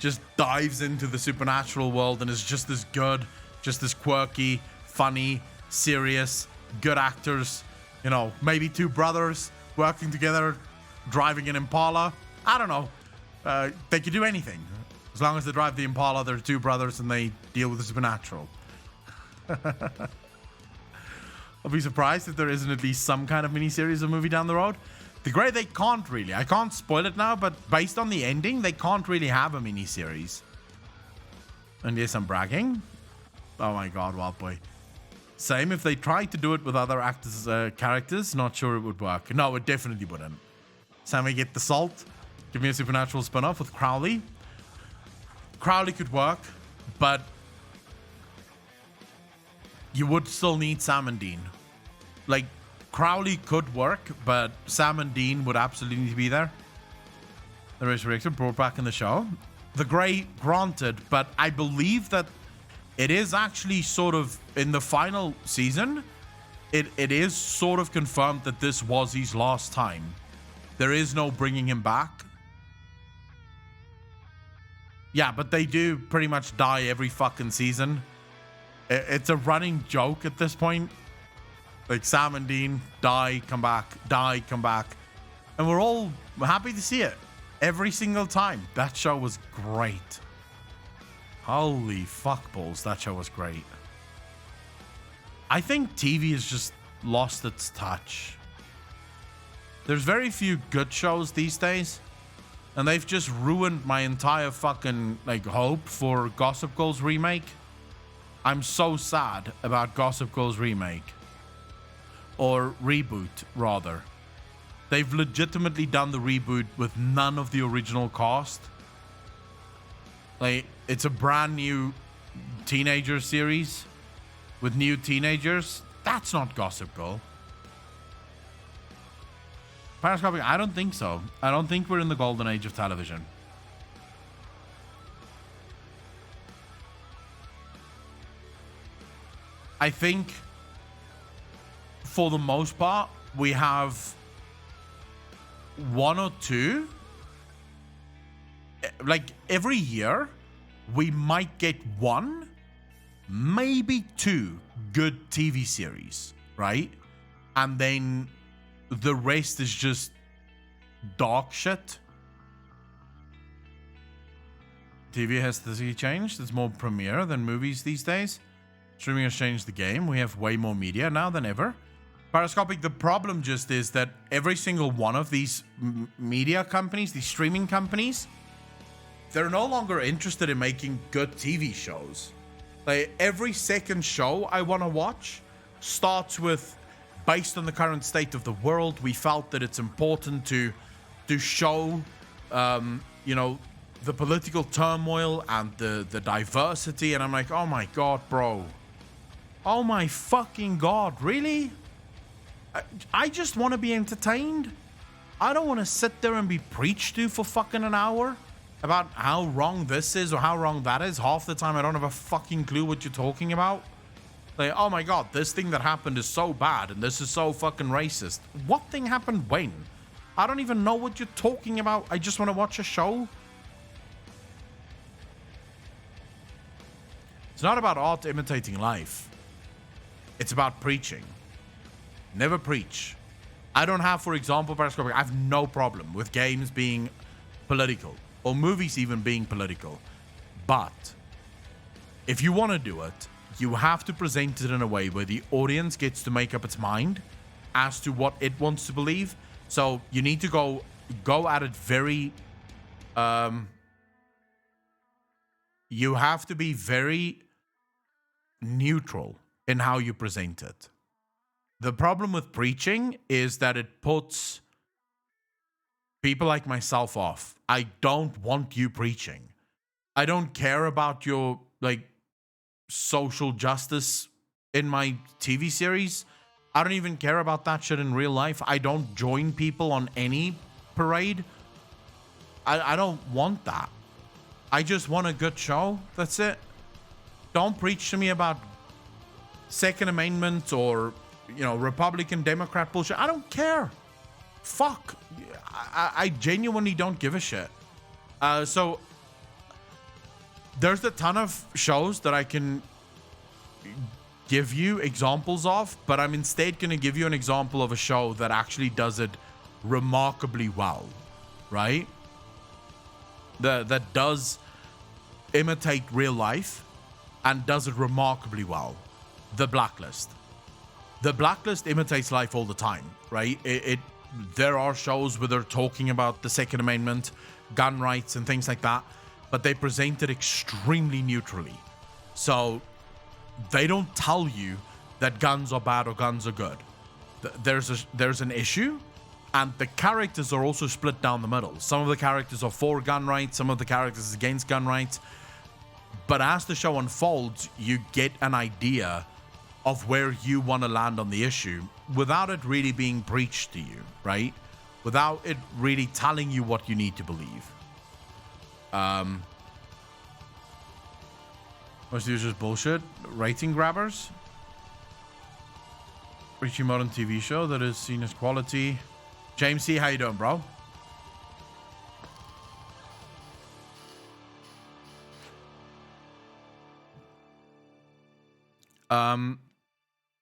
Speaker 1: just dives into the supernatural world and is just as good, just as quirky, funny, serious, good actors. You know, maybe two brothers working together, driving an Impala. I don't know. They could do anything. As long as they drive the Impala, they're two brothers and they deal with the supernatural. I'll be surprised if there isn't at least some kind of miniseries or movie down the road. The Grey, they can't really. I can't spoil it now, but based on the ending, they can't really have a miniseries. And yes, I'm bragging. Oh my god, Wild Boy. Same if they tried to do it with other actors, characters, not sure it would work. No, it definitely wouldn't. Sammy, get the salt. Give me a Supernatural spin-off with Crowley. Crowley could work, but you would still need Sam and Dean. Like, Crowley could work, but Sam and Dean would absolutely need to be there. The Resurrected brought back in the show. The gray, granted, but I believe that it is actually sort of in the final season. It is sort of confirmed that this was his last time. There is no bringing him back. Yeah, but they do pretty much die every fucking season. It's a running joke at this point. Like Sam and Dean die, come back, die, come back. And we're all happy to see it every single time. That show was great. Holy fuck balls, that show was great. I think TV has just lost its touch. There's very few good shows these days. And they've just ruined my entire fucking like hope for Gossip Girl's remake. I'm so sad about Gossip Girl's remake. Or reboot, rather. They've legitimately done the reboot with none of the original cast. Like, it's a brand new teenager series with new teenagers. That's not Gossip Girl. Periscopic, I don't think so. I don't think we're in the golden age of television. I think, for the most part, we have one or two. Like, every year, we might get one, maybe two good TV series, right? And then the rest is just dog shit. TV has changed. It's more premiere than movies these days. Streaming has changed the game. We have way more media now than ever. Periscopic, the problem just is that every single one of these media companies, these streaming companies, they're no longer interested in making good TV shows. Like, every second show I want to watch starts with, based on the current state of the world, we felt that it's important to show, you know, the political turmoil and the diversity. And I'm like, oh my God, bro. Oh my fucking God, really? I just want to be entertained. I don't want to sit there and be preached to for fucking an hour about how wrong this is or how wrong that is. Half the time I don't have a fucking clue what you're talking about. Like, oh my God, this thing that happened is so bad and this is so fucking racist. What thing happened when? I don't even know what you're talking about. I just want to watch a show. It's not about art imitating life. It's about preaching. Never preach. I don't have, for example, Periscope, I have no problem with games being political or movies even being political. But if you want to do it, you have to present it in a way where the audience gets to make up its mind as to what it wants to believe. So you need to go at it very, you have to be very neutral in how you present it. The problem with preaching is that it puts people like myself off. I don't want you preaching. I don't care about your, like, social justice in my TV series. I don't even care about that shit in real life. I don't join people on any parade. I don't want that. I just want a good show. That's it. Don't preach to me about Second Amendment or, you know, Republican, Democrat bullshit. I don't care. Fuck. I genuinely don't give a shit. So there's a ton of shows that I can give you examples of, but I'm instead going to give you an example of a show that actually does it remarkably well, right? That does imitate real life and does it remarkably well. The Blacklist. The Blacklist imitates life all the time, right? There are shows where they're talking about the Second Amendment, gun rights, and things like that, but they present it extremely neutrally. So they don't tell you that guns are bad or guns are good. There's an issue, and the characters are also split down the middle. Some of the characters are for gun rights, some of the characters are against gun rights. But as the show unfolds, you get an idea of where you want to land on the issue without it really being preached to you, right? Without it really telling you what you need to believe. Most of just bullshit. Rating grabbers. Pretty modern TV show that is seen as quality. James C, how you doing, bro?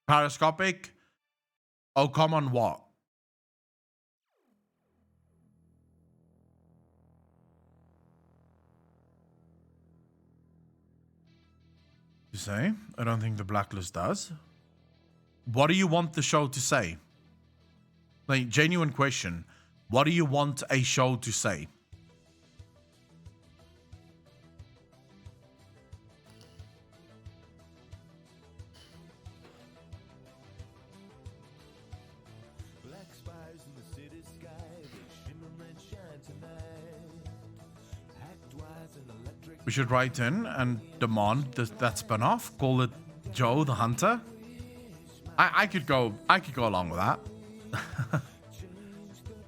Speaker 1: Parascopic. Oh, come on, what? You say? I don't think the blacklist does. What do you want the show to say? Like, genuine question. What do you want a show to say? We should write in and demand that spin-off. Call it Joe the Hunter. I could go along with that.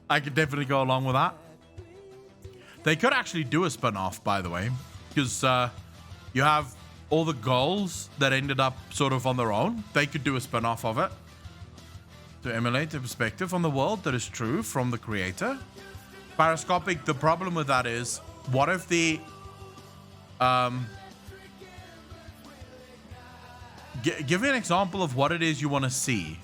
Speaker 1: I could definitely go along with that. They could actually do a spin-off, by the way, because you have all the goals that ended up sort of on their own. They could do a spin-off of it to emulate a perspective on the world that is true from the creator. Parascopic, the problem with that is, what if the give me an example of what it is you want to see.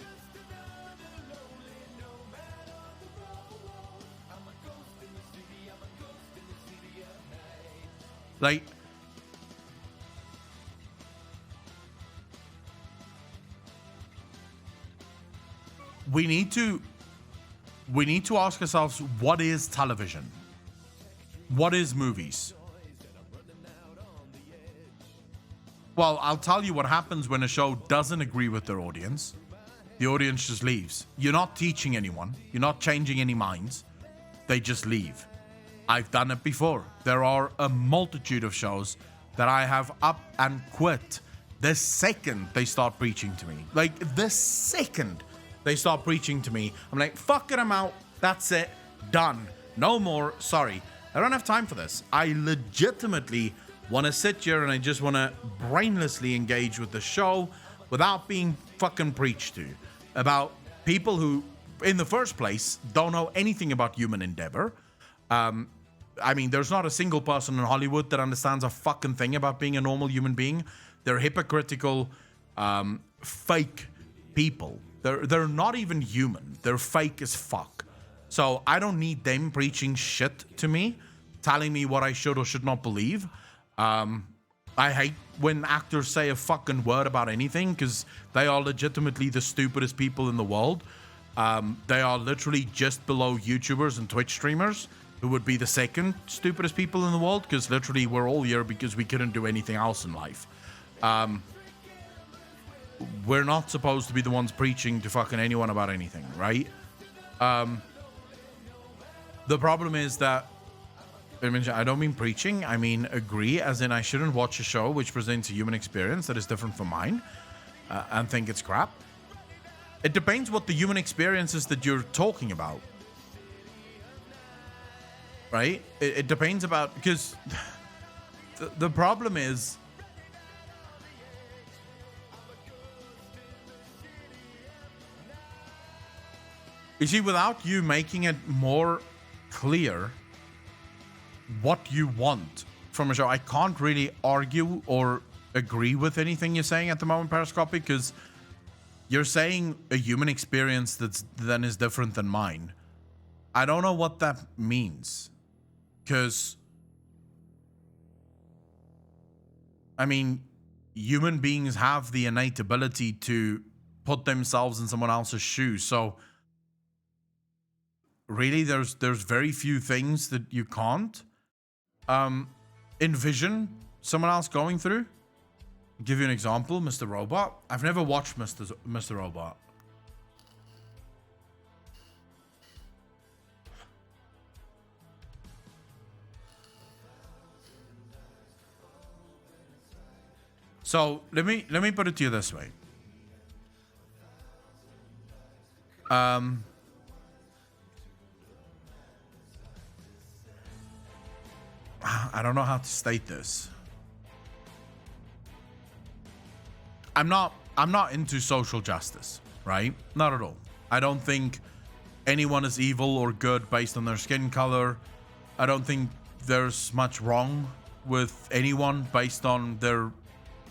Speaker 1: Like, we need to ask ourselves, what is television? What is movies? Well, I'll tell you what happens when a show doesn't agree with their audience. The audience just leaves. You're not teaching anyone. You're not changing any minds. They just leave. I've done it before. There are a multitude of shows that I have up and quit the second they start preaching to me. Like, the second they start preaching to me, I'm like, fuck it, I'm out. That's it. Done. No more. Sorry. I don't have time for this. I legitimately want to sit here and I just want to brainlessly engage with the show without being fucking preached to about people who, in the first place, don't know anything about human endeavor. I mean, there's not a single person in Hollywood that understands a fucking thing about being a normal human being. They're hypocritical, fake people. They're not even human. They're fake as fuck. So I don't need them preaching shit to me, telling me what I should or should not believe. I hate when actors say a fucking word about anything, because they are legitimately the stupidest people in the world. They are literally just below YouTubers and Twitch streamers, who would be the second stupidest people in the world, because literally we're all here because we couldn't do anything else in life. We're not supposed to be the ones preaching to fucking anyone about anything, right? The problem is that, I don't mean preaching, I mean agree, as in I shouldn't watch a show which presents a human experience that is different from mine and think it's crap. It depends what the human experience is that you're talking about. Right? It depends about, because the problem is, you see, without you making it more clear what you want from a show, I can't really argue or agree with anything you're saying at the moment, Parascopic, because you're saying a human experience then is different than mine. I don't know what that means, because I mean, human beings have the innate ability to put themselves in someone else's shoes. So really, there's very few things that you can't envision someone else going through. I'll give you an example, Mr. Robot. I've never watched Mr. Robot. So let me put it to you this way. I don't know how to state this. I'm not into social justice, right? Not at all. I don't think anyone is evil or good based on their skin color. I don't think there's much wrong with anyone based on their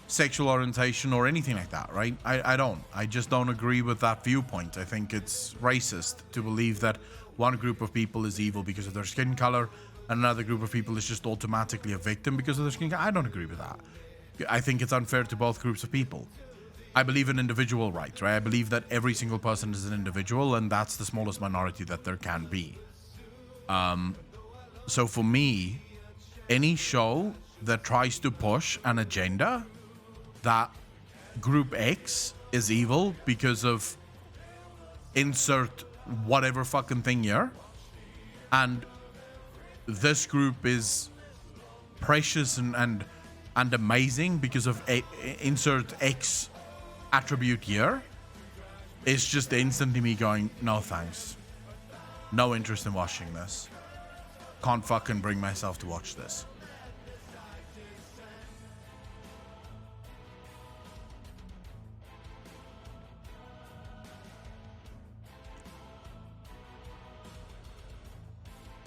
Speaker 1: sexual orientation or anything like that, right? I just don't agree with that viewpoint. I think it's racist to believe that one group of people is evil because of their skin color and another group of people is just automatically a victim because of their skin color. I don't agree with that. I think it's unfair to both groups of people. I believe in individual rights, right? I believe that every single person is an individual, and that's the smallest minority that there can be. So for me, any show that tries to push an agenda that Group X is evil because of insert whatever fucking thing here, and this group is precious and amazing because of insert X attribute here, it's just instantly me going, no thanks. No interest in watching this. Can't fucking bring myself to watch this.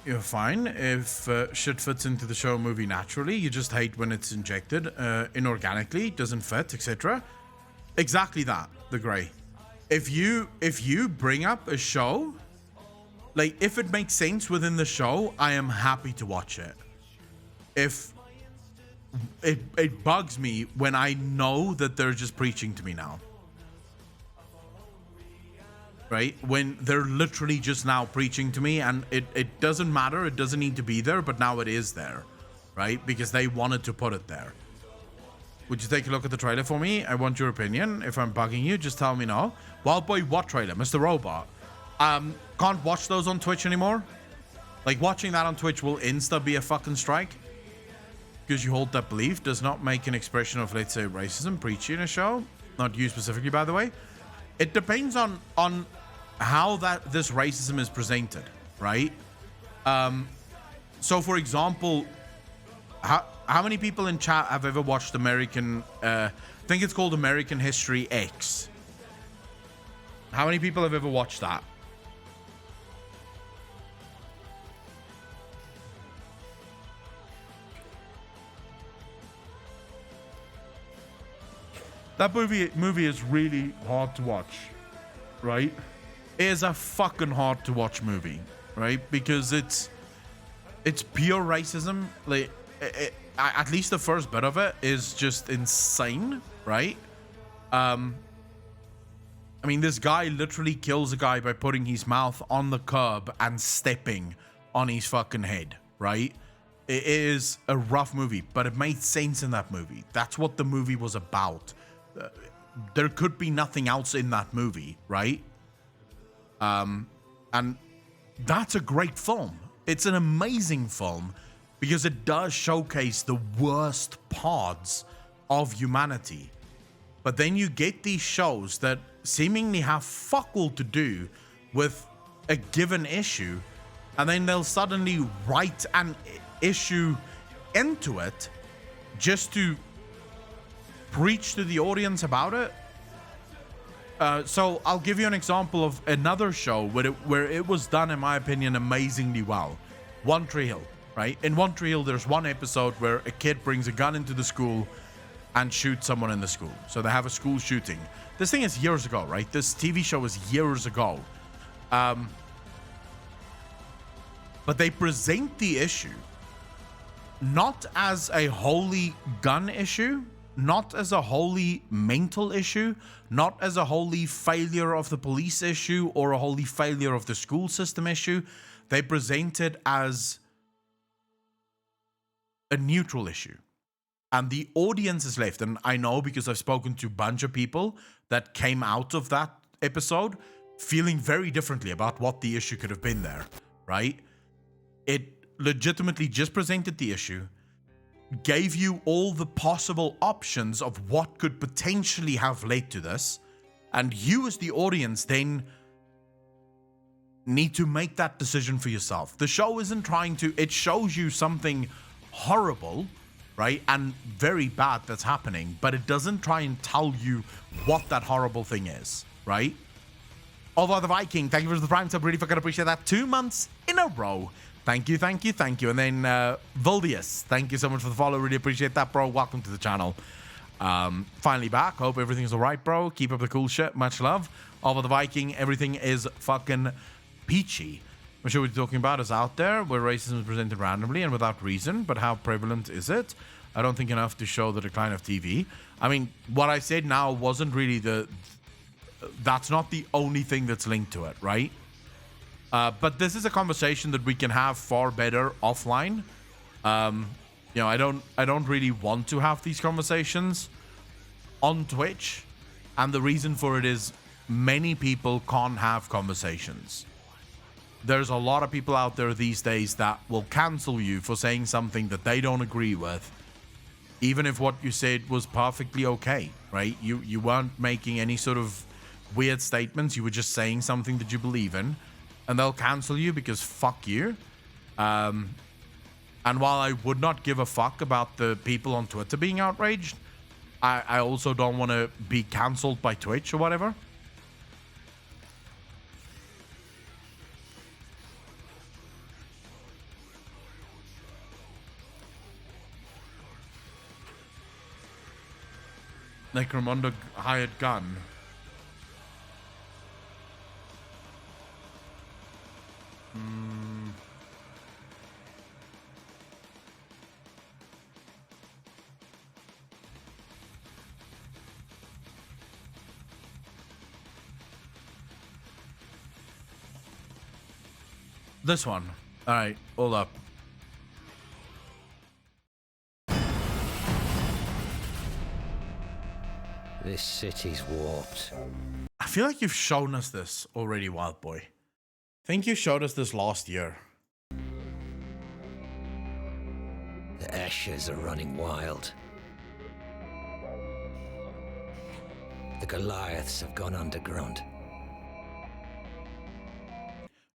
Speaker 1: You're fine if shit fits into the show movie naturally. You just hate when it's injected inorganically, doesn't fit, etc. Exactly that, the Grey. If you bring up a show, like if it makes sense within the show, I am happy to watch it. If it bugs me when I know that they're just preaching to me now. Right? When they're literally just now preaching to me, and it doesn't matter, it doesn't need to be there, but now it is there, right? Because they wanted to put it there. Would you take a look at the trailer for me? I want your opinion. If I'm bugging you, just tell me no. Wild Boy, what trailer? Mr. Robot. Can't watch those on Twitch anymore. Like, watching that on Twitch will insta be a fucking strike. Because you hold that belief does not make an expression of, let's say, racism preachy in a show. Not you specifically, by the way. It depends on how this racism is presented, right? So, for example, how many people in chat have ever watched American... I think it's called American History X. How many people have ever watched that? That movie is really hard to watch, right? It is a fucking hard to watch movie, right? Because it's pure racism. Like, at least the first bit of it is just insane, right? I mean, this guy literally kills a guy by putting his mouth on the curb and stepping on his fucking head, right? It is a rough movie, but it made sense in that movie. That's what the movie was about. There could be nothing else in that movie, right? And that's a great film. It's an amazing film because it does showcase the worst parts of humanity. But then you get these shows that seemingly have fuck all to do with a given issue, and then they'll suddenly write an issue into it just to preach to the audience about it. So I'll give you an example of another show where it was done, in my opinion, amazingly well. One Tree Hill, right? In One Tree Hill, there's one episode where a kid brings a gun into the school and shoots someone in the school. So they have a school shooting. This thing is years ago, right? This TV show is years ago. But they present the issue not as a wholly gun issue, not as a wholly mental issue, not as a wholly failure of the police issue or a wholly failure of the school system issue. They present it as a neutral issue. And the audience is left, and I know because I've spoken to a bunch of people that came out of that episode feeling very differently about what the issue could have been there, right? It legitimately just presented the issue, gave you all the possible options of what could potentially have led to this, and you as the audience then need to make that decision for yourself. The show isn't trying to... It shows you something horrible, right? And very bad that's happening, but it doesn't try and tell you what that horrible thing is, right? Although the Viking, thank you for the prime sub, really fucking appreciate that. 2 months in a row. Thank you, thank you, thank you. And then Voldius, thank you so much for the follow. Really appreciate that, bro. Welcome to the channel. Finally back. Hope everything's all right, bro. Keep up the cool shit. Much love. Although the Viking, everything is fucking peachy. I'm sure what you're talking about is out there, where racism is presented randomly and without reason, but how prevalent is it? I don't think enough to show the decline of TV. I mean, what I said now wasn't really that's not the only thing that's linked to it, right? But this is a conversation that we can have far better offline. You know, I don't really want to have these conversations on Twitch, and the reason for it is many people can't have conversations. There's a lot of people out there these days that will cancel you for saying something that they don't agree with, even if what you said was perfectly okay, right? You weren't making any sort of weird statements. You were just saying something that you believe in, and they'll cancel you because fuck you. And while I would not give a fuck about the people on Twitter being outraged, I also don't want to be cancelled by Twitch or whatever. Necromunda hired gun. This one. All right, hold up.
Speaker 3: This city's warped.
Speaker 1: I feel like you've shown us this already, Wild Boy. I think you showed us this last year.
Speaker 3: The Esches are running wild. The Goliaths have gone underground.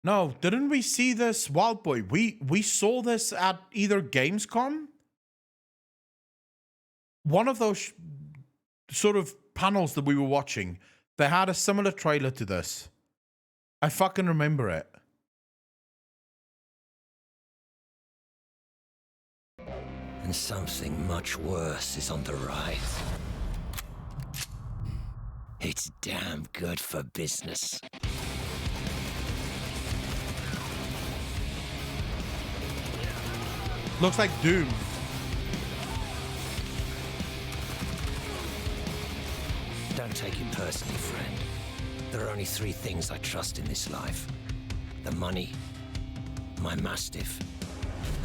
Speaker 1: No, didn't we see this, Wild Boy? We saw this at either Gamescom? One of those sort of panels that we were watching, they had a similar trailer to this. I fucking remember it.
Speaker 3: And something much worse is on the rise. It's damn good for business.
Speaker 1: Looks like Doom.
Speaker 3: Don't take it personally, friend. There are only 3 things I trust in this life. The money, my Mastiff,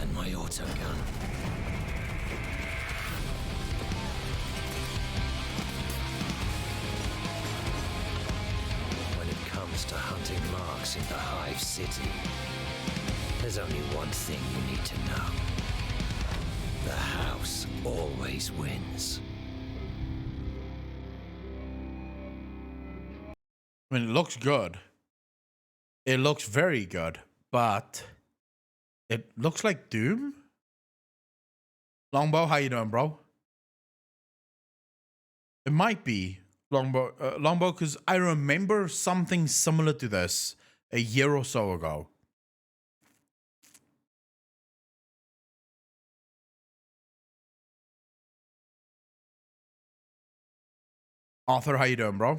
Speaker 3: and my autogun. When it comes to hunting marks in the Hive City, there's only one thing you need to know. The house always wins.
Speaker 1: I mean, it looks good. It looks very good, but it looks like Doom. Longbow, how you doing, bro? It might be Longbow, because I remember something similar to this a year or so ago. Arthur, how you doing, bro?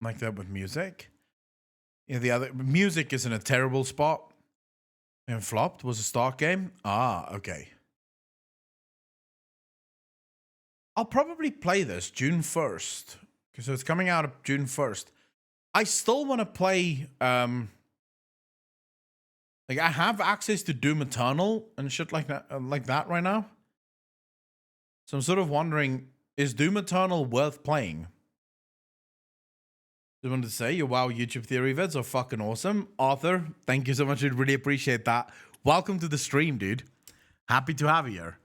Speaker 1: Like that with music. Yeah, the other music is in a terrible spot. And flopped was a start game. Ah, okay. I'll probably play this June 1st. So it's coming out of June 1st. I still want to play like I have access to Doom Eternal and shit like that right now. So I'm sort of wondering, is Doom Eternal worth playing? Just wanted to say your WoW YouTube theory vids are fucking awesome. Arthur, thank you so much. I'd really appreciate that. Welcome to the stream, dude. Happy to have you here.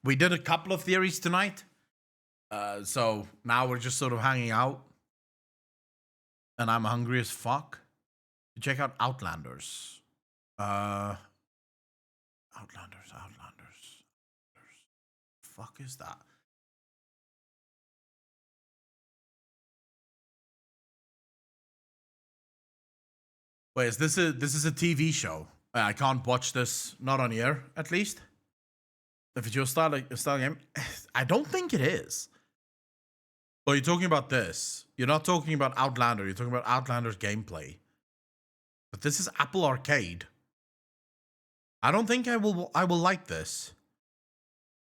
Speaker 1: We did a couple of theories tonight. So now we're just sort of hanging out. And I'm hungry as fuck. Check out Outlanders. Outlanders. fuck is that? Wait, this is a TV show? I can't watch this, not on air, at least. If it's your style game, I don't think it is. Well, you're talking about this. You're not talking about Outlander. You're talking about Outlander's gameplay. But this is Apple Arcade. I don't think I will like this.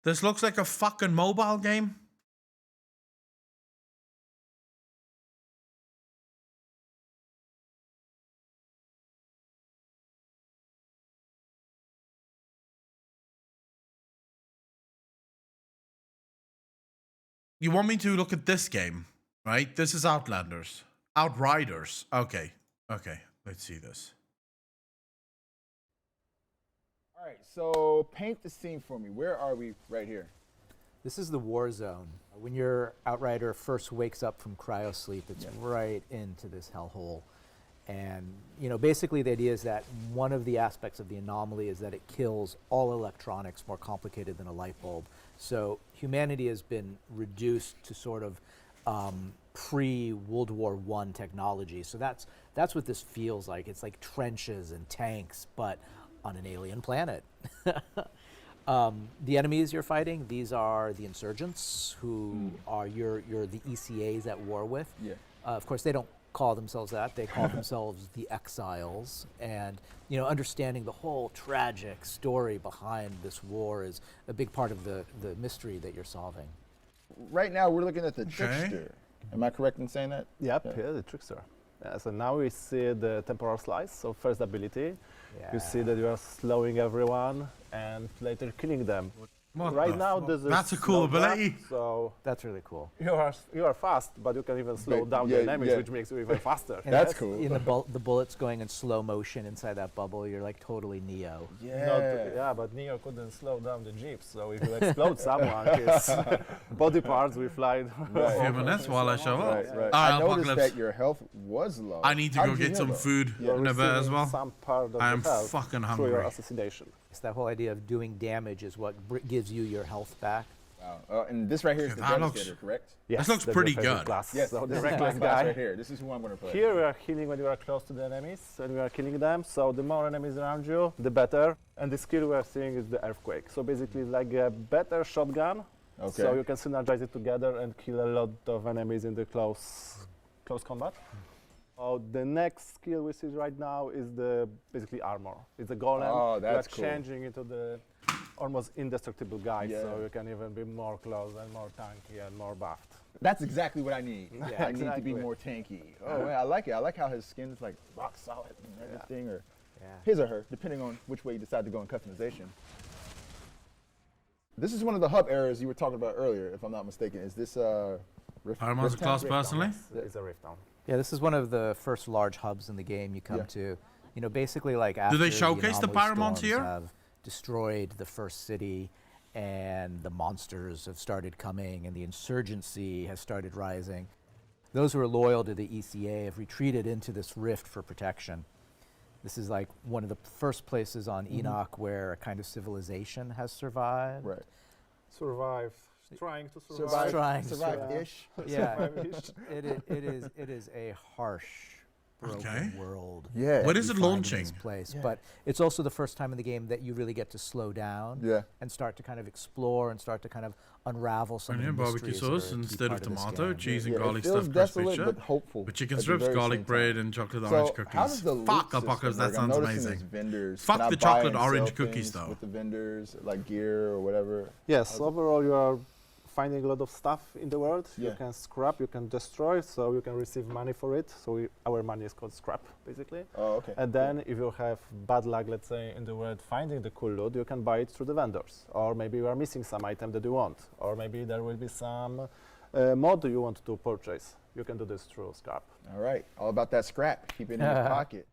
Speaker 1: This looks like a fucking mobile game. You want me to look at this game, right? This is Outlanders. Outriders. Okay. Okay. Let's see this.
Speaker 4: All right, so paint the scene for me. Where are we right here?
Speaker 5: This is the war zone. When your Outrider first wakes up from cryosleep, it's right into this hellhole. And, you know, basically the idea is that one of the aspects of the anomaly is that it kills all electronics more complicated than a light bulb. So humanity has been reduced to sort of pre-World War I technology. So that's what this feels like. It's like trenches and tanks, but on an alien planet. The enemies you're fighting, these are the insurgents who are you're the ECAs at war with.
Speaker 4: Yeah.
Speaker 5: Of course, they don't call themselves that. They call themselves the Exiles. And, you know, understanding the whole tragic story behind this war is a big part of the mystery that you're solving.
Speaker 4: Right now, we're looking at the trickster. Am I correct in saying that?
Speaker 6: Yep, yeah, the trickster. So now we see the temporal slice, so first ability. Yeah. You see that you are slowing everyone and later killing them. Right now,
Speaker 1: that's a cool ability.
Speaker 6: So
Speaker 5: that's really cool.
Speaker 6: You are fast, but you can even slow down the enemies, which makes you even faster.
Speaker 4: That's cool.
Speaker 5: In the bullets going in slow motion inside that bubble, you're like totally Neo.
Speaker 6: Yeah, but Neo couldn't slow down the jeeps, so if you explode someone, his body parts will fly.
Speaker 1: A few minutes while I show up.
Speaker 4: Right. I noticed that your health was low.
Speaker 1: I need to go get some food in a bit as well.
Speaker 6: Some part of
Speaker 1: I am fucking hungry.
Speaker 6: Through your assassination.
Speaker 5: It's that whole idea of doing damage is what gives you your health back.
Speaker 4: Wow. And this right here is the Devastator, correct?
Speaker 1: Yes, this looks pretty good.
Speaker 4: Yes,
Speaker 6: so
Speaker 4: the reckless guy right here. This is who I'm going to play.
Speaker 6: Here we are healing when you are close to the enemies, and we are killing them. So the more enemies around you, the better. And the skill we are seeing is the Earthquake. So basically, it's like a better shotgun. Okay. So you can synergize it together and kill a lot of enemies in the close combat. The next skill we see right now is the basically armor. It's a golem.
Speaker 4: Oh, that's
Speaker 6: cool. Changing into the almost indestructible guy, so you can even be more close and more tanky and more buffed.
Speaker 4: That's exactly what I need. I need to be more tanky. Oh man, I like it. I like how his skin is like rock solid and everything, or his or her, depending on which way you decide to go in customization. This is one of the hub errors you were talking about earlier, if I'm not mistaken. Is this Rift?
Speaker 1: Paramount's class personally?
Speaker 6: It's a Rift Town.
Speaker 5: Yeah, this is one of the first large hubs in the game you come to. You know, basically like after
Speaker 1: do they showcase the Paramounts here?
Speaker 5: Have destroyed the first city and the monsters have started coming and the insurgency has started rising. Those who are loyal to the ECA have retreated into this rift for protection. This is like one of the first places on Enoch where a kind of civilization has survived.
Speaker 4: Right.
Speaker 6: Survived. Trying to survive.
Speaker 4: Survive-ish.
Speaker 5: Yeah. It is a harsh, broken world.
Speaker 4: Yeah.
Speaker 1: What is it launching?
Speaker 5: This place. But it's also the first time in the game that you really get to slow down and start to kind of explore and start to kind of unravel some of the
Speaker 1: barbecue
Speaker 5: mysteries
Speaker 1: sauce instead of tomato, cheese and
Speaker 4: it
Speaker 1: garlic
Speaker 4: feels
Speaker 1: stuffed
Speaker 4: desolate,
Speaker 1: crispy
Speaker 4: but hopeful.
Speaker 1: with chicken strips, garlic bread, and chocolate orange cookies.
Speaker 4: How does the
Speaker 1: Fuck, Apocalypse, that sounds amazing.
Speaker 4: Vendors.
Speaker 1: Fuck the chocolate orange cookies, though.
Speaker 4: With the vendors, like gear or whatever.
Speaker 6: Yes, overall you are finding a lot of stuff in the world. You can scrap, you can destroy, so you can receive money for it. So our money is called scrap, basically.
Speaker 4: Oh, okay.
Speaker 6: And then if you have bad luck, let's say, in the world finding the cool loot, you can buy it through the vendors. Or maybe you are missing some item that you want. Or maybe there will be some mod you want to purchase. You can do this through scrap.
Speaker 4: All right, all about that scrap. Keep it in your pocket.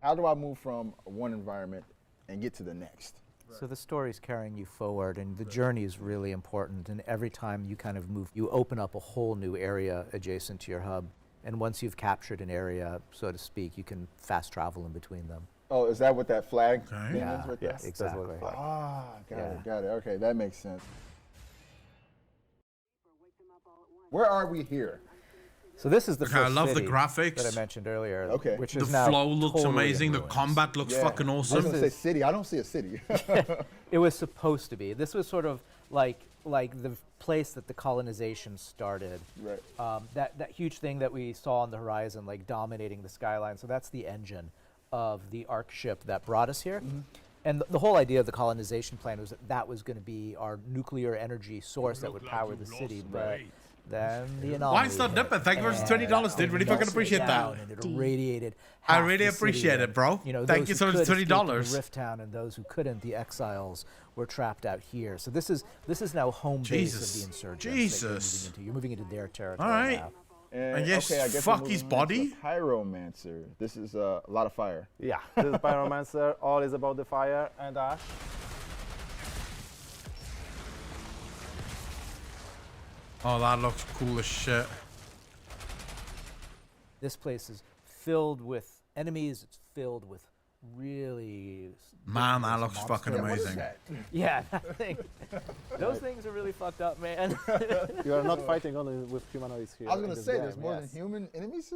Speaker 4: How do I move from one environment and get to the next?
Speaker 5: So the story's carrying you forward, and the journey is really important. And every time you kind of move, you open up a whole new area adjacent to your hub. And once you've captured an area, so to speak, you can fast travel in between them.
Speaker 4: Oh, is that what that flag
Speaker 1: thing
Speaker 4: is?
Speaker 5: Exactly.
Speaker 4: Ah, got it. Okay, that makes sense. Where are we here?
Speaker 5: So this is the first
Speaker 1: I love the
Speaker 5: city
Speaker 1: graphics
Speaker 5: that I mentioned earlier.
Speaker 4: Okay.
Speaker 5: Which
Speaker 1: The
Speaker 5: is now
Speaker 1: flow looks
Speaker 5: totally
Speaker 1: amazing.
Speaker 5: in
Speaker 1: The
Speaker 5: ruins.
Speaker 1: combat looks fucking
Speaker 4: I was
Speaker 1: awesome.
Speaker 4: gonna say city. I don't see a city.
Speaker 5: It was supposed to be. This was sort of like the place that the colonization started.
Speaker 4: Right.
Speaker 5: That huge thing that we saw on the horizon, like dominating the skyline. So that's the engine of the Ark ship that brought us here. And the whole idea of the colonization plan was that was going to be our nuclear energy source that would power the city. But then the anomaly.
Speaker 1: Why it's not different? Thank you for $20, dude. Really fucking appreciate that.
Speaker 5: And it irradiated.
Speaker 1: I really appreciate it, bro.
Speaker 5: You know,
Speaker 1: Thank you so much for $20.
Speaker 5: Rift Town, and those who couldn't, the exiles, were trapped out here. So this is now home base of the insurgents.
Speaker 1: Jesus.
Speaker 5: You're moving into their territory
Speaker 1: All right.
Speaker 5: now.
Speaker 4: And,
Speaker 1: I guess fuck his body.
Speaker 4: Pyromancer. This is a lot of fire.
Speaker 6: Yeah, this is Pyromancer. All is about the fire and ash.
Speaker 1: Oh, that looks cool as shit.
Speaker 5: This place is filled with enemies. It's filled with really.
Speaker 1: Man, that looks fucking amazing.
Speaker 5: Yeah, that thing. Those things are really fucked up, man.
Speaker 6: You are not fighting only with humanoids here.
Speaker 4: I was gonna say
Speaker 6: game,
Speaker 4: there's more than human enemies.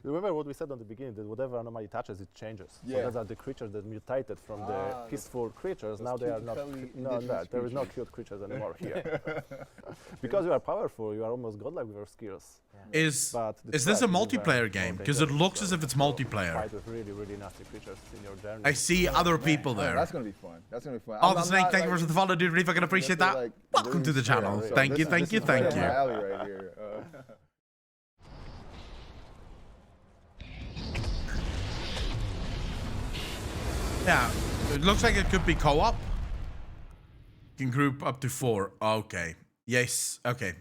Speaker 6: Remember what we said on the beginning, that whatever anomaly touches, it changes.
Speaker 4: Yeah.
Speaker 6: So those are the creatures that mutated from the peaceful creatures. Now they are not. No, there is no cute creatures anymore here. Because you are powerful, you are almost godlike with your skills.
Speaker 1: Yeah. Is this a multiplayer game? Because it looks as if it's multiplayer.
Speaker 6: Fight with really, really nasty creatures in your journey.
Speaker 1: I see other people there.
Speaker 4: That's gonna be fun. That's gonna be fun.
Speaker 1: Oh, the snake, thank you for the follow, dude. Really fucking appreciate that. Welcome to the channel. Thank you, thank you, thank you.
Speaker 4: Alley right here.
Speaker 1: Yeah, it looks like it could be co-op. Can group up to 4. Okay. Yes. Okay.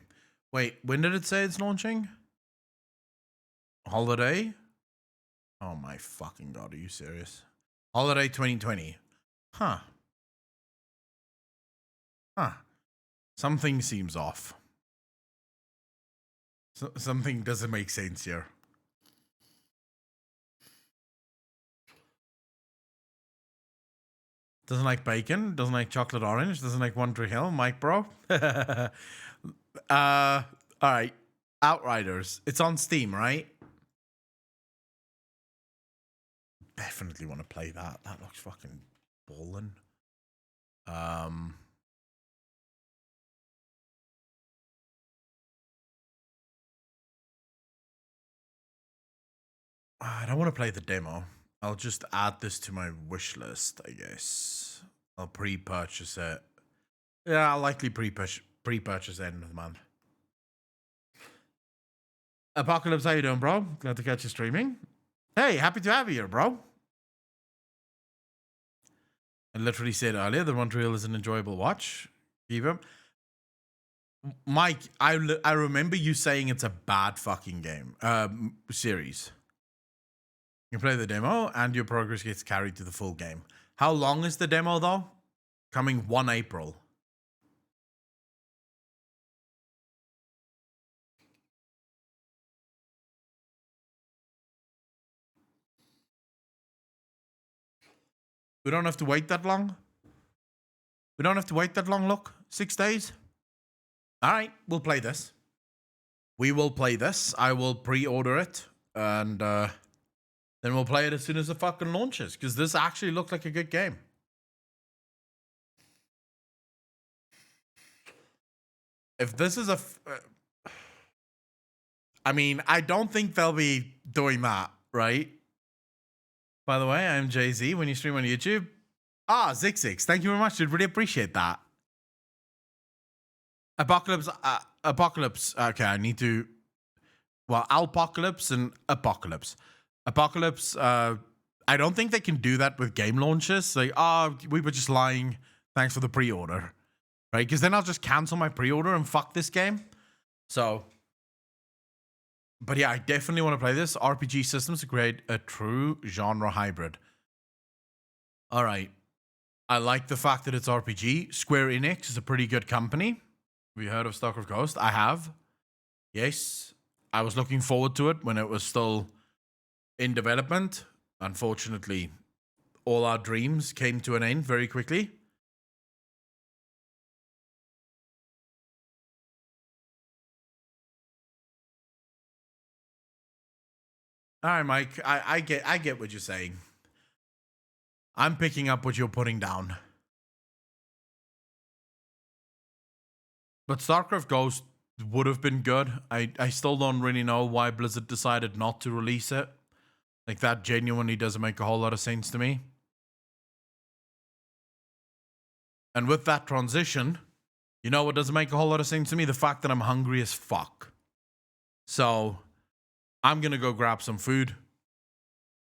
Speaker 1: Wait, when did it say it's launching? Holiday? Oh my fucking god, are you serious? Holiday 2020. Huh. Something seems off. Something doesn't make sense here. Doesn't like bacon, doesn't like chocolate orange, doesn't like One Tree Hill, Mike bro. Alright. Outriders. It's on Steam, right? Definitely want to play that. That looks fucking ballin'. I don't want to play the demo. I'll just add this to my wish list, I guess. I'll pre-purchase it. Yeah, I'll likely pre-purchase it end of the month. Apocalypse, how you doing, bro? Glad to catch you streaming. Hey, happy to have you here, bro. I literally said earlier that Montreal is an enjoyable watch. Keep him. Mike, I remember you saying it's a bad fucking game. Series. You play the demo and your progress gets carried to the full game. How long is the demo though? Coming 1 April. We don't have to wait that long. We don't have to wait that long, look. 6 days. All right, we'll play this. We will play this. I will pre-order it. And then we'll play it as soon as it fucking launches. Because this actually looks like a good game. If this is I mean, I don't think they'll be doing that, right? By the way, I'm Jay-Z when you stream on YouTube. Ah, Zixix, thank you very much, dude. Really appreciate that. Apocalypse. Okay, I need to. Well, Alpocalypse and Apocalypse. Apocalypse, I don't think they can do that with game launches. Like, we were just lying. Thanks for the pre-order. Right? Because then I'll just cancel my pre-order and fuck this game. So. But yeah, I definitely want to play this. RPG systems to create a true genre hybrid. All right. I like the fact that it's RPG. Square Enix is a pretty good company. Have you heard of StarCraft Ghost? I have. Yes. I was looking forward to it when it was still in development. Unfortunately, all our dreams came to an end very quickly. All right, Mike. I get what you're saying. I'm picking up what you're putting down. But StarCraft Ghost would have been good. I still don't really know why Blizzard decided not to release it. Like, that genuinely doesn't make a whole lot of sense to me. And with that transition, you know what doesn't make a whole lot of sense to me? The fact that I'm hungry as fuck. So, I'm going to go grab some food.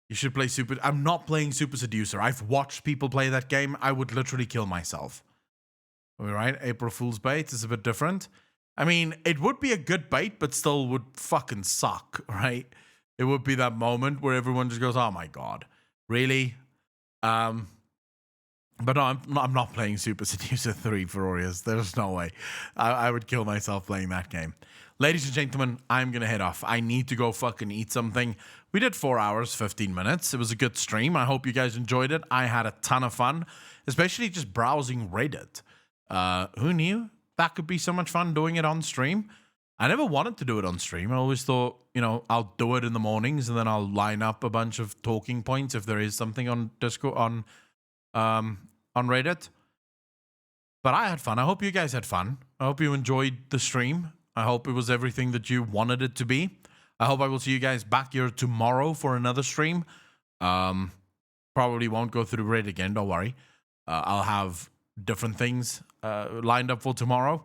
Speaker 1: You should play Super... I'm not playing Super Seducer. I've watched people play that game. I would literally kill myself. All right, April Fool's bait is a bit different. I mean, it would be a good bait, but still would fucking suck, right? It would be that moment where everyone just goes, oh my God, really? But no, I'm not playing Super Seducer 3 for Warriors. There's no way. I would kill myself playing that game. Ladies and gentlemen, I'm going to head off. I need to go fucking eat something. We did 4 hours, 15 minutes. It was a good stream. I hope you guys enjoyed it. I had a ton of fun, especially just browsing Reddit. Who knew that could be so much fun doing it on stream? I never wanted to do it on stream. I always thought, I'll do it in the mornings and then I'll line up a bunch of talking points if there is something on Discord, on Reddit. But I had fun. I hope you guys had fun. I hope you enjoyed the stream. I hope it was everything that you wanted it to be. I hope I will see you guys back here tomorrow for another stream. Probably won't go through Reddit again. Don't worry. I'll have different things lined up for tomorrow.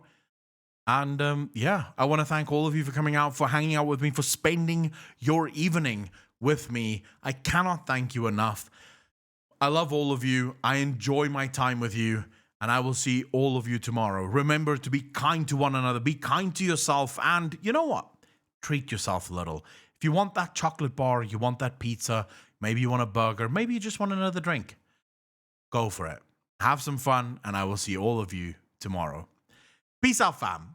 Speaker 1: And yeah, I want to thank all of you for coming out, for hanging out with me, for spending your evening with me. I cannot thank you enough. I love all of you. I enjoy my time with you. And I will see all of you tomorrow. Remember to be kind to one another. Be kind to yourself. And you know what? Treat yourself a little. If you want that chocolate bar, you want that pizza, maybe you want a burger, maybe you just want another drink, go for it. Have some fun, and I will see all of you tomorrow. Peace out, fam.